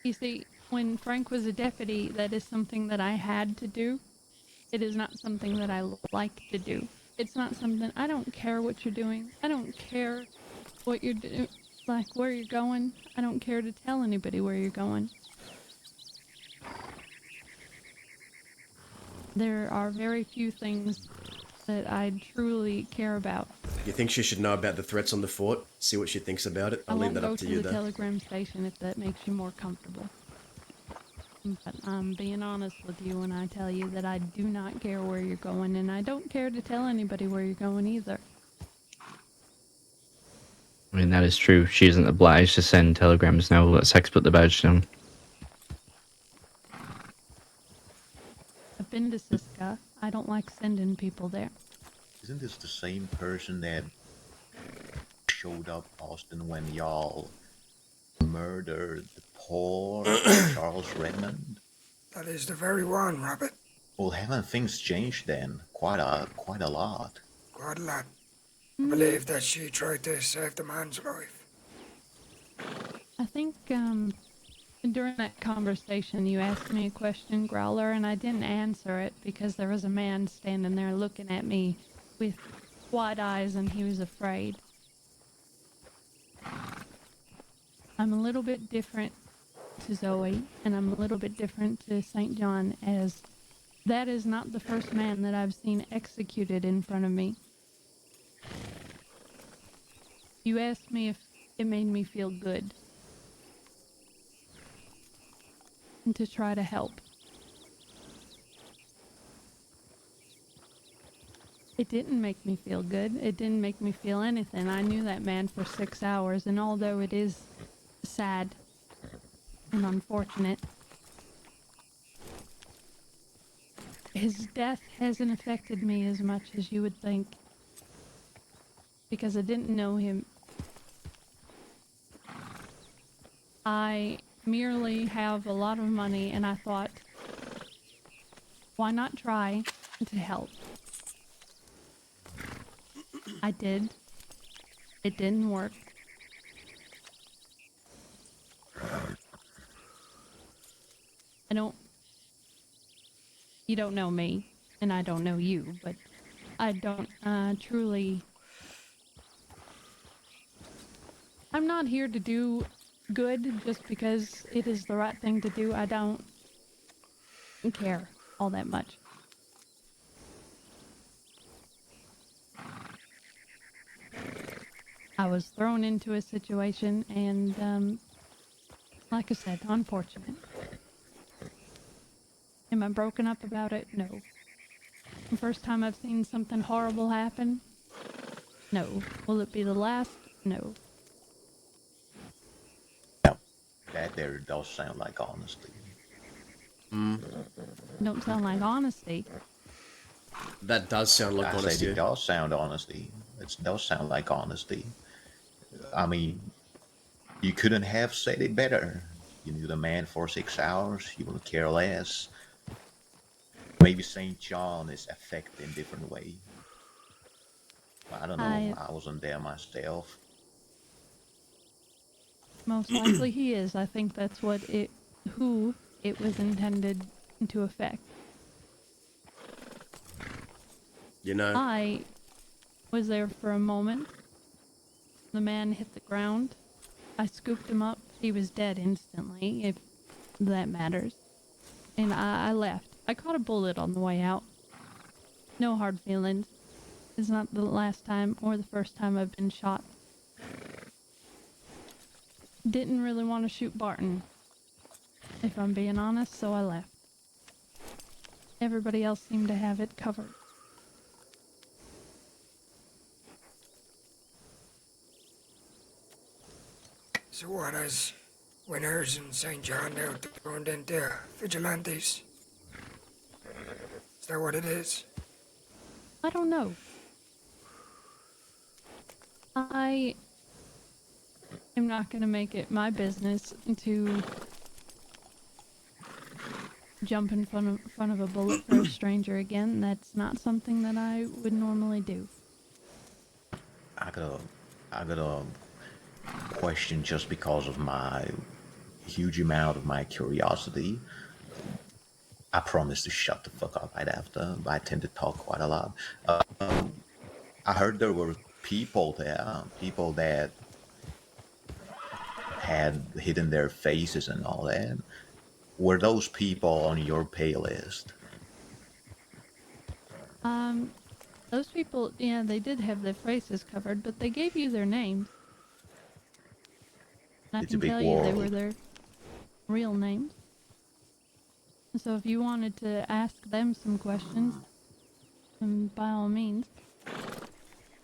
You see, when Frank was a deputy, that is something that I had to do. It is not something that I like to do. It's not something, I don't care what you're doing. I don't care what you're doing, like where you're going. I don't care to tell anybody where you're going. There are very few things that I truly care about. You think she should know about the threats on the fort? See what she thinks about it? I I'll leave won't that go up to to you, the though. telegram station if that makes you more comfortable. But I'm being honest with you when I tell you that I do not care where you're going, and I don't care to tell anybody where you're going either. I mean, that is true. She isn't obliged to send telegrams now. Let's Hex put the badge down. I've been to Siska. I don't like sending people there. Isn't this the same person that showed up, Austin, when y'all murdered the poor Charles Redmond? That is the very one, Robert. Well, haven't things changed then? Quite a lot. Quite a lot. I believe that she tried to save the man's life. I think during that conversation you asked me a question, Growler, and I didn't answer it because there was a man standing there looking at me with wide eyes and he was afraid. I'm a little bit different to Zoe, and I'm a little bit different to St. John, as that is not the first man that I've seen executed in front of me. You asked me if it made me feel good. And to try to help. It didn't make me feel good. It didn't make me feel anything. I knew that man for 6 hours, and although it is sad and unfortunate, his death hasn't affected me as much as you would think. Because I didn't know him. I merely have a lot of money, and I thought, why not try to help? I did. It didn't work. You don't know me, and I don't know you, but I don't truly... I'm not here to do good just because it is the right thing to do. I don't care all that much. I was thrown into a situation and, like I said, unfortunate. Am I broken up about it? No. The first time I've seen something horrible happen? No. Will it be the last? No. That there does sound like honesty. Don't sound like honesty. That does sound like I said honesty. it does sound honesty. It does sound like honesty. I mean, you couldn't have said it better. You knew the man for 6 hours. You wouldn't care less. Maybe St. John is affected in a different way. I don't know. I wasn't there myself. Most likely he is. I think that's who it was intended to affect. You know, I was there for a moment. The man hit the ground. I scooped him up. He was dead instantly, if that matters. And I left. I caught a bullet on the way out. No hard feelings. It's not the last time or the first time I've been shot. Didn't really want to shoot Barton, if I'm being honest, so I left. Everybody else seemed to have it covered. So what is Winners and St. John now turned into vigilantes? Is that what it is? I don't know. I am not going to make it my business to jump in front of a bullet for a stranger again. That's not something that I would normally do. I got a question just because of my huge amount of my curiosity. I promise to shut the fuck up right after. I tend to talk quite a lot. I heard there were people there, people that had hidden their faces and all that. Were those people on your pay list? Those people, yeah, they did have their faces covered, but they gave you their names. And I It's a can big tell you they world. were their real names. So if you wanted to ask them some questions, then by all means.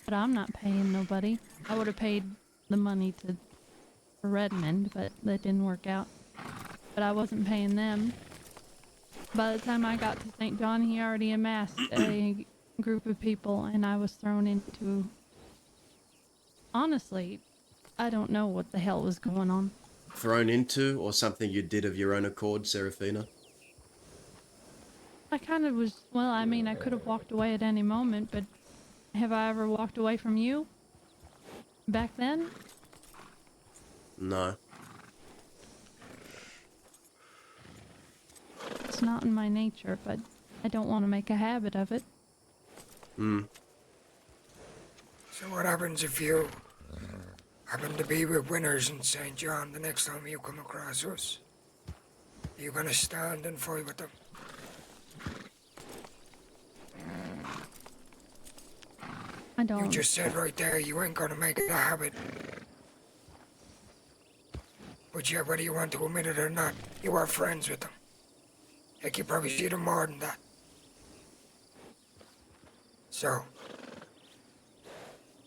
But I'm not paying nobody. I would have paid the money for Redmond, but that didn't work out. But I wasn't paying them. By the time I got to St. John, he already amassed a group of people, and I was thrown into... Honestly, I don't know what the hell was going on. thrown into, or something you did of your own accord, Serafina? I kind of was, well, I mean, I could have walked away at any moment, but have I ever walked away from you? Back then? No. It's not in my nature, but I don't want to make a habit of it. Hmm. So what happens if you happen to be with winners in St. John the next time you come across us? Are you gonna stand and fight with them? I You don't. just said right there you ain't gonna make it a habit. But yeah, whether you want to admit it or not, you are friends with them. Heck, you probably see them more than that. So, are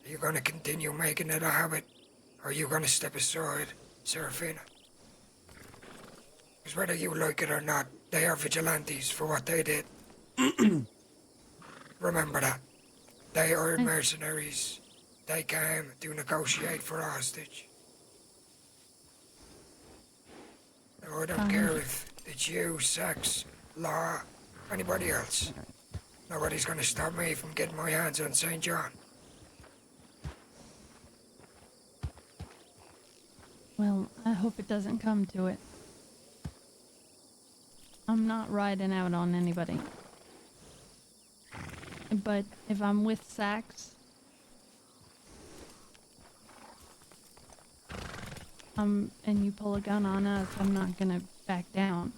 you gonna continue making it a habit? Or are you gonna step aside, Serafina? Because whether you like it or not, they are vigilantes for what they did. Remember that. They are mercenaries. They came to negotiate for a hostage. No, I don't care if it's you, sex, law, anybody else. Nobody's gonna stop me from getting my hands on St. John. Well, I hope it doesn't come to it. I'm not riding out on anybody. But if I'm with Sax, and you pull a gun on us, I'm not gonna back down.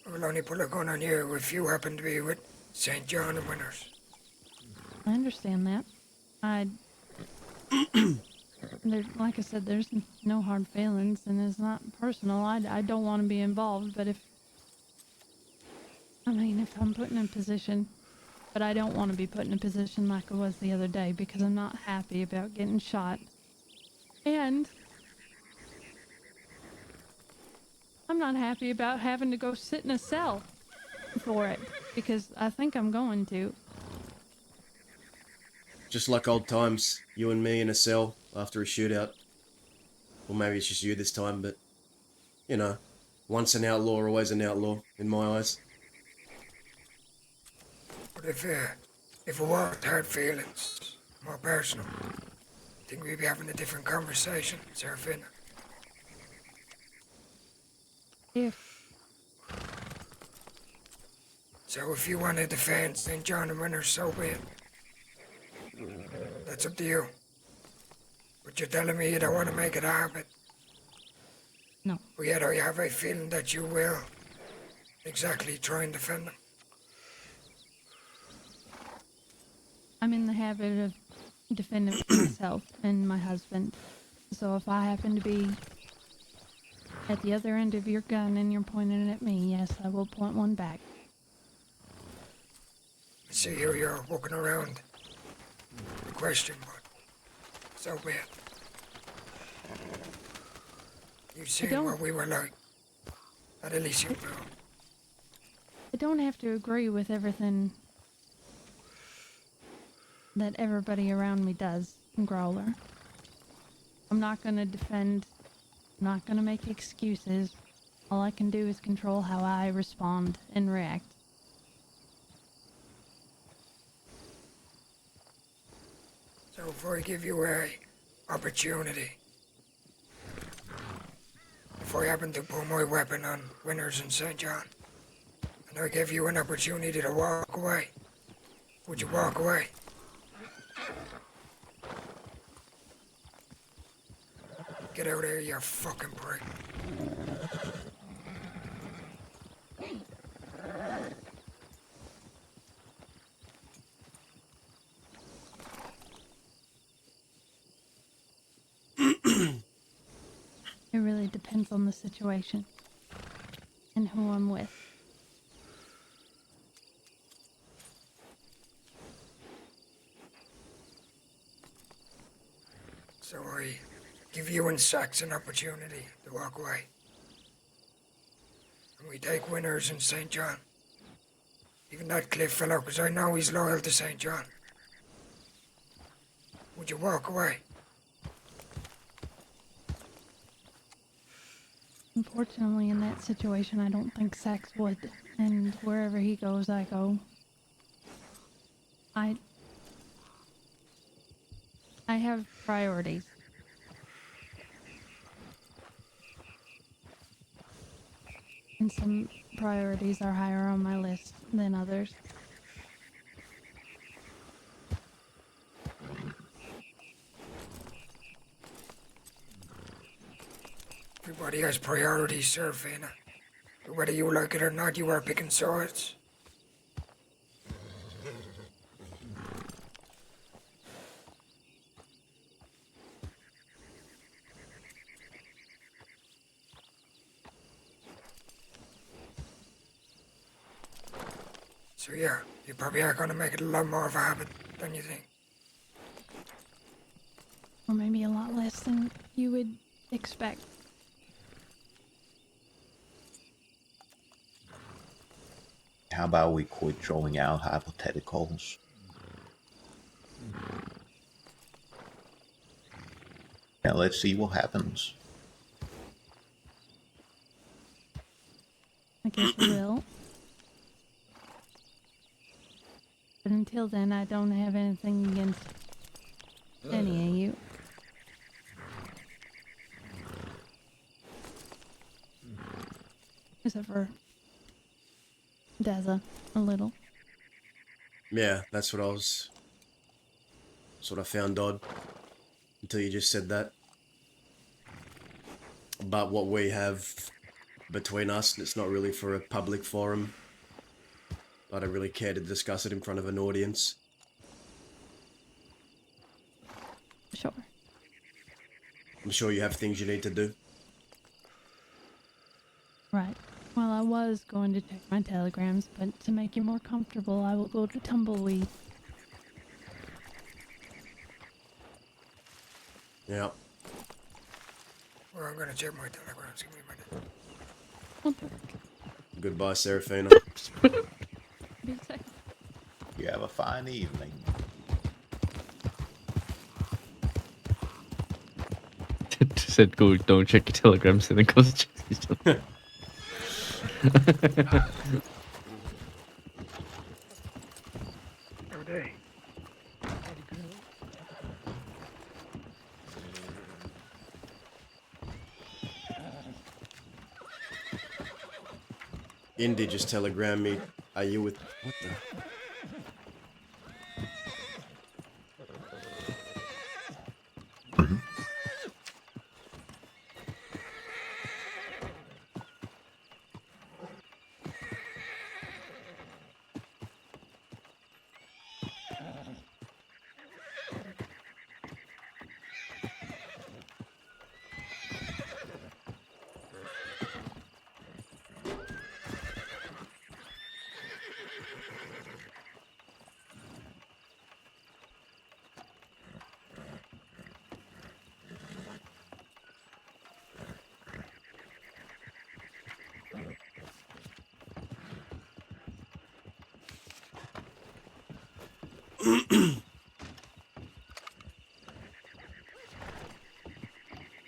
I will only pull a gun on you if you happen to be with St. John and Winners. I understand that. Like I said, there's no hard feelings, and it's not personal. I don't want to be involved, but if I'm put in a position, but I don't want to be put in a position like I was the other day because I'm not happy about getting shot. And I'm not happy about having to go sit in a cell for it because I think I'm going to. Just like old times, you and me in a cell after a shootout. Or maybe it's just you this time, but, you know, once an outlaw, always an outlaw, in my eyes. But if it weren't hard feelings, more personal, I think we'd be having a different conversation, Serafina. So if you want to defend St. John and Winners, so be it. That's up to you. But you're telling me you don't want to make it a habit. No. But yet I have a feeling that you will exactly try and defend them. I'm in the habit of defending myself and my husband. So if I happen to be at the other end of your gun and you're pointing it at me, yes, I will point one back. I see here you're walking around the question, but so be it. You've seen what we were like. At least you know. I don't have to agree with everything that everybody around me does, Growler. I'm not gonna defend, I'm not gonna make excuses. All I can do is control how I respond and react. So if I give you a opportunity, if I happen to pull my weapon on Winners in St. John, and I give you an opportunity to walk away, would you walk away? Get out of here, you fucking prick. It really depends on the situation and who I'm with. So I give you and Sax an opportunity to walk away. And we take Winners in St. John. Even that Cliff fellow, because I know he's loyal to St. John. Would you walk away? Unfortunately, in that situation, I don't think Sax would. And wherever he goes, I go. I have priorities. And some priorities are higher on my list than others. Everybody has priorities, Sir Fana. But whether you like it or not, you are picking sides. So yeah, you probably are gonna make it a lot more of a habit than you think. Or maybe a lot less than you would expect. How about we quit throwing out hypotheticals? And let's see what happens. I guess we will. But until then, I don't have anything against any of you. Except for Deza, a little. Yeah, that's what I found odd. Until you just said that. But what we have between us, it's not really for a public forum. I don't really care to discuss it in front of an audience. Sure. I'm sure you have things you need to do. Right. Well, I was going to check my telegrams, but to make you more comfortable, I will go to Tumbleweed. Yeah. Well, I'm gonna check my telegrams. Give me a minute. Oh, perfect. Goodbye, Serafina. Be safe. You have a fine evening. Said go, don't check your telegrams, and then goes to check his telegrams. Good day. Indy just telegrammed me. Are you with... What the...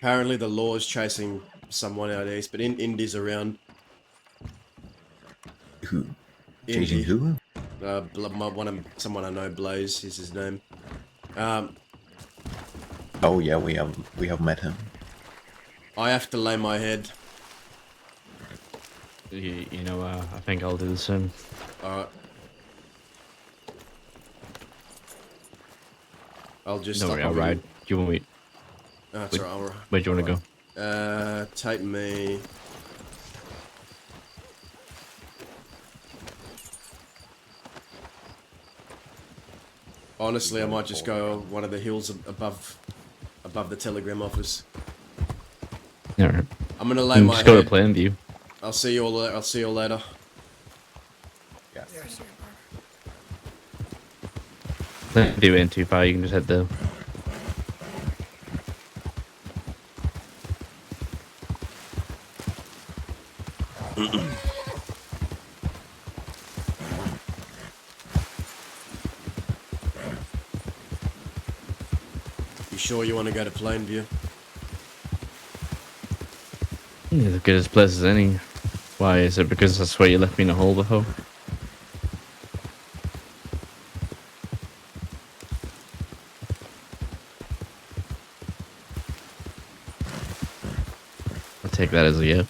Apparently the law is chasing someone out east, but Indy's around. Who? Chasing who? Someone I know, Blaze is his name. Oh yeah, we have met him. I have to lay my head. You know, I think I'll do the same. Alright. I'll just... Don't worry, I'll ride. Do you want me? That's alright, I'll ride. Where do you want to go? Take me... Honestly, I might just go one of the hills above the telegram office. Alright. I'm gonna lay my just go head. to plan view. I'll see you all later. Yeah. Yeah, see you, bye. Don't do it in too far, you can just head there. You sure you want to go to Plainview? As good as place as any. Why is it? Because that's where you left me in a hole before? I'll take that as a yeah.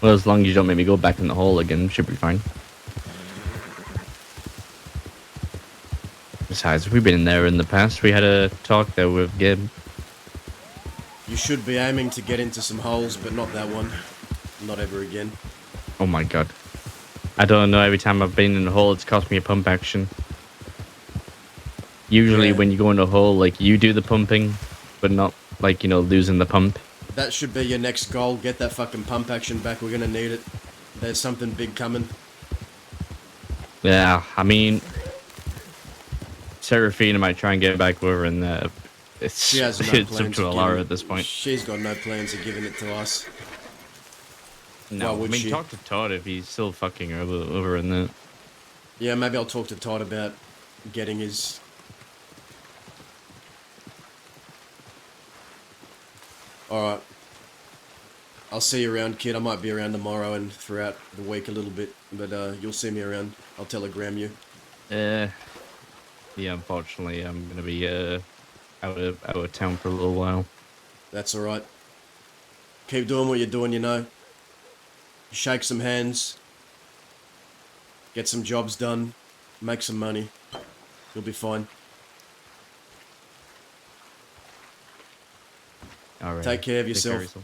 Well, as long as you don't make me go back in the hole again, should be fine. Besides, we've been in there in the past. We had a talk there with Gib. You should be aiming to get into some holes, but not that one. Not ever again. Oh my god. I don't know, every time I've been in a hole, it's cost me a pump action. Usually Yeah. when you go in a hole, like, you do the pumping, but not, like, you know, losing the pump. That should be your next goal. Get that fucking pump action back. We're gonna need it. There's something big coming. Yeah, I mean, Seraphina might try and get back with her, and it's, She has no it's up plans to of Alara giving. at this point. She's got no plans of giving it to us. No, Why would I mean, she? talk to Todd if he's still fucking over in that. Yeah, maybe I'll talk to Todd about getting his... Alright. I'll see you around, kid. I might be around tomorrow and throughout the week a little bit, but you'll see me around. I'll telegram you. Yeah, unfortunately, I'm gonna be out of town for a little while. That's alright. Keep doing what you're doing, you know. Shake some hands. Get some jobs done. Make some money. You'll be fine. All right. Take care of Take yourself.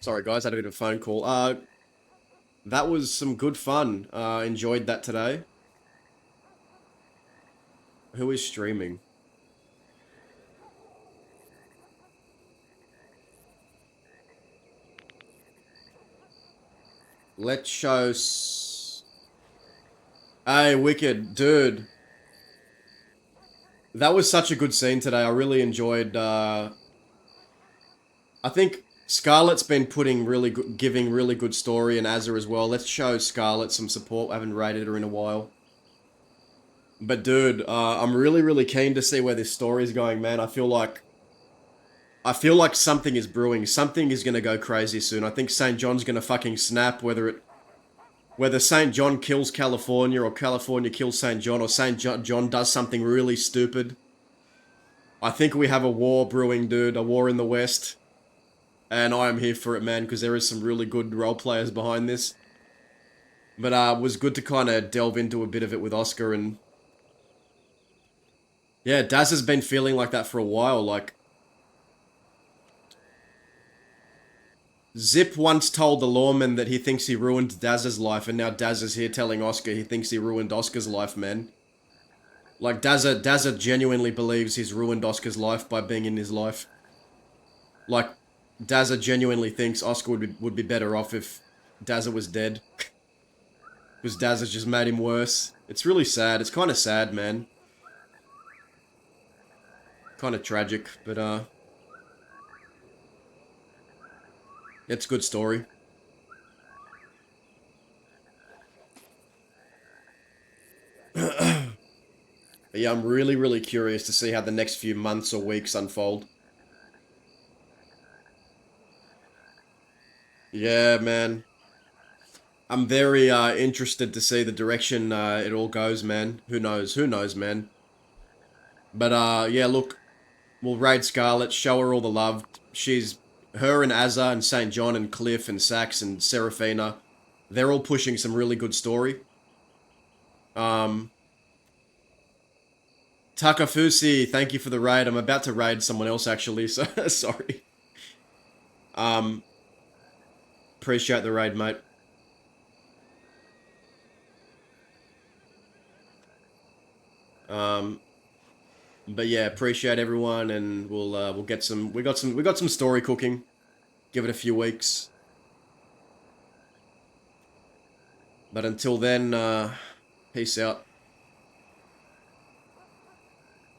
Sorry, guys, I had a bit of a phone call. That was some good fun. Enjoyed that today. Who is streaming? Let's show... Hey, Wicked. Dude. That was such a good scene today. I really enjoyed... I think Scarlett's been putting really good, giving really good story, and Azza as well. Let's show Scarlett some support. I haven't rated her in a while. But dude, I'm really, really keen to see where this story is going, man. I feel like something is brewing. Something is gonna go crazy soon. I think St. John's gonna fucking snap, whether St. John kills California or California kills St. John or St. John does something really stupid. I think we have a war brewing, dude. A war in the West. And I am here for it, man, because there is some really good role players behind this. But it was good to kind of delve into a bit of it with Oscar, and yeah, Daz has been feeling like that for a while. Like, Zip once told the lawman that he thinks he ruined Daz's life, and now Daz is here telling Oscar he thinks he ruined Oscar's life, man. Like, Dazza genuinely believes he's ruined Oscar's life by being in his life. Like, Dazza genuinely thinks Oscar would be better off if Dazza was dead. Because Dazza's just made him worse. It's really sad. It's kind of sad, man. Kind of tragic, but it's a good story. But yeah, I'm really, really curious to see how the next few months or weeks unfold. Yeah, man. I'm very interested to see the direction it all goes, man. Who knows? Who knows, man? But yeah, look. We'll raid Scarlet, show her all the love. Her and Azza and St. John and Cliff and Sax and Serafina, they're all pushing some really good story. Takafusi, thank you for the raid. I'm about to raid someone else, actually, so sorry. Appreciate the raid, mate. But yeah, appreciate everyone, and we'll get some. We got some story cooking. Give it a few weeks. But until then, peace out.